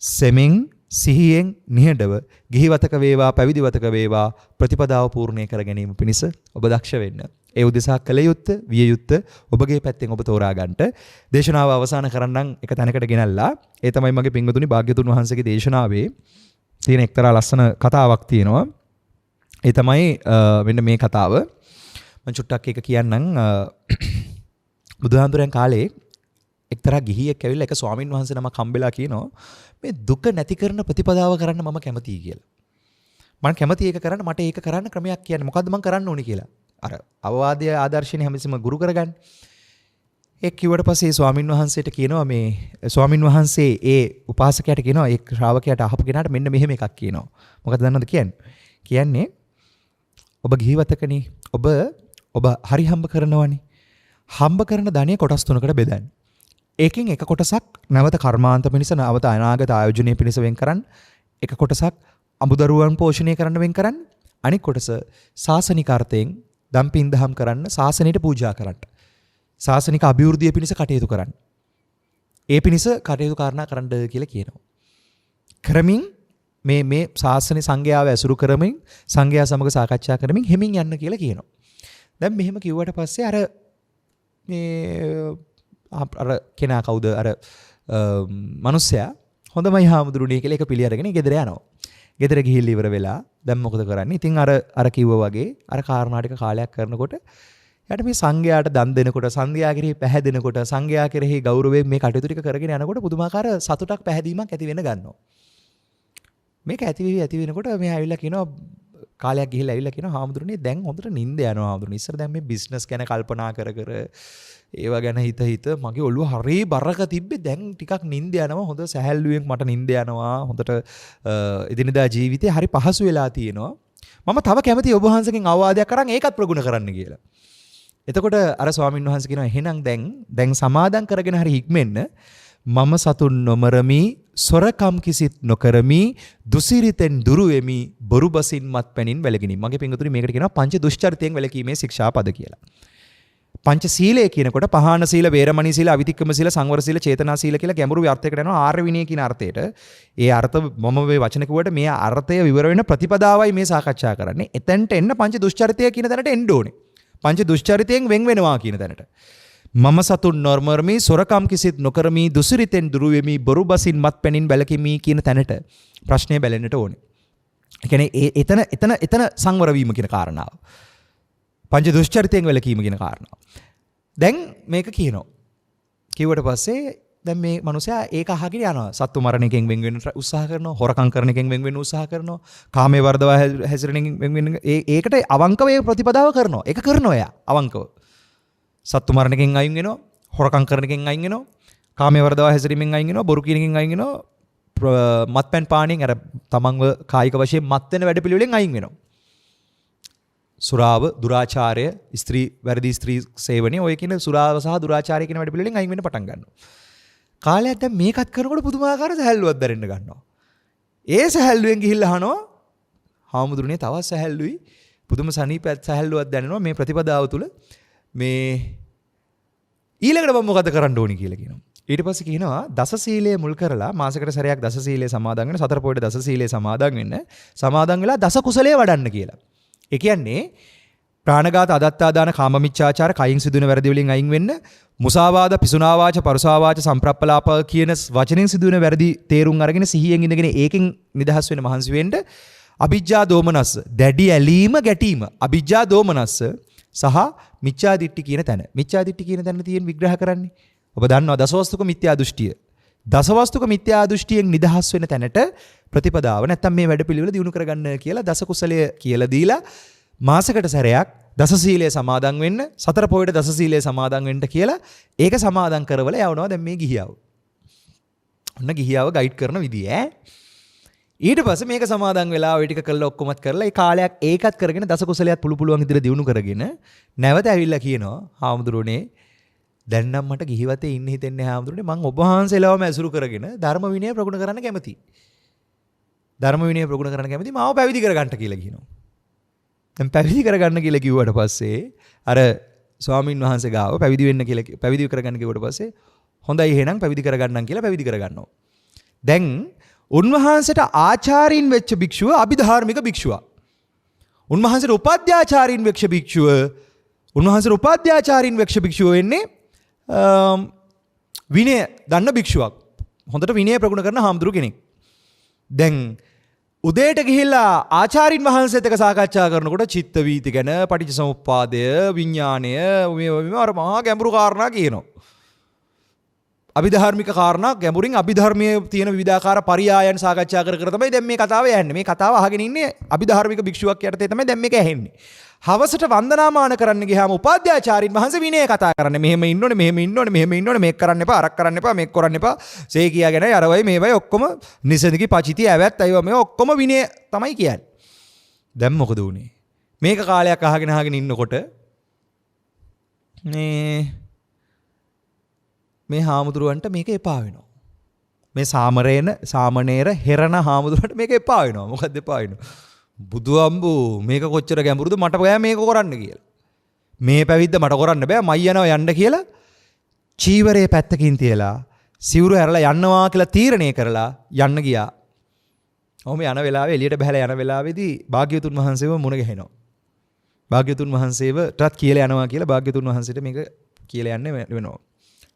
සෙමින් සිහියෙන් නිහඬව ගිහිවතක වේවා පැවිදිවතක වේවා ප්‍රතිපදාව පූර්ණේ කර ගැනීම පිණිස ඔබ දක්ෂ වෙන්න. ඒ උදෙසා කළ යුත්තේ විය යුත්තේ ඔබගේ පැත්තෙන් ඔබ තෝරා ගන්නට දේශනාව අවසන් කරන්නම් එක තැනකට ගෙනල්ලා. ඒ තමයි මගේ පින්වතුනි භාග්‍යතුන් වහන්සේගේ දේශනාවේ තියෙන එක්තරා ලස්සන කතාවක් තියෙනවා. ඒ තමයි මෙන්න මේ කතාව. මම චුට්ටක් එක කියන්නම්. බුදුහාමුදුරන් කාලේ එක්තරා ගිහියෙක් ඇවිල්ලා එක ස්වාමින් වහන්සේ නමක් හම්බෙලා කියනවා මේ දුක නැති කරන ප්‍රතිපදාව කරන්න මම කැමතියි කියලා. මම කැමතියි ඒක කරන්න, මට ඒක කරන්න ක්‍රමයක් කියන්න. මොකද්ද මම කරන්න ඕනේ කියලා. අර අවවාදය ආදර්ශනේ හැමතිස්සෙම ගුරු කරගන්න. ඒ කිව්වට පස්සේ ස්වාමින් වහන්සේට කියනවා මේ ස්වාමින් වහන්සේ ඒ උපාසකයාට කියනවා ඒ ශ්‍රාවකයාට අහපු කෙනාට මෙන්න මෙහෙම එකක් කියනවා. මොකද දන්නවද කියන්නේ ඔබ ගිහිවතකනේ. ඔබ හරි හම්බ කරනවනේ. හම්බ කරන ධනිය කොටස් තුනකට බෙදන්න. ඒකෙන් එක කොටසක් නැවත කර්මාන්ත පිණිස, නැවත අනාගත ආයෝජනය පිණිස වෙන් කරන්න. එක කොටසක් අමුදරුවන් පෝෂණය කරන්න වෙන් කරන්න. අනිත් කොටස සාසනික අර්ථයෙන් දම්පින් දහම් කරන්න, සාසනයට පූජා කරන්න. සාසනික අභිවෘද්ධිය පිණිස කටයුතු කරන්න. ඒ පිණිස කටයුතු කාරණා කරන්න කියලා කියනවා. ක්‍රමින් මේ ශාසන සංඝයාව ඇසුරු කරමින්, සංඝයා සමග සාකච්ඡා කරමින් හිමින් යන්න කියලා කියනවා. දැන් මෙහෙම කිව්වට පස්සේ අර කෙනා කවුද අර මිනිස්සයා හොඳමයි හාමුදුරුවනේ කියලා එක පිළි අරගෙන ගෙදර යනවා. ගෙදර ගිහිල්ලා ඉවර වෙලා දැන් මොකද කරන්නේ? ඉතින් අර කිව්වා වගේ අර කාර්නාටික කාලයක් කරනකොට යාට මේ සංඝයාට දන් දෙනකොට, සංඝයා කෙරෙහි පැහැදෙනකොට, සංඝයා කෙරෙහි ගෞරවයෙන් මේ කටයුතු ටික කරගෙන යනකොට පුදුමාකාර සතුටක් පැහැදීමක් ඇති වෙන ගන්නවා. මේක ඇති වෙනකොට මේ ඇවිල්ලා කියනවා, කාලයක් ගිහිල්ලා ඇවිල්ලා කියනවා හාමුදුරනේ දැන් හොඳට නිින්ද යනවා හාමුදුරනේ. ඉස්සර දැන් මේ බිස්නස් ගැන කල්පනා කර ඒවා ගැන හිත මගේ ඔළුව හරි බරක තිබ්බේ. දැන් ටිකක් නිින්ද යනවා. හොඳ සැහැල්ලුවෙන් මට නිින්ද යනවා. හොඳට එදිනදා ජීවිතේ හරි පහසු වෙලා තියෙනවා. මම තව කැමතියි ඔබ වහන්සේගෙන් අවවාදයක් කරන් ඒකත් ප්‍රගුණ කරන්න කියලා. එතකොට අර ස්වාමින් වහන්සේ කියනවා එහෙනම් දැන් සමාදම් කරගෙන හරි හික්මෙන්න. මම සතුන් නොමරමි, සොරකම් කිසිත් නොකරමි, දුසිරිතෙන් දුරු වෙමි, බොරු බසින් මත්පැනින් වැළකිනි. මගේ පින්වතුනි මේකට කියනවා පංච දුෂ්චරිතයෙන් වැළකීමේ ශික්ෂාපද කියලා. පංච සීලය කියනකොට පහාන සීල, වේරමණී සීල, අවිතික්‍රම සීල, සංවර සීල, චේතනා සීල කියලා ගැඹුරු අර්ථයකට යනවා ආර්ය විනය කියන අර්ථයට. ඒ අර්ථ මම මේ වචන කිව්වට මේ අර්ථය විවර වෙන ප්‍රතිපදාවයි මේ සාකච්ඡා කරන්නේ. එතෙන්ට එන්න පංච දුෂ්චරිතය කියන තැනට එන්න ඕනේ. පංච දුෂ්චරිතයෙන් වෙන් වෙනවා කියන තැනට. මම සතුන් නොර්මර්මී, සොරකම් කිසිත් නොකරමී, දුසිරිතෙන් දුරු වෙමි, බොරු බසින් මත්පැනින් වැළකීමි කියන තැනට ප්‍රශ්නය බැලෙන්නට ඕනේ. ඒ කියන්නේ එතන සංවර වීම කියන කාරණාව. පංච දුෂ්චරිතයෙන් වැළකීම කියන කාරණාව. දැන් මේක කියනවා. කිව්වට පස්සේ දැන් මේ මනුස්සයා ඒක අහගෙන යනවා. සත්තු මරණ එකෙන් වෙන් වෙන්න උත්සාහ කරනවා. හොරකම් කරන එකෙන් වෙන් වෙන්න උත්සාහ කරනවා. කාමයේ වර්ධව හැසිරෙන එකෙන් වෙන් වෙන්න ඒකට අවංකව ඒ ප්‍රතිපදාව කරනවා. ඒක කරනවා එයා අවංකව. සත්තු මරණ එකෙන් අයින් වෙනවා. හොරකම් කරන එකෙන් අයින් වෙනවා. කාමයේ වර්ධව හැසිරීමෙන් අයින් වෙනවා. බොරු කියන එකෙන් අයින් වෙනවා. මත්පැන් පානෙන් අර තමන්ව කායික වශයෙන් මත් වෙන වැඩපිළිවෙලෙන් අයින් වෙනවා. සුරාව, දුරාචාරය, වැරදි ස්ත්‍රී සේවනය, ඔය කියන සුරාව සහ දුරාචාරය කියන වැඩපිළිවෙලෙන් අයින් වෙන්න පටන් ගන්නවා. කාලයක් දැන් මේකත් කරනකොට පුදුමාකාර සැහැල්ලුවක් දැනෙන්න ගන්නවා. ඒ සැහැල්ලුවෙන් ගිහිල්ලා අහනවා හාමුදුරනේ තවත් සැහැල්ලුයි, පුදුම සනීපත් සැහැල්ලුවක් දැනෙනවා මේ ප්‍රතිපදාව තුළ. මේ ඊළඟට මම මොකද කරන්න ඕනි කියලා කියනවා. ඊට පස්සේ කියනවා දස සීලය මුල් කරලා මාසයකට සැරයක් දස සීලය සමාදන් වෙන්න, සතර පොයට දස සීලය සමාදන් වෙන්න, සමාදන් වෙලා දස කුසලයේ වඩන්න කියලා. ඒ කියන්නේ ප්‍රාණඝාත, අදත්තාදාන, කාමමිච්ඡාචාර, කයින් සිදුවෙන වැරදි වලින් අයින් වෙන්න, මුසාවාද, පිසුනාවාච, පරුසාවාච, සම්ප්‍රප්පලාප කියන වචනෙන් සිදුවෙන වැරදි තේරුම් අරගෙන සිහියෙන් ඉඳගෙන ඒකෙන් නිදහස් වෙන මහන්සි වෙන්න, අවිජ්ජා දෝමනස්ස, දැඩි ඇලීම ගැටීම, අවිජ්ජා දෝමනස්ස සහ මිච්ඡා දිට්ඨි කියන තැන. මිච්ඡා දිට්ඨි කියන තැන තියෙන විග්‍රහ කරන්නේ. ඔබ දන්නවා දසවස්තුක මිත්‍යා දෘෂ්ටිය. දසවස්තුක මිත්‍යා දෘෂ්ටියෙන් නිදහස් වෙන තැනට ප්‍රතිපදාව නැත්තම් මේ වැඩපිළිවෙල දිනු කරගන්න කියලා දස කුසලය කියලා දීලා මාසයකට සැරයක් දස සීලය සමාදන් වෙන්න, සතර පොයට දස සීලය සමාදන් වෙන්න කියලා ඒක සමාදන් කරවල යවනවා දැන් මේ ගිහියව. ඔන්න ගිහියව ගයිඩ් කරන විදිය ඈ. ඊට පස්සේ මේක සමාදන් වෙලා ඔය ටික කළා ඔක්කොමත් කරලා ඒ කාලයක් ඒකත් කරගෙන දස කුසලයක් පුළුවන් විදිහට දිනු කරගෙන නැවත ඇවිල්ලා කියනවා හාමුදුරනේ දැන් නම් මට ගිහිවතේ ඉන්න හිතෙන්නේ හාමුදුරනේ මං ඔබ වහන්සේලාවම ඇසුරු කරගෙන ධර්ම විනය ප්‍රගුණ කරන්න කැමතියි. ධර්ම විනය ප්‍රගුණ කරන්න කැමති මාව පැවිදි කරගන්න කියලා කියනවා. දැන් පැවිදි කරගන්න කියලා කිව්වට පස්සේ අර ස්වාමින් වහන්සේ ගාව පැවිදි වෙන්න කියලා පැවිදි කරගන්න කිව්වට පස්සේ හොඳයි එහෙනම් පැවිදි කරගන්නම් කියලා පැවිදි කරගන්නවා. දැන් උන්වහන්සේට ආචාරින් වෙච්ච භික්ෂුව අභිධාර්මික භික්ෂුවක්. උන්වහන්සේට උපාධ්‍යාචාරින් වෙච්ච භික්ෂුව උන්වහන්සේට උපාධ්‍යාචාරින් වෙච්ච භික්ෂුව වෙන්නේ විනය දන්න භික්ෂුවක්. හොඳට විනය ප්‍රගුණ කරන හාමුදුරු කෙනෙක්. දැන් උදේට ගිහිල්ලා ආචාරින් වහන්සේත් එක්ක සාකච්ඡා කරනකොට චිත්ත වීති ගැන, පටිච්චසමුප්පාදය, විඥාණය මේ අර මහා ගැඹුරු කාරණා කියනවා. අභිධාර්මික කාරණා ගැඹුරින් අභිධර්මයේ තියෙන විවිධාකාර පරියායන් සාකච්ඡා කර තමයි දැන් මේ කතාව යන්නේ. මේ කතාව අහගෙන ඉන්නේ අභිධාර්මික භික්ෂුවක් යටතේ තමයි දැන් මේක ඇහෙන්නේ. හවසට වන්දනාමාන කරන්න ගියාම උපාධ්‍යාචාරින් වහන්සේ විනය කතා කරන්නේ. මෙහෙම ඉන්න ඕනේ, මෙහෙම ඉන්න ඕනේ, මෙහෙම ඉන්න ඕනේ, මේක කරන්න එපා, අරක් කරන්න එපා, මේක කරන්න එපා. සේ කියාගෙන අරවයි මේවයි ඔක්කොම නිසඳකි පචිති ඇවැත් අයව මේ ඔක්කොම විනය තමයි කියන්නේ. දැන් මොකද උනේ? මේක කාලයක් අහගෙන ඉන්නකොට මේ හාමුදුරුවන්ට මේක එපා වෙනවා. මේ සාමණේර හෙරණ හාමුදුරුවන්ට මේක එපා වෙනවා. මොකද්ද එපා වෙන්නේ? බුදු අම්බෝ මේක කොච්චර ගැඹුරුද මට බෑ මේක කරන්න කියලා. මේ පැවිද්ද මට කරන්න බෑ මයි යනවා යන්න කියලා චීවරයේ පැත්තකින් තියලා සිවුරු ඇරලා යන්නවා කියලා තීරණය කරලා යන්න ගියා. ඔහොම යන වෙලාවේ එළියට බහලා යන වෙලාවේදී භාග්‍යවතුන් වහන්සේව මුණ ගැහෙනවා. භාග්‍යවතුන් වහන්සේවටත් කියලා යනවා කියලා භාග්‍යවතුන් වහන්සේට මේක කියලා යන්න වෙනවා.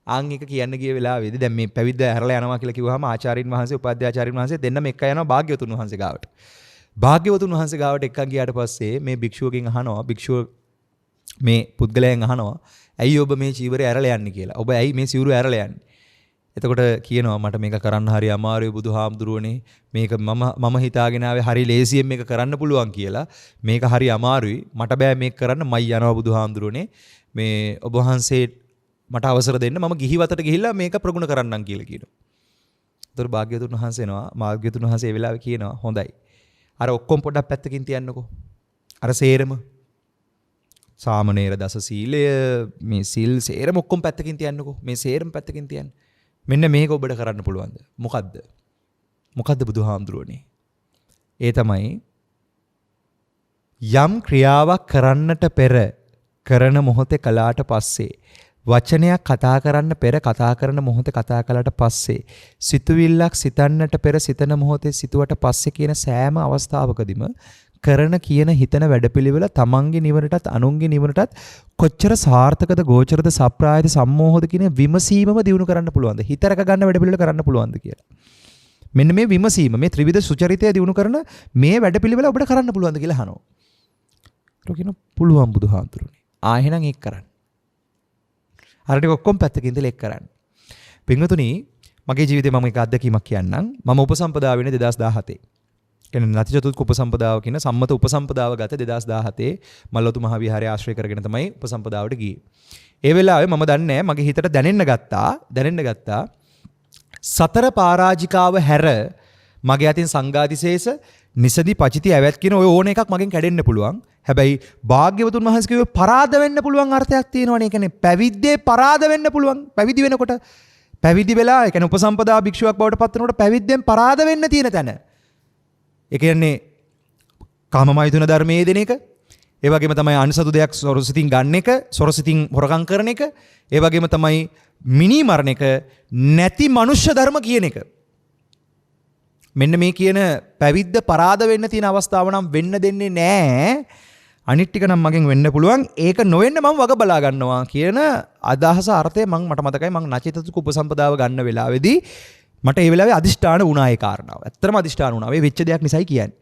ආන් එක කියන්න ගිය වෙලාවේදී දැන් මේ පැවිද්ද ඇරලා යනවා කියලා කිව්වහම ආචාර්යින් වහන්සේ උපාධ්‍යාචාර්යින් වහන්සේ දෙන්නම එක්ක යනවා භාග්‍යවතුන් වහන්සේ ගාවට. භාග්‍යවතුන් වහන්සේ ගාවට එක්කන් ගියාට පස්සේ මේ භික්ෂුවගෙන් අහනවා භික්ෂුව මේ පුද්ගලයන් අහනවා ඇයි ඔබ මේ චීවරය ඇරලා යන්නේ කියලා. ඔබ ඇයි මේ සිවුරු ඇරලා යන්නේ? එතකොට කියනවා මට මේක කරන්න හරි අමාරුයි බුදුහාමුදුරුවනේ. මේක මම හිතාගෙන ආවේ හරි ලේසියෙන් මේක කරන්න පුළුවන් කියලා. මේක හරි අමාරුයි. මට බෑ මේක කරන්න මයි යනවා බුදුහාමුදුරුවනේ. මේ ඔබ වහන්සේ මට අවසර දෙන්න මම ගිහිවතට ගිහිල්ලා මේක ප්‍රගුණ කරන්නම් කියලා කියනවා. ඒතර භාග්‍යවතුන් වහන්සේ එනවා. භාග්‍යවතුන් වහන්සේ ඒ වෙලාවේ කියනවා හොඳයි. අර ඔක්කොම පොඩ්ඩක් පැත්තකින් තියන්නකෝ. අර සේරම සාමණේර දස සීලය මේ සිල් සේරම ඔක්කොම පැත්තකින් තියන්නකෝ. මේ සේරම පැත්තකින් තියන්න. මෙන්න මේක ඔබට කරන්න පුළුවන්ද? මොකද්ද? මොකද්ද බුදුහාමුදුරුවනේ? ඒ තමයි යම් ක්‍රියාවක් කරන්නට පෙර කරන මොහොතේ කලාට පස්සේ වචනයක් කතා කරන්න පෙර කතා කරන මොහොතේ කතා කළාට පස්සේ සිතුවිල්ලක් සිතන්නට පෙර සිතන මොහොතේ සිතුවට පස්සේ කියන සෑම අවස්ථාවකදීම කරන කියන හිතන වැඩපිළිවෙල තමන්ගේ නිවනටත් අනුන්ගේ නිවනටත් කොච්චර සාර්ථකද ගෝචරද සප්‍රායද සම්මෝහද කියන විමසීමම දිනු කරන්න පුළුවන්ද හිතරක ගන්න වැඩපිළිවෙල කරන්න පුළුවන්ද කියලා. මෙන්න මේ විමසීම මේ ත්‍රිවිධ සුචරිතය දිනු කරන මේ වැඩපිළිවෙල ඔබට කරන්න පුළුවන්ද කියලා අහනවා. රොකින පුළුවන් බුදුහාඳුරුනේ. එහෙනම් ඒක කරන්න. අර ටික ඔක්කොම පැත්තකින් ඉඳලා ඒක කරන්න. පින්වතුනි මගේ ජීවිතේ මම එක අත්දැකීමක් කියන්නම්. මම උපසම්පදා වෙන්නේ 2017. කියන්නේ නතිචතුත් උපසම්පදාව කියන සම්මත උපසම්පදාව ගත 2017 මල්ලොතු මහ විහාරය ආශ්‍රය කරගෙන තමයි උපසම්පදාවට ගියේ. ඒ වෙලාවේ මම දන්නේ නැහැ මගේ හිතට දැනෙන්න ගත්තා සතර පරාජිකාව හැර මගේ අතින් සංඝාතිශේෂ නිසදි පචිති ඇවැත් කියන ඔය ඕන එකක් මගෙන් කැඩෙන්න පුළුවන්. හැබැයි භාග්‍යවතුන් වහන්සේ කිව්වේ පරාද වෙන්න පුළුවන් අර්ථයක් තියෙනවනේ. ඒ කියන්නේ පැවිද්දේ පරාද වෙන්න පුළුවන්. පැවිදි වෙනකොට පැවිදි වෙලා ඒ කියන්නේ උපසම්පදා භික්ෂුවක් බවට පත් වෙනකොට පැවිද්දෙන් පරාද වෙන්න තියෙන තැන. ඒ කියන්නේ කාමමෛතුන ධර්මයේ දෙන එක. ඒ වගේම තමයි අනිසතු දෙයක් සොරසිතින් ගන්න එක, සොරසිතින් හොරකම් කරන එක. ඒ වගේම තමයි මිනි මරණ එක, නැති මනුෂ්‍ය ධර්ම කියන එක. මෙන්න මේ කියන පැවිද්ද පරාද වෙන්න තියෙන අවස්ථාව නම් වෙන්න දෙන්නේ නැහැ. අනිත් ටික නම් මගෙන් වෙන්න පුළුවන්. ඒක නොවෙන්න මම වග බලා ගන්නවා කියන අදහස අර්ථය මට මතකයි මම නචිතතුක උපසම්පදාව ගන්න වෙලාවේදී මට ඒ වෙලාවේ අදිෂ්ඨාන වුණා ඒ කාරණාව. ඇත්තටම අදිෂ්ඨාන වුණා. මේ වෙච්ච දෙයක් නිසායි කියන්නේ.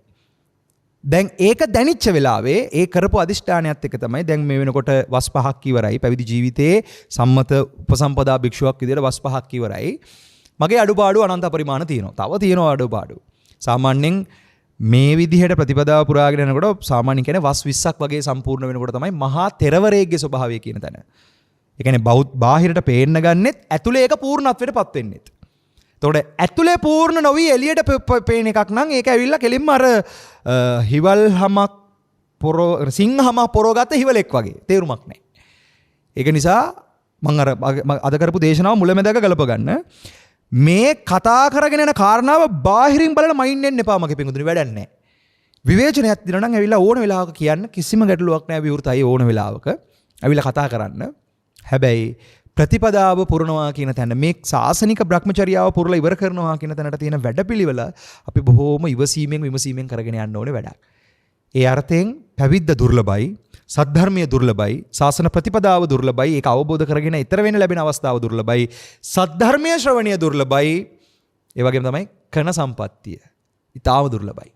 දැන් ඒක දැනිච්ච වෙලාවේ ඒ කරපු අදිෂ්ඨානයත් එක්ක තමයි දැන් මේ වෙනකොට වස් 5ක් ඉවරයි. පැවිදි ජීවිතයේ සම්මත උපසම්පදා භික්ෂුවක් විදියට වස් 5ක් ඉවරයි. මගේ අඩුපාඩු අනන්ත පරිමාණ තියෙනවා. තව තියෙනවා අඩුපාඩු. සාමාන්‍යයෙන් මේ විදිහට ප්‍රතිපදාව පුරාගෙන යනකොට සාමාන්‍යයෙන් කියන්නේ වස් 20ක් වගේ සම්පූර්ණ වෙනකොට තමයි මහා තෙරවරේගේ ස්වභාවය කියන තැන. ඒ කියන්නේ බාහිරට පේන්න ගන්නෙත් ඇතුලේ ඒක පූර්ණත්වයටපත් වෙන්නෙත්. එතකොට ඇතුලේ පූර්ණ නොවි එළියට පේන එකක් නම් ඒක ඇවිල්ලා කෙලින්ම අර හිවල් හමක් සිංහ හමක් පොරවගත්ත හිවලෙක් වගේ තේරුමක් නැහැ. ඒක නිසා මම අද කරපු දේශනාව මුලැමැදක ගලප ගන්න. මේ කතා කරගෙන යන කාරණාව බාහිරින් බලන මයින් එන්න එපා මගේ පිංගුතුනි වැඩක් නැහැ. විවේචනයක් දිනන නම් ඇවිල්ලා ඕන වෙලාවක කියන්න කිසිම ගැටලුවක් නැහැ විවෘතයි ඕන වෙලාවක. ඇවිල්ලා කතා කරන්න. හැබැයි ප්‍රතිපදාව පුරනවා කියන තැන මේ සාසනික බ්‍රහ්මචර්යාව පුරලා ඉවර කරනවා කියන තැනට තියෙන වැඩපිළිවෙල අපි බොහෝම විමසීමෙන් කරගෙන යන්න ඕනේ වැඩක්. ඒ අර්ථයෙන් පැවිද්ද දුර්ලභයි, සද්ධර්මීය දුර්ලභයි, ශාසන ප්‍රතිපදාව දුර්ලභයි, ඒක අවබෝධ කරගෙන ඊතර වෙන්න ලැබෙන අවස්ථාව දුර්ලභයි, සද්ධර්මීය ශ්‍රවණීය දුර්ලභයි, ඒ වගේම තමයි කන සම්පත්තිය ඊටාව දුර්ලභයි.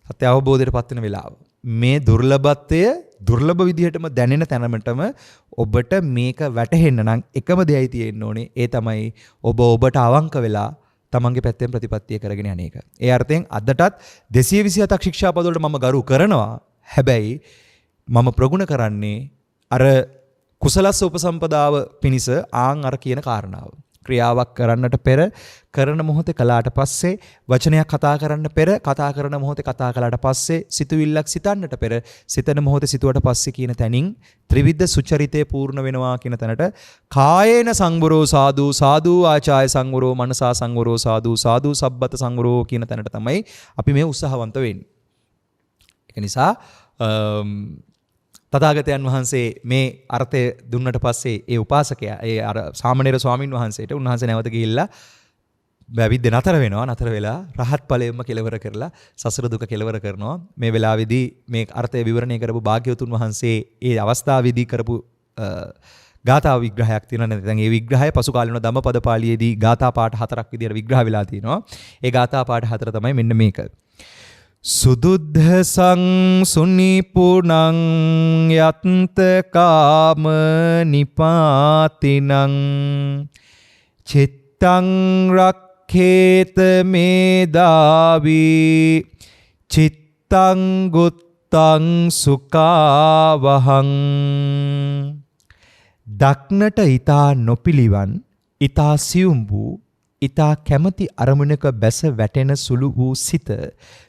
සත්‍ය අවබෝධයට පත් වෙන වෙලාව. මේ දුර්ලභත්වය දුර්ලභ විදිහටම දැනෙන තැනමටම ඔබට මේක වැටහෙන්න නම් එකම දෙයයි තියෙන්න ඕනේ. ඒ තමයි ඔබට අවංක වෙලා තමන්ගේ පැත්තෙන් ප්‍රතිපත්තිය කරගෙන යන එක. ඒ අර්ථයෙන් අදටත් 227ක් ශික්ෂාපද වලට මම ගරු කරනවා. හැබැයි මම ප්‍රගුණ කරන්නේ අර කුසලස්ස උපසම්පදාව පිණිස අර කියන කාරණාව. ක්‍රියාවක් කරන්නට පෙර කරන මොහොතේ කළාට පස්සේ වචනයක් කතා කරන්න පෙර කතා කරන මොහොතේ කතා කළාට පස්සේ සිතුවිල්ලක් සිතන්නට පෙර සිතන මොහොතේ සිතුවට පස්සේ කියන තැනින් ත්‍රිවිධ සුචරිතේ පූර්ණ වෙනවා කියන තැනට කායේන සංවරෝ සාදු සාදු ආචාය සංවරෝ මනසා සංවරෝ සාදු සාදු සබ්බත සංවරෝ කියන තැනට තමයි අපි මේ උත්සාහවන්ත වෙන්නේ. ඒක නිසා තථාගතයන් වහන්සේ මේ අර්ථය දුන්නට පස්සේ ඒ උපාසකයා ඒ අර සාමණේර ස්වාමින් වහන්සේට උන්වහන්සේ නැවත ගිහිල්ලා බැවිද්ද නතර වෙනවා. නතර වෙලා රහත් ඵලයෙන්ම කෙලවර කරලා සසර දුක කෙලවර කරනවා. මේ වෙලාවේදී මේ අර්ථය විවරණය කරපු භාග්‍යවතුන් වහන්සේ ඒ අවස්ථාවේදී කරපු ගාථා විග්‍රහයක් තියෙනවා. නැත්නම් ඒ විග්‍රහය පසු කාලිනව ධම්මපද පාළියේදී ගාථා පාඨ 4ක් විදියට විග්‍රහ වෙලා තිනවා. ඒ ගාථා පාඨ 4 තමයි මෙන්න මේක. සුදුද්ධ සංසුනිපුනං යත්ත කාම නිපාතිනං චිත්තං රක්ඛේත මේදාවි චිත්තං ගුත්තං සුඛාවහං. දක්නට ඊතා නොපිලිවන් ඊතා සියුම් වූ ඊතා කැමැති අරමුණක බැස වැටෙන සුළු වූ සිත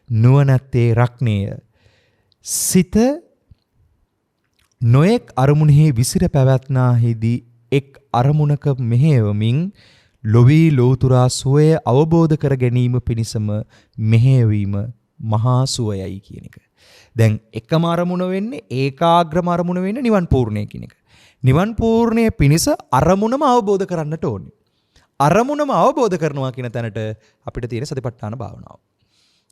නුවණැත්තේ රක්ණේය. සිත නොඑක් අරමුණෙහි විසිර පැවැත්නාහිදී එක් අරමුණක මෙහෙයවමින් ලොවි ලෝතුරා සෝය අවබෝධ කර ගැනීම පිණිසම මෙහෙයවීම මහා සුවයයි කියන එක. දැන් එකම අරමුණ වෙන්නේ ඒකාග්‍රම අරමුණ වෙන්නේ නිවන් පූර්ණය කියන එක. නිවන් පූර්ණයේ පිණිස අරමුණම අවබෝධ කරන්නට ඕනේ. අරමුණම අවබෝධ කරනවා කියන තැනට අපිට තියෙන සතිපට්ඨාන භාවනාව.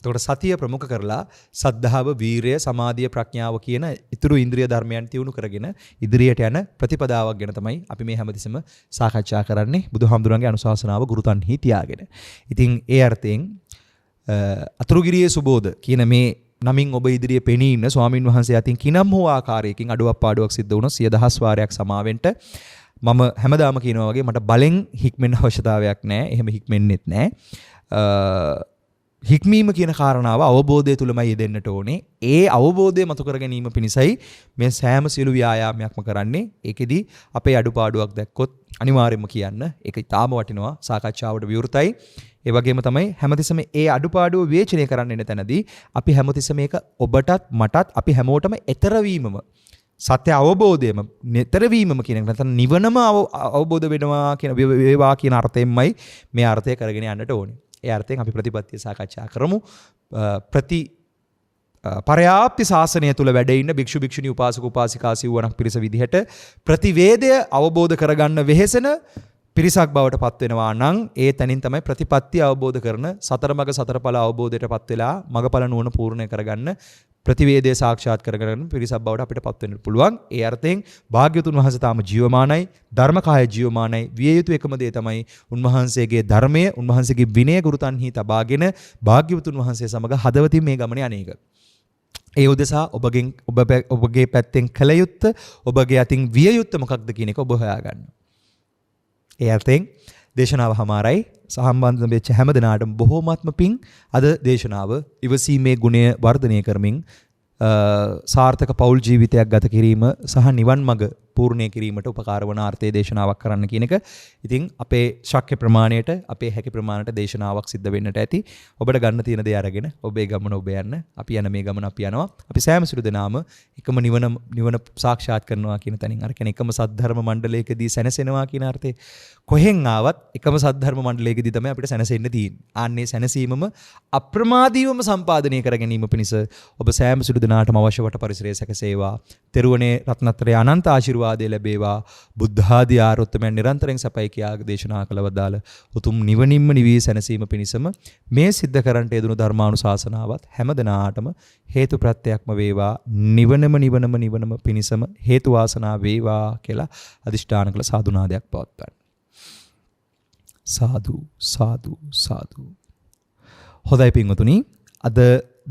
එතකොට සතිය ප්‍රමුඛ කරලා සද්ධාව, වීරය, සමාධිය, ප්‍රඥාව කියන ඊතුරු ඉන්ද්‍රිය ධර්මයන් තියුණු කරගෙන ඉදිරියට යන ප්‍රතිපදාවක් ගැන තමයි අපි මේ හැමතිස්සෙම සාකච්ඡා කරන්නේ බුදුහාමුදුරන්ගේ අනුශාසනාව ගුරුතන්හි තියාගෙන. ඉතින් ඒ අර්ථයෙන් අතුරුගිරියේ සුබෝධ කියන මේ නමින් ඔබ ඉදිරියේ පෙනී ඉන්න ස්වාමින් වහන්සේ අතින් කිනම් හෝ ආකාරයකින් අඩුවක් පාඩුවක් සිද්ධ වුණොත් 10000 වාරයක් සමාවෙන්න මම හැමදාම කියනවා වගේ මට බලෙන් හික්මෙන්න අවශ්‍යතාවයක් නැහැ. එහෙම හික්මෙන්නෙත් නැහැ. හික්මීම කියන කාරණාව අවබෝධය තුලමයි යෙදෙන්නට ඕනේ. ඒ අවබෝධය මතු කර ගැනීම පිණිසයි මේ සෑම සියලු ව්‍යායාමයක්ම කරන්නේ. ඒකෙදි අපේ අඩුපාඩුවක් දැක්කොත් අනිවාර්යයෙන්ම කියන්න. ඒක ඉතාම වටිනවා. සාකච්ඡාවට විවෘතයි. ඒ වගේම තමයි හැමතිස්සෙම ඒ අඩුපාඩුව විවේචනය කරන්න එන තැනදී අපි හැමතිස්සෙම මේක ඔබටත් මටත් අපි හැමෝටම ඈතර වීමම සත්‍ය අවබෝධයම ඈතර වීමම කියන එක නැත්නම් නිවනම අවබෝධ වෙනවා කියන වේවා කියන අර්ථයෙන්මයි මේ අර්ථය කරගෙන යන්නට ඕනේ. ඒ අර්ථයෙන් අපි ප්‍රතිපත්තිය සාකච්ඡා කරමු. පරයාප්ති ශාසනය තුල වැඩ ඉන්න භික්ෂු භික්ෂුණී උපාසක උපාසිකා සිව්වණක් පිරිස විදිහට ප්‍රතිවේදය අවබෝධ කරගන්න වෙහෙසෙන පිරිසක් බවට පත් වෙනවා නම් ඒ තැනින් තමයි ප්‍රතිපත්තිය අවබෝධ කරන සතර මඟ සතර ඵල අවබෝධයට පත් වෙලා මඟඵල නුවණ පූර්ණ කරගන්න ප්‍රතිවේදයේ සාක්ෂාත් කරගන්න පිරිසක් බවට අපිට පත් වෙන්න පුළුවන්. ඒ අර්ථයෙන් භාග්‍යවතුන් වහන්සේ තාම ජීවමානයි, ධර්මකාය ජීවමානයි. විය යුතු එකම දේ තමයි උන්වහන්සේගේ ධර්මය, උන්වහන්සේගේ විනය ගුරුතන්හි තබාගෙන භාග්‍යවතුන් වහන්සේ සමග හදවතින් මේ ගමනේ අනේක. ඒ උදෙසා ඔබගේ පැත්තෙන් කළ යුත්ත, ඔබගේ අතින් විය යුත්ත මොකක්ද කියන එක ඔබ හොයාගන්න. ඒ අර්ථයෙන් දේශනාව හමාරයි. සහම්බන්ධ වෙච්ච හැම දිනාටම බොහෝමත්ම පිං. අද දේශනාව ඉවසීමේ ගුණය වර්ධනය කරමින් සාර්ථක පෞල් ජීවිතයක් ගත කිරීම සහ නිවන් මඟ පූර්ණේ කිරීමට උපකාර වන ආර්ථයේ දේශනාවක් කරන්න කියන එක. ඉතින් අපේ ශක්‍ය ප්‍රමාණයට, අපේ හැකි ප්‍රමාණයට දේශනාවක් සිද්ධ වෙන්නට ඇති. ඔබට ගන්න තියෙන දේ අරගෙන ඔබේ ගමන ඔබ යන්න. අපි යන මේ ගමන අපි යනවා. අපි සෑම සිළු දෙනාම එකම නිවන සාක්ෂාත් කරනවා කියන තැනින් අර කියන එකම සද්ධර්ම මණ්ඩලයකදී සැනසෙනවා කියන අර්ථේ කොහෙන් ආවත් එකම සද්ධර්ම මණ්ඩලයකදී තමයි අපිට සැනසෙන්න තියෙන්නේ. ආන්නේ සැනසීමම අප්‍රමාදීවම සම්පාදනය කර ගැනීම පිණිස ඔබ සෑම සිළු දෙනාටම අවශ්‍ය වට පරිසරය සැකසේවා. තෙරුවනේ රත්නත්‍රයේ අනන්ත ආශිර්වාදය ලැබේවා. බුද්ධ ආදී ආරොත්තමයන් නිරන්තරයෙන් සපයි කියා දේශනා කළවදාල උතුම් නිවනින්ම නිවී සැනසීම පිණිසම මේ සිද්ධ කරන්ට යෙදුණු ධර්මානුශාසනාවත් හැම දිනාටම හේතු ප්‍රත්‍යක්ම වේවා. නිවනම පිණිසම හේතු වාසනා වේවා කියලා අදිෂ්ඨාන කළ සාදුනාදයක් පවත්වන්න. සාදු සාදු සාදු. හොඳයි පින්වතුනි, අද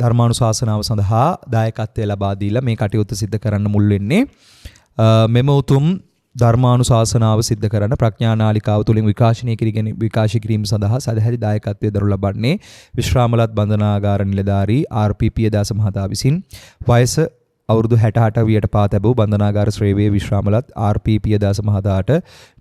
ධර්මානුශාසනාව සඳහා දායකත්වය ලබා දීලා මේ කටයුත්ත සිද්ධ කරන්න මුල් වෙන්නේ මෙම උතුම් ධර්මානුශාසනාව සිද්ධ කරන ප්‍රඥානාලිකාව තුළින් විකාශය කිරීම සඳහා සදහැරි දායකත්වය දරනු ලබන්නේ විශ්‍රාමලත් බන්ධනාගාර නිලධාරී ආර්.පී. පියදාස මහතා විසින් වයස අවුරුදු 68 වියට පා තැබූ බන්ධනාගාර ශ්‍රේවී විශ්‍රාමලත් ආර්.පී. පියදාස මහතාට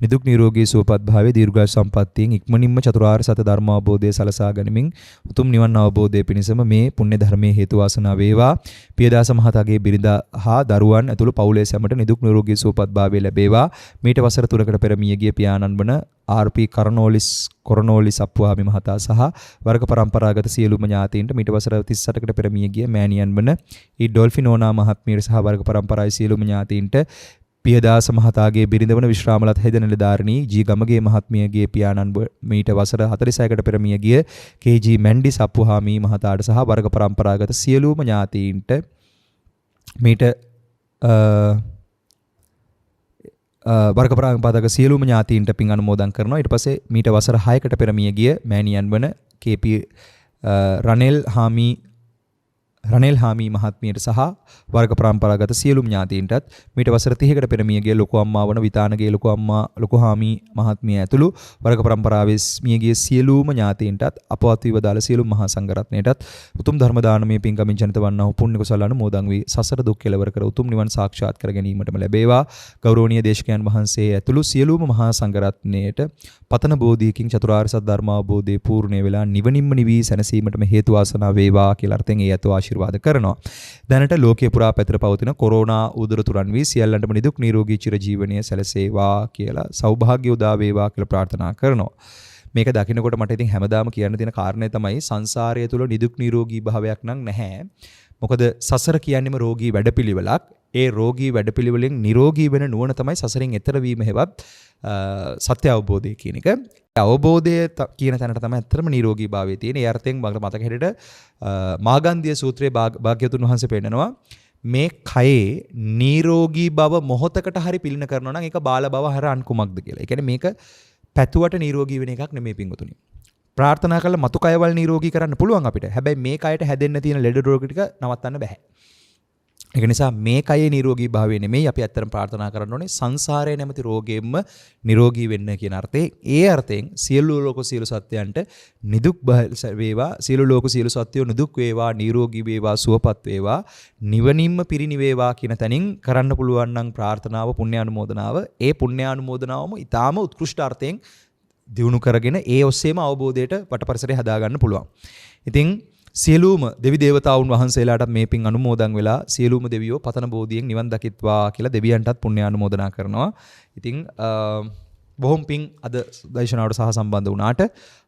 නිදුක් නිරෝගී සුවපත් භාවයේ දීර්ඝායු සම්පන්නියෙන් ඉක්මනින්ම චතුරාර්ය සත්‍ය ධර්ම අවබෝධය සලසා ගනිමින් උතුම් නිවන් අවබෝධය පිණිසම මේ පුණ්‍ය ධර්මයේ හේතු වාසනා වේවා. පියදාස මහතාගේ බිරිඳ හා දරුවන් ඇතුළු පවුලේ සැමට නිදුක් නිරෝගී සුවපත් භාවය ලැබේවා. මීට වසර 3කට පෙර මියගිය පියාණන් වන ආර්.පී. කොරනෝලිස් අප්පුහාමි මහතා සහ වර්ග පරම්පරාගත සියලුම ඥාතීන්ට මීට වසර 38කට පෙර මියගිය මෑණියන් වන ඩොල්ෆිනෝනා මහත්මියට සහ වර්ග පරම්පරාවේ සියලුම ඥාතීන්ට පියදාස මහතාගේ බිරිඳ වන විශ්‍රාමලත් හෙද නිලධාරිණී ජී ගමගේ මහත්මියගේ පියාණන් මීට වසර 46කට පෙර මියගිය කේ.ජී. මැන්ඩිස් අප්පුහාමි මහතාට සහ වර්ග පරම්පරාගත සියලුම ඥාතීන්ට මීට වර්ග පරම්පරාගත සියලුම ඥාතීන්ට පින් අනුමෝදන් කරනවා. ඊට පස්සේ මීට වසර 6කට පෙර මියගිය මෑණියන් වන කේ.පී. රනෙල් හාමි මහත්මියට සහ වර්ග පරම්පරාගත සියලුම ඥාතීන්ටත් මීට වසර 30කට පෙර මියගිය ලොකු අම්මා වන විතානගේ ලොකු හාමි මහත්මිය ඇතුළු වර්ග පරම්පරාවේ මියගිය සියලුම ඥාතීන්ටත් අපවත් වී වදාළ සියලුම මහා සංඝරත්නයටත් උතුම් ධර්ම දානමය පින්කමින් ජනිත වන්නා වූ පුණ්‍ය කුසල අනුමෝදන් වී සසර දුක් කෙලවර කර උතුම් නිවන් සාක්ෂාත් කර ගැනීමටම ලැබේවා. ගෞරවනීය දේශකයන් වහන්සේ ඇතුළු සියලුම මහා සංඝරත්නයට පතන බෝධියකින් චතුරාර්ය සත්‍ය ධර්ම අවබෝධයේ පූර්ණේ වෙලා නිවනින්ම නිවී සැනසීමටම හේතු වාසනා වේවා කියලා අර්ථයෙන් ඒ අතෝ ආශිර්වාද කරනවා. දැනට ලෝකයේ පුරා පැතිර පවතින කොරෝනා උදර තුරන් වී සියල්ලන්ටම නිදුක් නිරෝගී චිරජීවනය සැලසේවා කියලා සෞභාග්‍ය උදා වේවා කියලා ප්‍රාර්ථනා කරනවා. මේක දකින්නකොට මට ඉතින් හැමදාම කියන්න තියෙන කාරණේ තමයි සංසාරය තුල නිදුක් නිරෝගී භාවයක් නම් නැහැ. මොකද සසර කියන්නේම රෝගී වැඩපිළිවෙලක්. ඒ රෝගී වැඩපිළිවෙලෙන් නිරෝගී වෙන නුවණ තමයි සසරින් එතර වීම හැවත් සත්‍ය අවබෝධය කියන එක. අවබෝධය කියන තැනට තමයි ඇත්තටම නිරෝගී භාවය තියෙන්නේ. ඒ අර්ථයෙන් මට මතක හැටියට මාගන්ධිය සූත්‍රයේ භාග්‍යවතුන් වහන්සේ පෙන්නනවා මේ කයේ නිරෝගී බව මොහොතකට හරි පිළින කරනවා නම් ඒක බාල බව හරන් කුමක්ද කියලා. ඒ කියන්නේ මේක පැතුවට නිරෝගී වෙන එකක් නෙමෙයි පින්වතුනි. ප්‍රාර්ථනා කළා මතු කයවල් නිරෝගී කරන්න පුළුවන් අපිට. හැබැයි මේ කයට හැදෙන්න තියෙන ලෙඩ රෝග ටික නවත්තන්න බෑ. ඒක නිසා මේ කයේ නිරෝගී භාවය නෙමෙයි අපි ඇත්තටම ප්‍රාර්ථනා කරන්න ඕනේ සංසාරයේ නැමැති රෝගෙම්ම නිරෝගී වෙන්න කියන අර්ථයෙන්. ඒ අර්ථයෙන් සියලු ලෝක සියලු සත්‍යයන්ට නිදුක් වේවා, සියලු ලෝක සියලු සත්‍යෝ නිදුක් වේවා, නිරෝගී වේවා, සුවපත් වේවා, නිවනින්ම පිරිනිවේවා කියන තැනින් කරන්න පුළුවන් නම් ප්‍රාර්ථනාව පුණ්‍යානුමෝදනාව. ඒ පුණ්‍යානුමෝදනාවම ඊටාම උත්කෘෂ්ඨ අර්ථයෙන් දියුණු කරගෙන ඒ ඔස්සේම අවබෝධයට වටපරිසරය හදාගන්න පුළුවන්. ඉතින් සියලුම දෙවි දේවතාවුන් වහන්සේලාට මේ පින් අනුමෝදන් වෙලා සියලුම දෙවියෝ පතන බෝධියෙන් නිවන් දකිත්වා කියලා දෙවියන්ටත් පුණ්‍යානුමෝදනා කරනවා. ඉතින් බොහොම පින් අද දේශනාවට සහ සම්බන්ධ වුණාට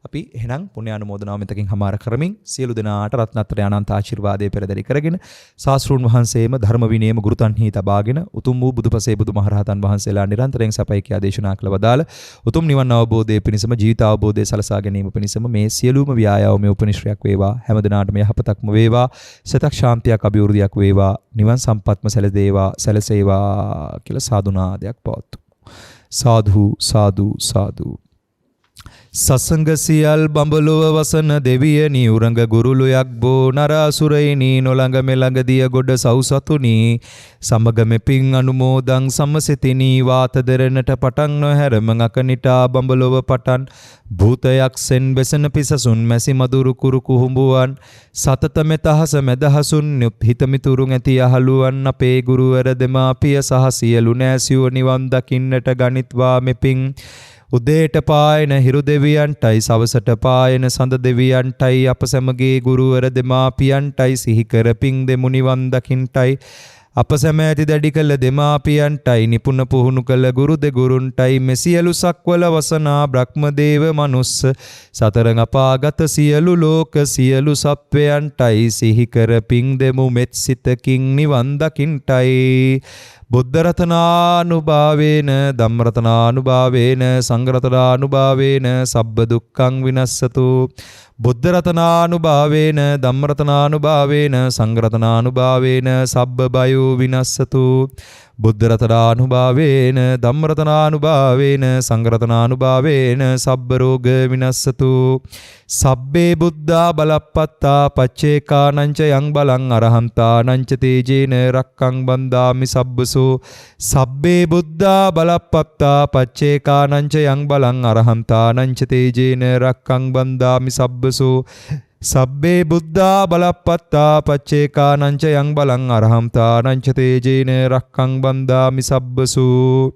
අපි එහෙනම් පුණ්‍යානුමෝදනාව මෙතකින් හමාර කරමින් සියලු දෙනාට රත්නත්‍රය අනන්ත ආශිර්වාදයේ පෙරදරි කරගෙන ශාස්ත්‍රූන් වහන්සේම ධර්ම විනයම ගුරුතන්හි තබාගෙන උතුම් වූ බුදුපසේ බුදුමහරහතන් වහන්සේලා නිරන්තරයෙන් සපයි කියා දේශනා කළ වදාළ උතුම් නිවන් අවබෝධයේ පිණසම ජීවිත අවබෝධය සලසා ගැනීම පිණසම මේ සියලුම ව්‍යායාමයේ උපනිශ්‍රයක් වේවා හැමදෙනාටම යහපතක්ම වේවා සතක් ශාන්තියක් අභිවෘද්ධියක් වේවා නිවන් සම්පත්ම සැලසේවා කියලා සාදුනාදයක් පවත්තු. සාධු සාධු සාධු. සසංග සියල් බඹලොව වසන දෙවියනි උරඟ ගුරුලුයක් බෝ නරාසුරයිනි නොළඟ මෙළඟ දිය ගොඩ සව්සතුනි සමග මෙපින් අනුමෝදන් සමසිතිනි වාත දෙරණට පටන් නොහැරම අකනිටා බඹලොව පටන් භූතයක් සෙන් බෙසන පිසසුන් මැසි මදුරු කුරු කුහුඹුවන් සතත මෙතහස මෙදහසුන් හිතමිතුරුන් ඇති යහළුවන් අපේ ගුරුවර දෙමාපිය සහ සියලු නෑසියෝ නිවන් දකින්නට ගනිත්වා මෙපින් උදේට පායන හිරු දෙවියන්ටයි සවසට පායන සඳ දෙවියන්ටයි අප සැමගේ ගුරුවර දෙමාපියන්ටයි සිහි කර පිං දෙමු නිවන් දකින්ටයි අප සැම ඇති දැඩි කළ දෙමාපියන්ටයි නිපුණ පුහුණු කළ ගුරු දෙගුරුන්ටයි මෙසියලු සක්වල වසනා බ්‍රහ්මදේව මනුස්ස සතරං අපාගත සියලු ලෝක සියලු සත්වයන්ටයි සිහි කර පිං දෙමු මෙත් සිතකින් නිවන් දකින්ටයි බුද්ධ රතනානුභාවේන ධම්ම රතනානුභාවේන සංඝ රතනානුභාවේන සබ්බ දුක්ඛං විනස්සතු බුද්ධ රතනානුභාවේන ධම්ම රතනානුභාවේන සංඝ රතනානුභාවේන සබ්බ බයෝ විනස්සතු බුද්ධ රතනානුභාවේන ධම්ම රතනානුභාවේන සංඝ රතනානුභාවේන සබ්බ රෝග විනස්සතු සබ්බේ බුද්ධා බලප්පත්තා පච්චේකානංච යං බලං අරහන්තානංච තේජේන රක්ඛං බන්දාමි සබ්බසෝ සබ්බේ බුද්ධා බලප්පත්තා පච්චේකානංච යං බලං අරහන්තානංච තේජේන රක්ඛං බන්දාමි සබ්බසෝ සබ්බේ බුද්ධා බලප්පත්තා පච්චේකානංච යං බලං අරහන්තානංච තේජේන රක්ඛං බන්දාමි සබ්බසෝ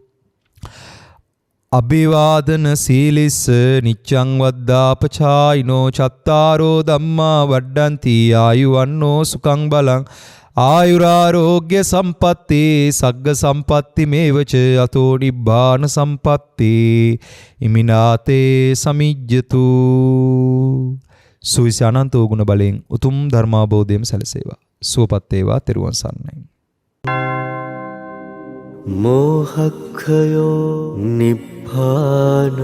අභිවාදන සීලිස්ස නිච්ඡං වද්දාපචායිනෝ චත්තාරෝ ධම්මා වඩ්ඩಂತಿ ආයුවන්නෝ සුඛං බලං ආයුරාෝග්‍ය සම්පatti සග්ග සම්පatti මේවච අතෝ නිබ්බාන සම්පatti ඉමිනාතේ සමිජ්ජතු සුවිසි අනන්ත ගුණ බලෙන් උතුම් ධර්මාබෝධයම සැලසේවා සුවපත් වේවා තෙරුවන් සරණයි මෝහක්ඛයෝ නිබ්බානං